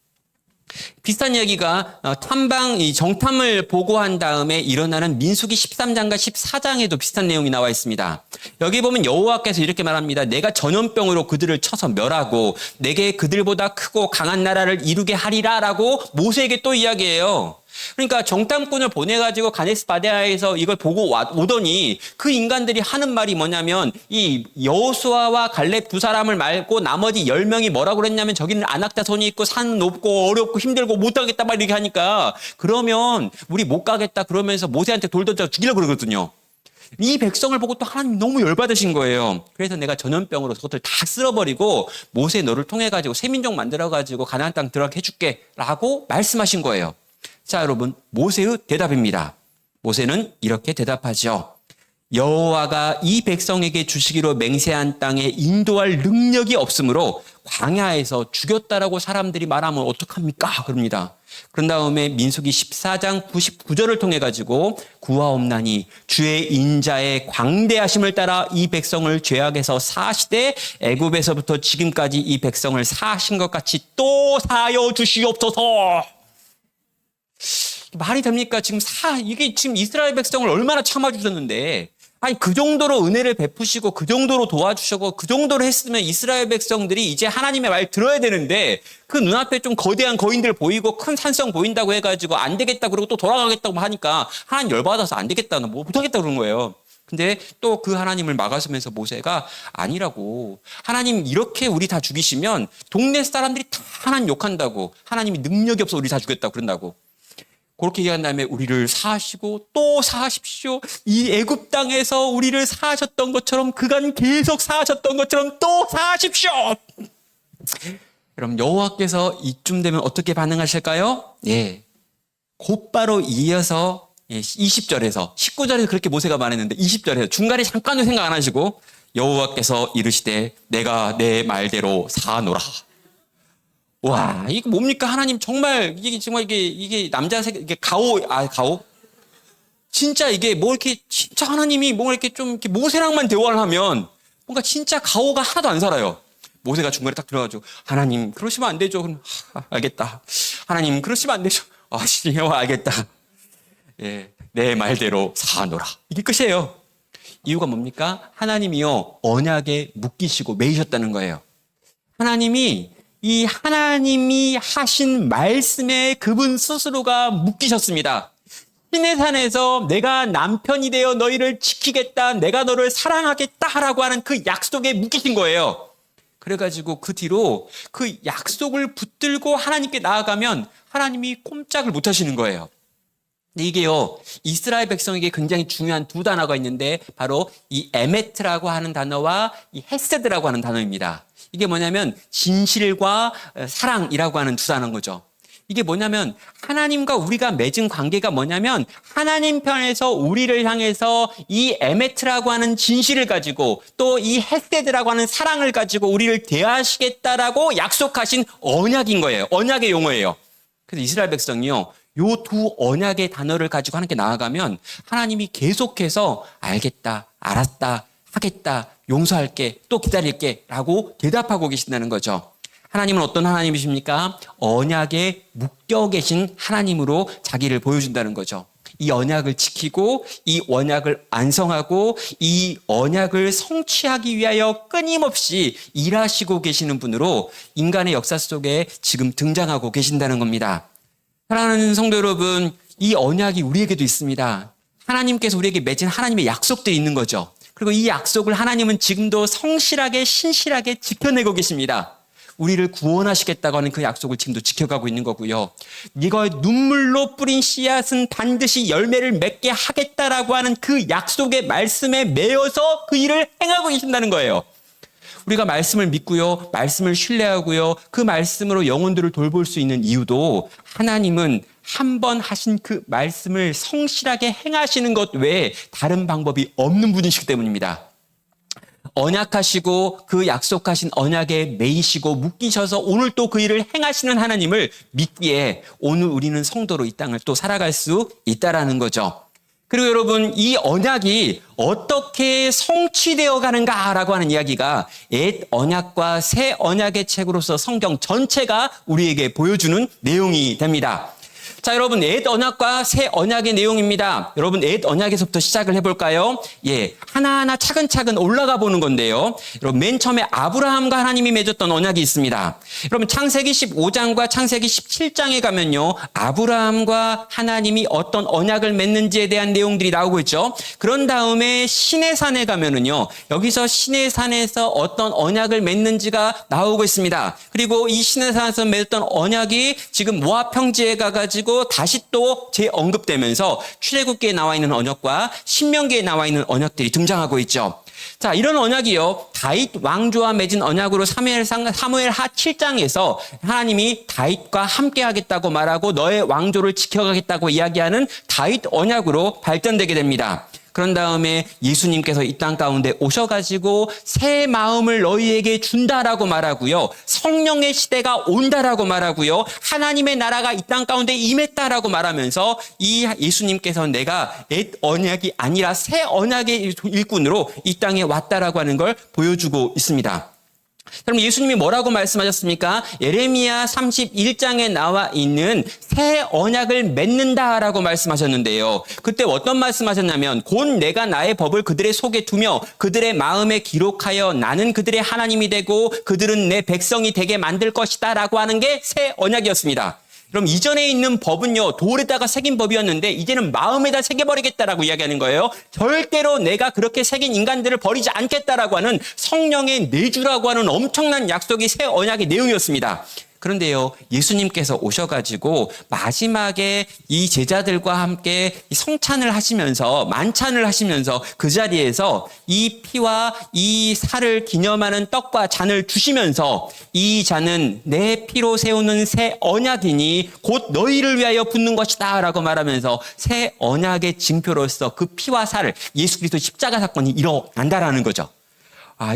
비슷한 이야기가 탐방 정탐을 보고한 다음에 일어나는 민수기 13장과 14장에도 비슷한 내용이 나와 있습니다. 여기 보면 여호와께서 이렇게 말합니다. 내가 전염병으로 그들을 쳐서 멸하고 내게 그들보다 크고 강한 나라를 이루게 하리라라고 모세에게 또 이야기해요. 그러니까 정탐꾼을 보내가지고 가데스 바네아에서 이걸 보고 오더니 그 인간들이 하는 말이 뭐냐면 이 여호수아와 갈렙 두 사람을 말고 나머지 10명이 뭐라고 그랬냐면 저기는 안악자손이 있고 산 높고 어렵고 힘들고 못 가겠다 막 이렇게 하니까 그러면 우리 못 가겠다 그러면서 모세한테 돌 던져 죽이려고 그러거든요. 이 백성을 보고 또 하나님 너무 열받으신 거예요. 그래서 내가 전염병으로 그것을 다 쓸어버리고 모세 너를 통해 가지고 새 민족 만들어 가지고 가나안 땅 들어가게 해줄게 라고 말씀하신 거예요. 자, 여러분, 모세의 대답입니다. 모세는 이렇게 대답하죠. 여호와가 이 백성에게 주시기로 맹세한 땅에 인도할 능력이 없으므로 광야에서 죽였다라고 사람들이 말하면 어떡합니까? 그럽니다. 그런 다음에 민수기 14장 99절을 통해 가지고 구하옵나니 주의 인자의 광대하심을 따라 이 백성을 죄악에서 사시되 애굽에서부터 지금까지 이 백성을 사신 것 같이 또 사여 주시옵소서. 말이 됩니까? 이게 지금 이스라엘 백성을 얼마나 참아주셨는데, 그 정도로 은혜를 베푸시고, 그 정도로 도와주시고, 그 정도로 했으면 이스라엘 백성들이 이제 하나님의 말 들어야 되는데, 그 눈앞에 좀 거대한 거인들 보이고, 큰 산성 보인다고 해가지고, 안 되겠다, 그러고 또 돌아가겠다고 하니까, 하나님 열받아서 안 되겠다, 못하겠다 그런 거예요. 근데 또 그 하나님을 막아서면서 모세가 아니라고. 하나님 이렇게 우리 다 죽이시면, 동네 사람들이 다 하나님 욕한다고. 하나님이 능력이 없어 우리 다 죽였다고 그런다고. 그렇게 얘기한 다음에 우리를 사하시고 또 사하십시오. 이 애굽 땅에서 우리를 사하셨던 것처럼 그간 계속 사하셨던 것처럼 또 사하십시오. 여러분 여호와께서 이쯤 되면 어떻게 반응하실까요? 곧바로 이어서 20절에서 19절에서 그렇게 모세가 말했는데 20절에서 중간에 잠깐도 생각 안 하시고 여호와께서 이르시되 내가 내 말대로 사노라. 와, 이게 뭡니까? 하나님 정말, 이게 남자색, 이게 가오? 진짜 이게 진짜 하나님이 이렇게 좀 이렇게 모세랑만 대화를 하면 뭔가 진짜 가오가 하나도 안 살아요. 모세가 중간에 딱 들어가지고, 하나님, 그러시면 안 되죠. 그럼, 알겠다. 하나님, 그러시면 안 되죠. 알겠다. 내 말대로 사노라. 이게 끝이에요. 이유가 뭡니까? 하나님이요, 언약에 묶이시고 매이셨다는 거예요. 하나님이 하신 말씀에 그분 스스로가 묶이셨습니다. 시내산에서 내가 남편이 되어 너희를 지키겠다, 내가 너를 사랑하겠다라고 하는 그 약속에 묶이신 거예요. 그래가지고 그 뒤로 그 약속을 붙들고 하나님께 나아가면 하나님이 꼼짝을 못 하시는 거예요. 근데 이게요, 이스라엘 백성에게 굉장히 중요한 두 단어가 있는데 바로 이 에메트라고 하는 단어와 이 헤세드라고 하는 단어입니다. 이게 뭐냐면 진실과 사랑이라고 하는 두 단어인 거죠. 이게 뭐냐면 하나님과 우리가 맺은 관계가 뭐냐면 하나님 편에서 우리를 향해서 이 에메트라고 하는 진실을 가지고 또 이 헤세드라고 하는 사랑을 가지고 우리를 대하시겠다라고 약속하신 언약인 거예요. 언약의 용어예요. 그래서 이스라엘 백성이요, 요 두 언약의 단어를 가지고 하나님께 나아가면 하나님이 계속해서 알겠다, 알았다, 하겠다, 용서할게, 또 기다릴게 라고 대답하고 계신다는 거죠. 하나님은 어떤 하나님이십니까? 언약에 묶여 계신 하나님으로 자기를 보여준다는 거죠. 이 언약을 지키고 이 언약을 완성하고 이 언약을 성취하기 위하여 끊임없이 일하시고 계시는 분으로 인간의 역사 속에 지금 등장하고 계신다는 겁니다. 사랑하는 성도 여러분, 이 언약이 우리에게도 있습니다. 하나님께서 우리에게 맺은 하나님의 약속들이 있는 거죠. 그리고 이 약속을 하나님은 지금도 성실하게 신실하게 지켜내고 계십니다. 우리를 구원하시겠다고 하는 그 약속을 지금도 지켜가고 있는 거고요. 네가 눈물로 뿌린 씨앗은 반드시 열매를 맺게 하겠다라고 하는 그 약속의 말씀에 매여서 그 일을 행하고 계신다는 거예요. 우리가 말씀을 믿고요, 말씀을 신뢰하고요, 그 말씀으로 영혼들을 돌볼 수 있는 이유도 하나님은 한 번 하신 그 말씀을 성실하게 행하시는 것 외에 다른 방법이 없는 분이시기 때문입니다. 언약하시고 그 약속하신 언약에 매이시고 묶이셔서 오늘 또 그 일을 행하시는 하나님을 믿기에 오늘 우리는 성도로 이 땅을 또 살아갈 수 있다라는 거죠. 그리고 여러분, 이 언약이 어떻게 성취되어 가는가라고 하는 이야기가 옛 언약과 새 언약의 책으로서 성경 전체가 우리에게 보여주는 내용이 됩니다. 자, 여러분, 옛 언약과 새 언약의 내용입니다. 여러분, 옛 언약에서부터 시작을 해볼까요? 예, 하나하나 차근차근 올라가 보는 건데요. 여러분, 맨 처음에 아브라함과 하나님이 맺었던 언약이 있습니다. 여러분, 창세기 15장과 창세기 17장에 가면요, 아브라함과 하나님이 어떤 언약을 맺는지에 대한 내용들이 나오고 있죠. 그런 다음에 시내산에 가면은요, 여기서 시내산에서 어떤 언약을 맺는지가 나오고 있습니다. 그리고 이 시내산에서 맺었던 언약이 지금 모압 평지에 가가지고 다시 또 재언급되면서 출애굽기에 나와 있는 언약과 신명기에 나와 있는 언약들이 등장하고 있죠. 자, 이런 언약이요, 다윗 왕조와 맺은 언약으로 사무엘하 7장에서 하나님이 다윗과 함께 하겠다고 말하고 너의 왕조를 지켜가겠다고 이야기하는 다윗 언약으로 발전되게 됩니다. 그런 다음에 예수님께서 이 땅 가운데 오셔가지고 새 마음을 너희에게 준다라고 말하고요. 성령의 시대가 온다라고 말하고요. 하나님의 나라가 이 땅 가운데 임했다라고 말하면서 이 예수님께서 내가 옛 언약이 아니라 새 언약의 일꾼으로 이 땅에 왔다라고 하는 걸 보여주고 있습니다. 그럼 예수님이 뭐라고 말씀하셨습니까? 예레미야 31장에 나와 있는 새 언약을 맺는다라고 말씀하셨는데요. 그때 어떤 말씀하셨냐면 곧 내가 나의 법을 그들의 속에 두며 그들의 마음에 기록하여 나는 그들의 하나님이 되고 그들은 내 백성이 되게 만들 것이다 라고 하는 게 새 언약이었습니다. 그럼 이전에 있는 법은요, 돌에다가 새긴 법이었는데 이제는 마음에다 새겨버리겠다라고 이야기하는 거예요. 절대로 내가 그렇게 새긴 인간들을 버리지 않겠다라고 하는 성령의 내주라고 하는 엄청난 약속이 새 언약의 내용이었습니다. 그런데요, 예수님께서 오셔가지고 마지막에 이 제자들과 함께 성찬을 하시면서 만찬을 하시면서 그 자리에서 이 피와 이 살을 기념하는 떡과 잔을 주시면서 이 잔은 내 피로 세우는 새 언약이니 곧 너희를 위하여 붓는 것이다 라고 말하면서 새 언약의 징표로서 그 피와 살을 예수 그리스도 십자가 사건이 일어난다라는 거죠.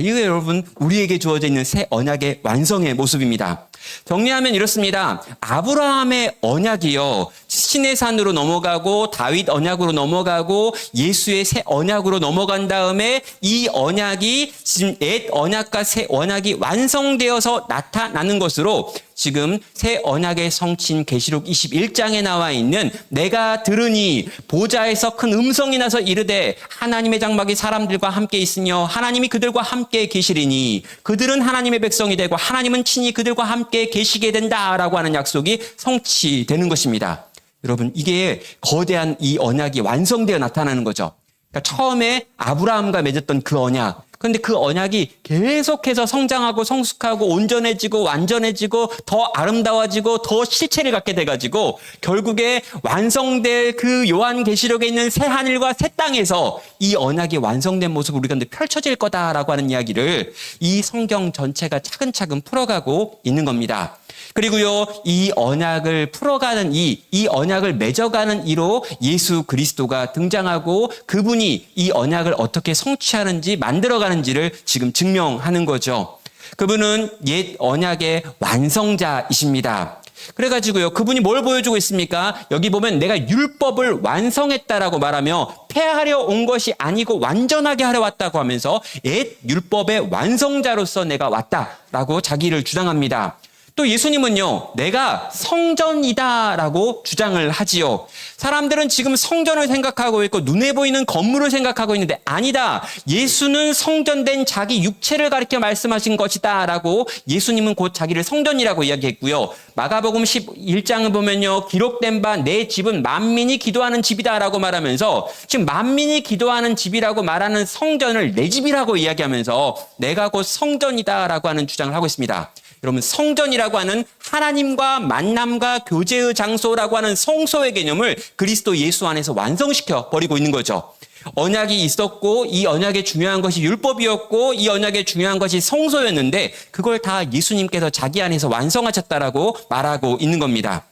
이거 여러분 우리에게 주어져 있는 새 언약의 완성의 모습입니다. 정리하면 이렇습니다. 아브라함의 언약이요, 시내산으로 넘어가고 다윗 언약으로 넘어가고 예수의 새 언약으로 넘어간 다음에 이 언약이 지금 옛 언약과 새 언약이 완성되어서 나타나는 것으로 지금 새 언약의 성취인 계시록 21장에 나와 있는 내가 들으니 보좌에서 큰 음성이 나서 이르되 하나님의 장막이 사람들과 함께 있으며 하나님이 그들과 함께 계시리니 그들은 하나님의 백성이 되고 하나님은 친히 그들과 함께 계시게 된다라고 하는 약속이 성취되는 것입니다. 여러분, 이게 거대한 이 언약이 완성되어 나타나는 거죠. 그러니까 처음에 아브라함과 맺었던 그 언약, 그런데 그 언약이 계속해서 성장하고 성숙하고 온전해지고 완전해지고 더 아름다워지고 더 실체를 갖게 돼가지고 결국에 완성될 그 요한계시록에 있는 새 하늘과 새 땅에서 이 언약이 완성된 모습을 우리가 펼쳐질 거다라고 하는 이야기를 이 성경 전체가 차근차근 풀어가고 있는 겁니다. 그리고요, 이 언약을 풀어가는 이 언약을 맺어가는 이로 예수 그리스도가 등장하고 그분이 이 언약을 어떻게 성취하는지 만들어가는지를 지금 증명하는 거죠. 그분은 옛 언약의 완성자이십니다. 그래가지고요, 그분이 뭘 보여주고 있습니까? 여기 보면 내가 율법을 완성했다라고 말하며 폐하려 온 것이 아니고 완전하게 하려 왔다고 하면서 옛 율법의 완성자로서 내가 왔다라고 자기를 주장합니다. 또 예수님은요, 내가 성전이다라고 주장을 하지요. 사람들은 지금 성전을 생각하고 있고 눈에 보이는 건물을 생각하고 있는데 아니다. 예수는 성전된 자기 육체를 가리켜 말씀하신 것이다라고 예수님은 곧 자기를 성전이라고 이야기했고요. 마가복음 11장을 보면요, 기록된 바 내 집은 만민이 기도하는 집이다라고 말하면서 지금 만민이 기도하는 집이라고 말하는 성전을 내 집이라고 이야기하면서 내가 곧 성전이다라고 하는 주장을 하고 있습니다. 여러분, 성전이라고 하는 하나님과 만남과 교제의 장소라고 하는 성소의 개념을 그리스도 예수 안에서 완성시켜 버리고 있는 거죠. 언약이 있었고 이 언약의 중요한 것이 율법이었고 이 언약의 중요한 것이 성소였는데 그걸 다 예수님께서 자기 안에서 완성하셨다라고 말하고 있는 겁니다.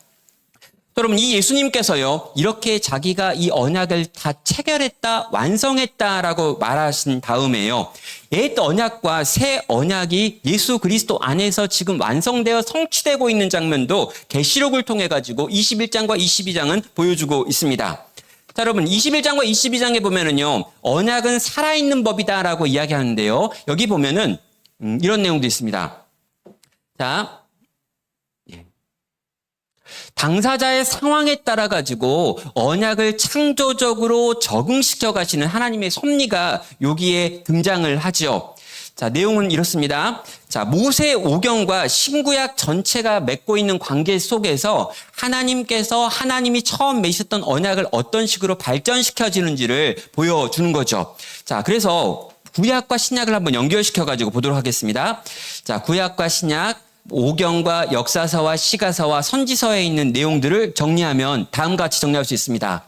여러분, 이 예수님께서요, 이렇게 자기가 이 언약을 다 체결했다, 완성했다라고 말하신 다음에요, 옛 언약과 새 언약이 예수 그리스도 안에서 지금 완성되어 성취되고 있는 장면도 계시록을 통해 가지고 21장과 22장은 보여주고 있습니다. 자, 여러분, 21장과 22장에 보면은요, 언약은 살아있는 법이다라고 이야기하는데요, 여기 보면은 이런 내용도 있습니다. 자, 당사자의 상황에 따라 가지고 언약을 창조적으로 적응시켜 가시는 하나님의 섭리가 여기에 등장을 하죠. 자, 내용은 이렇습니다. 자, 모세 오경과 신구약 전체가 맺고 있는 관계 속에서 하나님께서 하나님이 처음 맺으셨던 언약을 어떤 식으로 발전시켜지는지를 보여주는 거죠. 자, 그래서 구약과 신약을 한번 연결시켜 가지고 보도록 하겠습니다. 자, 구약과 신약, 오경과 역사서와 시가서와 선지서에 있는 내용들을 정리하면 다음과 같이 정리할 수 있습니다.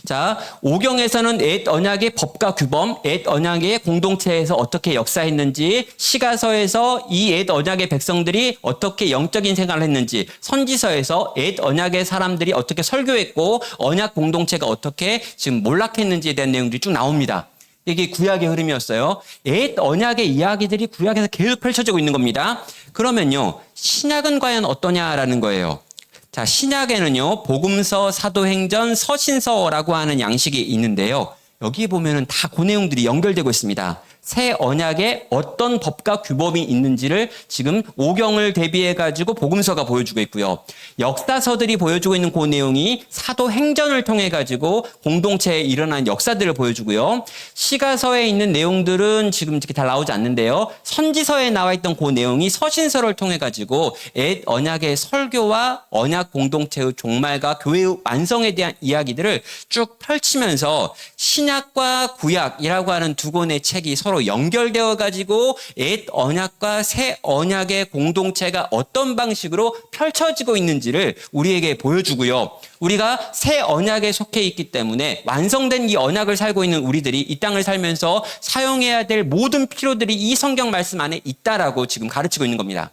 자, 오경에서는 옛 언약의 법과 규범, 옛 언약의 공동체에서 어떻게 역사했는지, 시가서에서 이 옛 언약의 백성들이 어떻게 영적인 생활을 했는지, 선지서에서 옛 언약의 사람들이 어떻게 설교했고 언약 공동체가 어떻게 지금 몰락했는지에 대한 내용들이 쭉 나옵니다. 이게 구약의 흐름이었어요. 옛 언약의 이야기들이 구약에서 계속 펼쳐지고 있는 겁니다. 그러면요, 신약은 과연 어떠냐라는 거예요. 자, 신약에는요, 복음서, 사도행전, 서신서라고 하는 양식이 있는데요. 여기 보면은 다 그 내용들이 연결되고 있습니다. 새 언약에 어떤 법과 규범이 있는지를 지금 오경을 대비해 가지고 복음서가 보여주고 있고요. 역사서들이 보여주고 있는 그 내용이 사도행전을 통해 가지고 공동체에 일어난 역사들을 보여주고요. 시가서에 있는 내용들은 지금 이렇게 다 나오지 않는데요. 선지서에 나와 있던 그 내용이 서신서를 통해 가지고 옛 언약의 설교와 언약 공동체의 종말과 교회의 완성에 대한 이야기들을 쭉 펼치면서 신약과 구약이라고 하는 두 권의 책이 서로 연결되어 가지고 옛 언약과 새 언약의 공동체가 어떤 방식으로 펼쳐지고 있는지를 우리에게 보여주고요. 우리가 새 언약에 속해 있기 때문에 완성된 이 언약을 살고 있는 우리들이 이 땅을 살면서 사용해야 될 모든 필요들이 이 성경 말씀 안에 있다라고 지금 가르치고 있는 겁니다.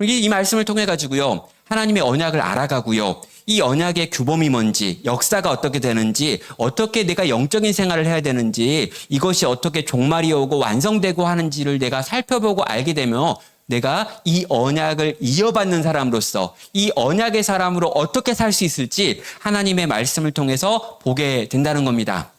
이 말씀을 통해 가지고요, 하나님의 언약을 알아가고요, 이 언약의 규범이 뭔지, 역사가 어떻게 되는지, 어떻게 내가 영적인 생활을 해야 되는지, 이것이 어떻게 종말이 오고 완성되고 하는지를 내가 살펴보고 알게 되면 내가 이 언약을 이어받는 사람으로서 이 언약의 사람으로 어떻게 살 수 있을지 하나님의 말씀을 통해서 보게 된다는 겁니다.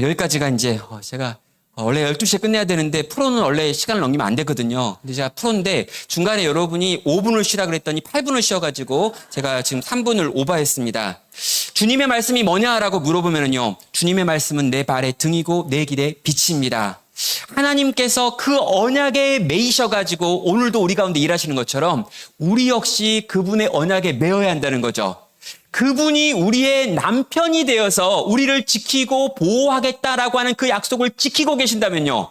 여기까지가 이제 제가 원래 12시에 끝내야 되는데 프로는 원래 시간을 넘기면 안 되거든요. 근데 제가 프로인데 중간에 여러분이 5분을 쉬라 그랬더니 8분을 쉬어가지고 제가 지금 3분을 오버했습니다. 주님의 말씀이 뭐냐라고 물어보면요, 주님의 말씀은 내 발의 등이고 내 길의 빛입니다. 하나님께서 그 언약에 매이셔가지고 오늘도 우리 가운데 일하시는 것처럼 우리 역시 그분의 언약에 매여야 한다는 거죠. 그분이 우리의 남편이 되어서 우리를 지키고 보호하겠다라고 하는 그 약속을 지키고 계신다면요,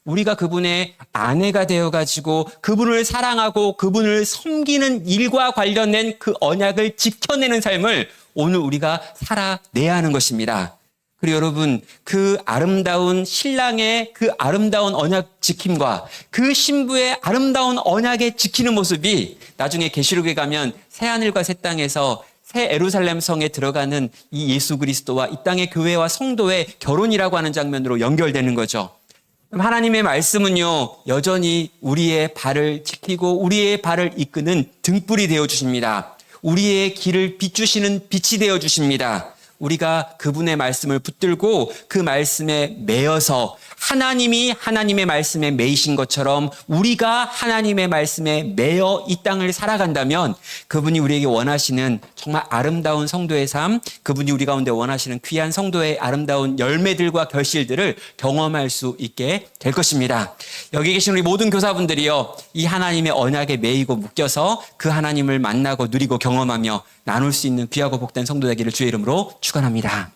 우리가 그분의 아내가 되어가지고 그분을 사랑하고 그분을 섬기는 일과 관련된 그 언약을 지켜내는 삶을 오늘 우리가 살아내야 하는 것입니다. 그리고 여러분, 그 아름다운 신랑의 그 아름다운 언약 지킴과 그 신부의 아름다운 언약에 지키는 모습이 나중에 계시록에 가면 새하늘과 새 땅에서 새 예루살렘 성에 들어가는 이 예수 그리스도와 이 땅의 교회와 성도의 결혼이라고 하는 장면으로 연결되는 거죠. 하나님의 말씀은요, 여전히 우리의 발을 지키고 우리의 발을 이끄는 등불이 되어주십니다. 우리의 길을 비추시는 빛이 되어주십니다. 우리가 그분의 말씀을 붙들고 그 말씀에 매여서 하나님이 하나님의 말씀에 매이신 것처럼 우리가 하나님의 말씀에 매여 이 땅을 살아간다면 그분이 우리에게 원하시는 정말 아름다운 성도의 삶, 그분이 우리 가운데 원하시는 귀한 성도의 아름다운 열매들과 결실들을 경험할 수 있게 될 것입니다. 여기 계신 우리 모든 교사분들이요, 이 하나님의 언약에 매이고 묶여서 그 하나님을 만나고 누리고 경험하며 나눌 수 있는 귀하고 복된 성도 되기를 주의 이름으로 축원합니다.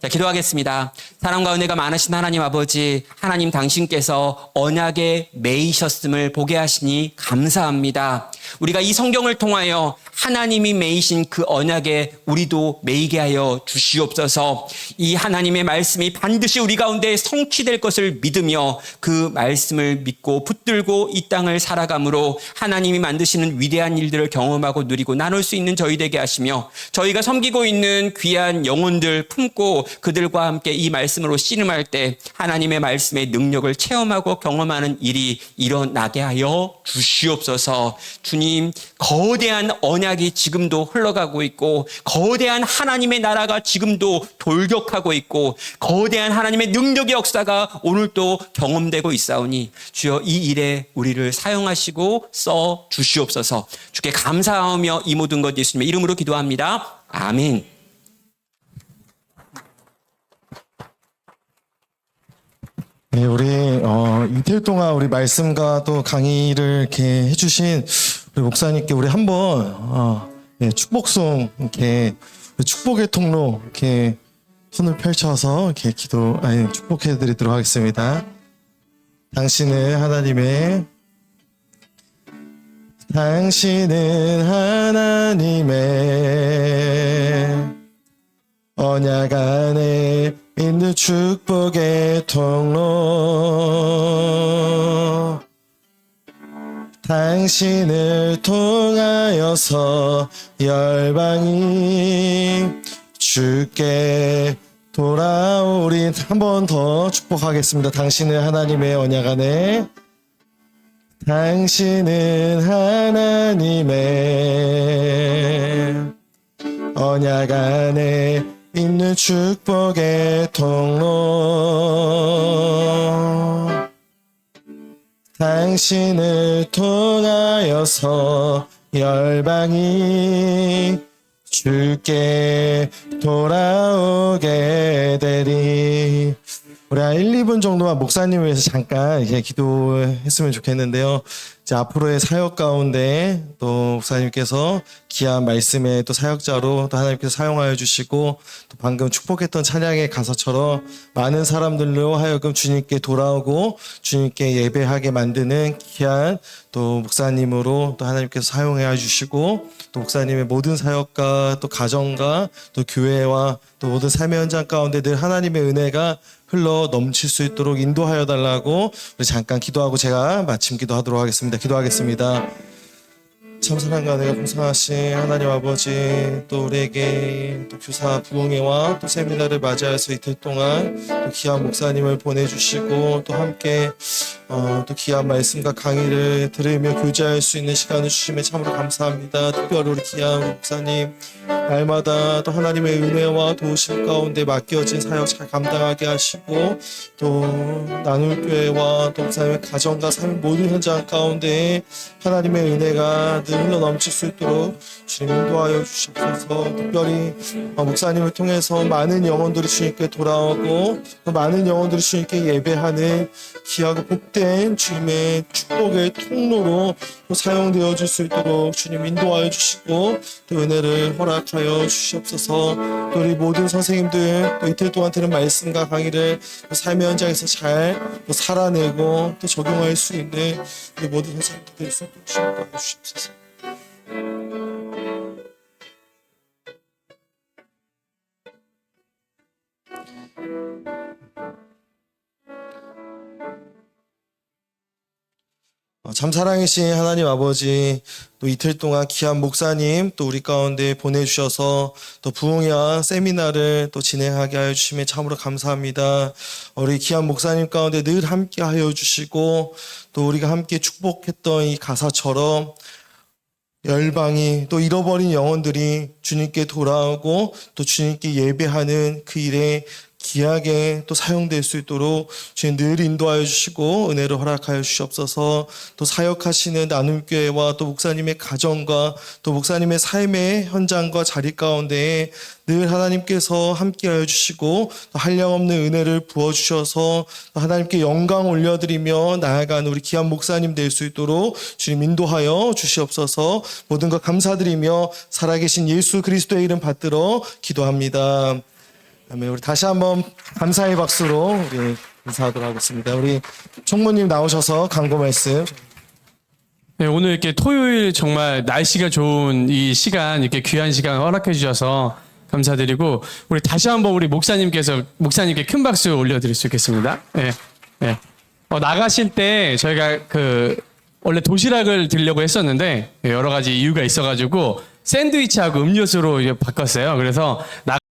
자, 기도하겠습니다. 사랑과 은혜가 많으신 하나님 아버지, 하나님 당신께서 언약에 매이셨음을 보게 하시니 감사합니다. 우리가 이 성경을 통하여 하나님이 매이신 그 언약에 우리도 매이게 하여 주시옵소서. 이 하나님의 말씀이 반드시 우리 가운데 성취될 것을 믿으며 그 말씀을 믿고 붙들고 이 땅을 살아감으로 하나님이 만드시는 위대한 일들을 경험하고 누리고 나눌 수 있는 저희 되게 하시며, 저희가 섬기고 있는 귀한 영혼들 품고 그들과 함께 이 말씀으로 씨름할 때 하나님의 말씀의 능력을 체험하고 경험하는 일이 일어나게 하여 주시옵소서. 주님, 거대한 언약이 지금도 흘러가고 있고 거대한 하나님의 나라가 지금도 돌격하고 있고 거대한 하나님의 능력의 역사가 오늘도 경험되고 있사오니 주여 이 일에 우리를 사용하시고 써 주시옵소서. 주께 감사하며 이 모든 것 예수님의 이름으로 기도합니다. 아멘. 네, 우리 이틀 동안 우리 말씀과 또 강의를 이렇게 해주신 우리 목사님께 우리 한번 축복송 이렇게 축복의 통로 이렇게 손을 펼쳐서 이렇게 축복해드리도록 하겠습니다. 당신은 하나님의 언약 안에 있는 축복의 통로, 당신을 통하여서 열방이 주께 돌아오리. 한 번 더 축복하겠습니다. 당신은 하나님의 언약 안에, 당신은 하나님의 언약 안에 있는 축복의 통로, 당신을 통하여서 열방이 주께 돌아오게 되리. 우리 한 1, 2분 정도만 목사님을 위해서 잠깐 이렇게 기도했으면 좋겠는데요. 이제 앞으로의 사역 가운데 또 목사님께서 귀한 말씀의 또 사역자로 또 하나님께서 사용하여 주시고, 또 방금 축복했던 찬양의 가사처럼 많은 사람들로 하여금 주님께 돌아오고 주님께 예배하게 만드는 귀한 또 목사님으로 또 하나님께서 사용해 주시고, 또 목사님의 모든 사역과 또 가정과 또 교회와 또 모든 삶의 현장 가운데 늘 하나님의 은혜가 흘러 넘칠 수 있도록 인도하여 달라고 우리 잠깐 기도하고 제가 마침 기도하도록 하겠습니다. 기도하겠습니다. 참 사랑과 은혜가 풍성하신 하나님 아버지, 또 우리에게 또 교사 부흥회와 또 세미나를 맞이해서 이틀 동안 또 귀한 목사님을 보내주시고 또 함께 또 귀한 말씀과 강의를 들으며 교제할 수 있는 시간을 주심에 참으로 감사합니다. 특별히 우리 귀한 목사님 날마다 또 하나님의 은혜와 도우심 가운데 맡겨진 사역 잘 감당하게 하시고, 또 나눌교회와 또 목사님의 가정과 삶 모든 현장 가운데 하나님의 은혜가 늘 흘러 넘칠 수 있도록 주님 인도하여 주시옵소서. 특별히 목사님을 통해서 많은 영혼들이 주님께 돌아오고 또 많은 영혼들이 주님께 예배하는 귀하고 복된 주님의 축복의 통로로 또 사용되어 줄 수 있도록 주님 인도하여 주시고 또 은혜를 허락하여 주시옵소서. 또 우리 모든 선생님들 또 이틀 동안 들은 말씀과 강의를 삶의 현장에서 잘 또 살아내고 또 적용할 수 있는 우리 모든 선생님들 될 수 있도록 주님 인도하여 주시옵소서. 참 사랑이신 하나님 아버지, 또 이틀 동안 귀한 목사님 또 우리 가운데 보내주셔서 또 부흥회와 세미나를 또 진행하게 하여 주심에 참으로 감사합니다. 우리 귀한 목사님 가운데 늘 함께 하여 주시고 또 우리가 함께 축복했던 이 가사처럼 열방이 또 잃어버린 영혼들이 주님께 돌아오고 또 주님께 예배하는 그 일에 귀하게 또 사용될 수 있도록 주님 늘 인도하여 주시고 은혜를 허락하여 주시옵소서. 또 사역하시는 나눔교회와 또 목사님의 가정과 또 목사님의 삶의 현장과 자리 가운데 늘 하나님께서 함께하여 주시고 또 한량없는 은혜를 부어주셔서 하나님께 영광 올려드리며 나아가는 우리 귀한 목사님 될 수 있도록 주님 인도하여 주시옵소서. 모든 것 감사드리며 살아계신 예수 그리스도의 이름 받들어 기도합니다. 아멘. 우리 다시 한번 감사의 박수로 우리 인사하도록 하겠습니다. 우리 총무님 나오셔서 강고 말씀. 네, 오늘 이렇게 토요일 정말 날씨가 좋은 이 시간, 이렇게 귀한 시간 허락해 주셔서 감사드리고, 우리 다시 한번 우리 목사님께 큰 박수 올려드릴 수 있겠습니다. 네, 네. 나가실 때 저희가 원래 도시락을 드리려고 했었는데, 여러 가지 이유가 있어가지고, 샌드위치하고 음료수로 이제 바꿨어요. 그래서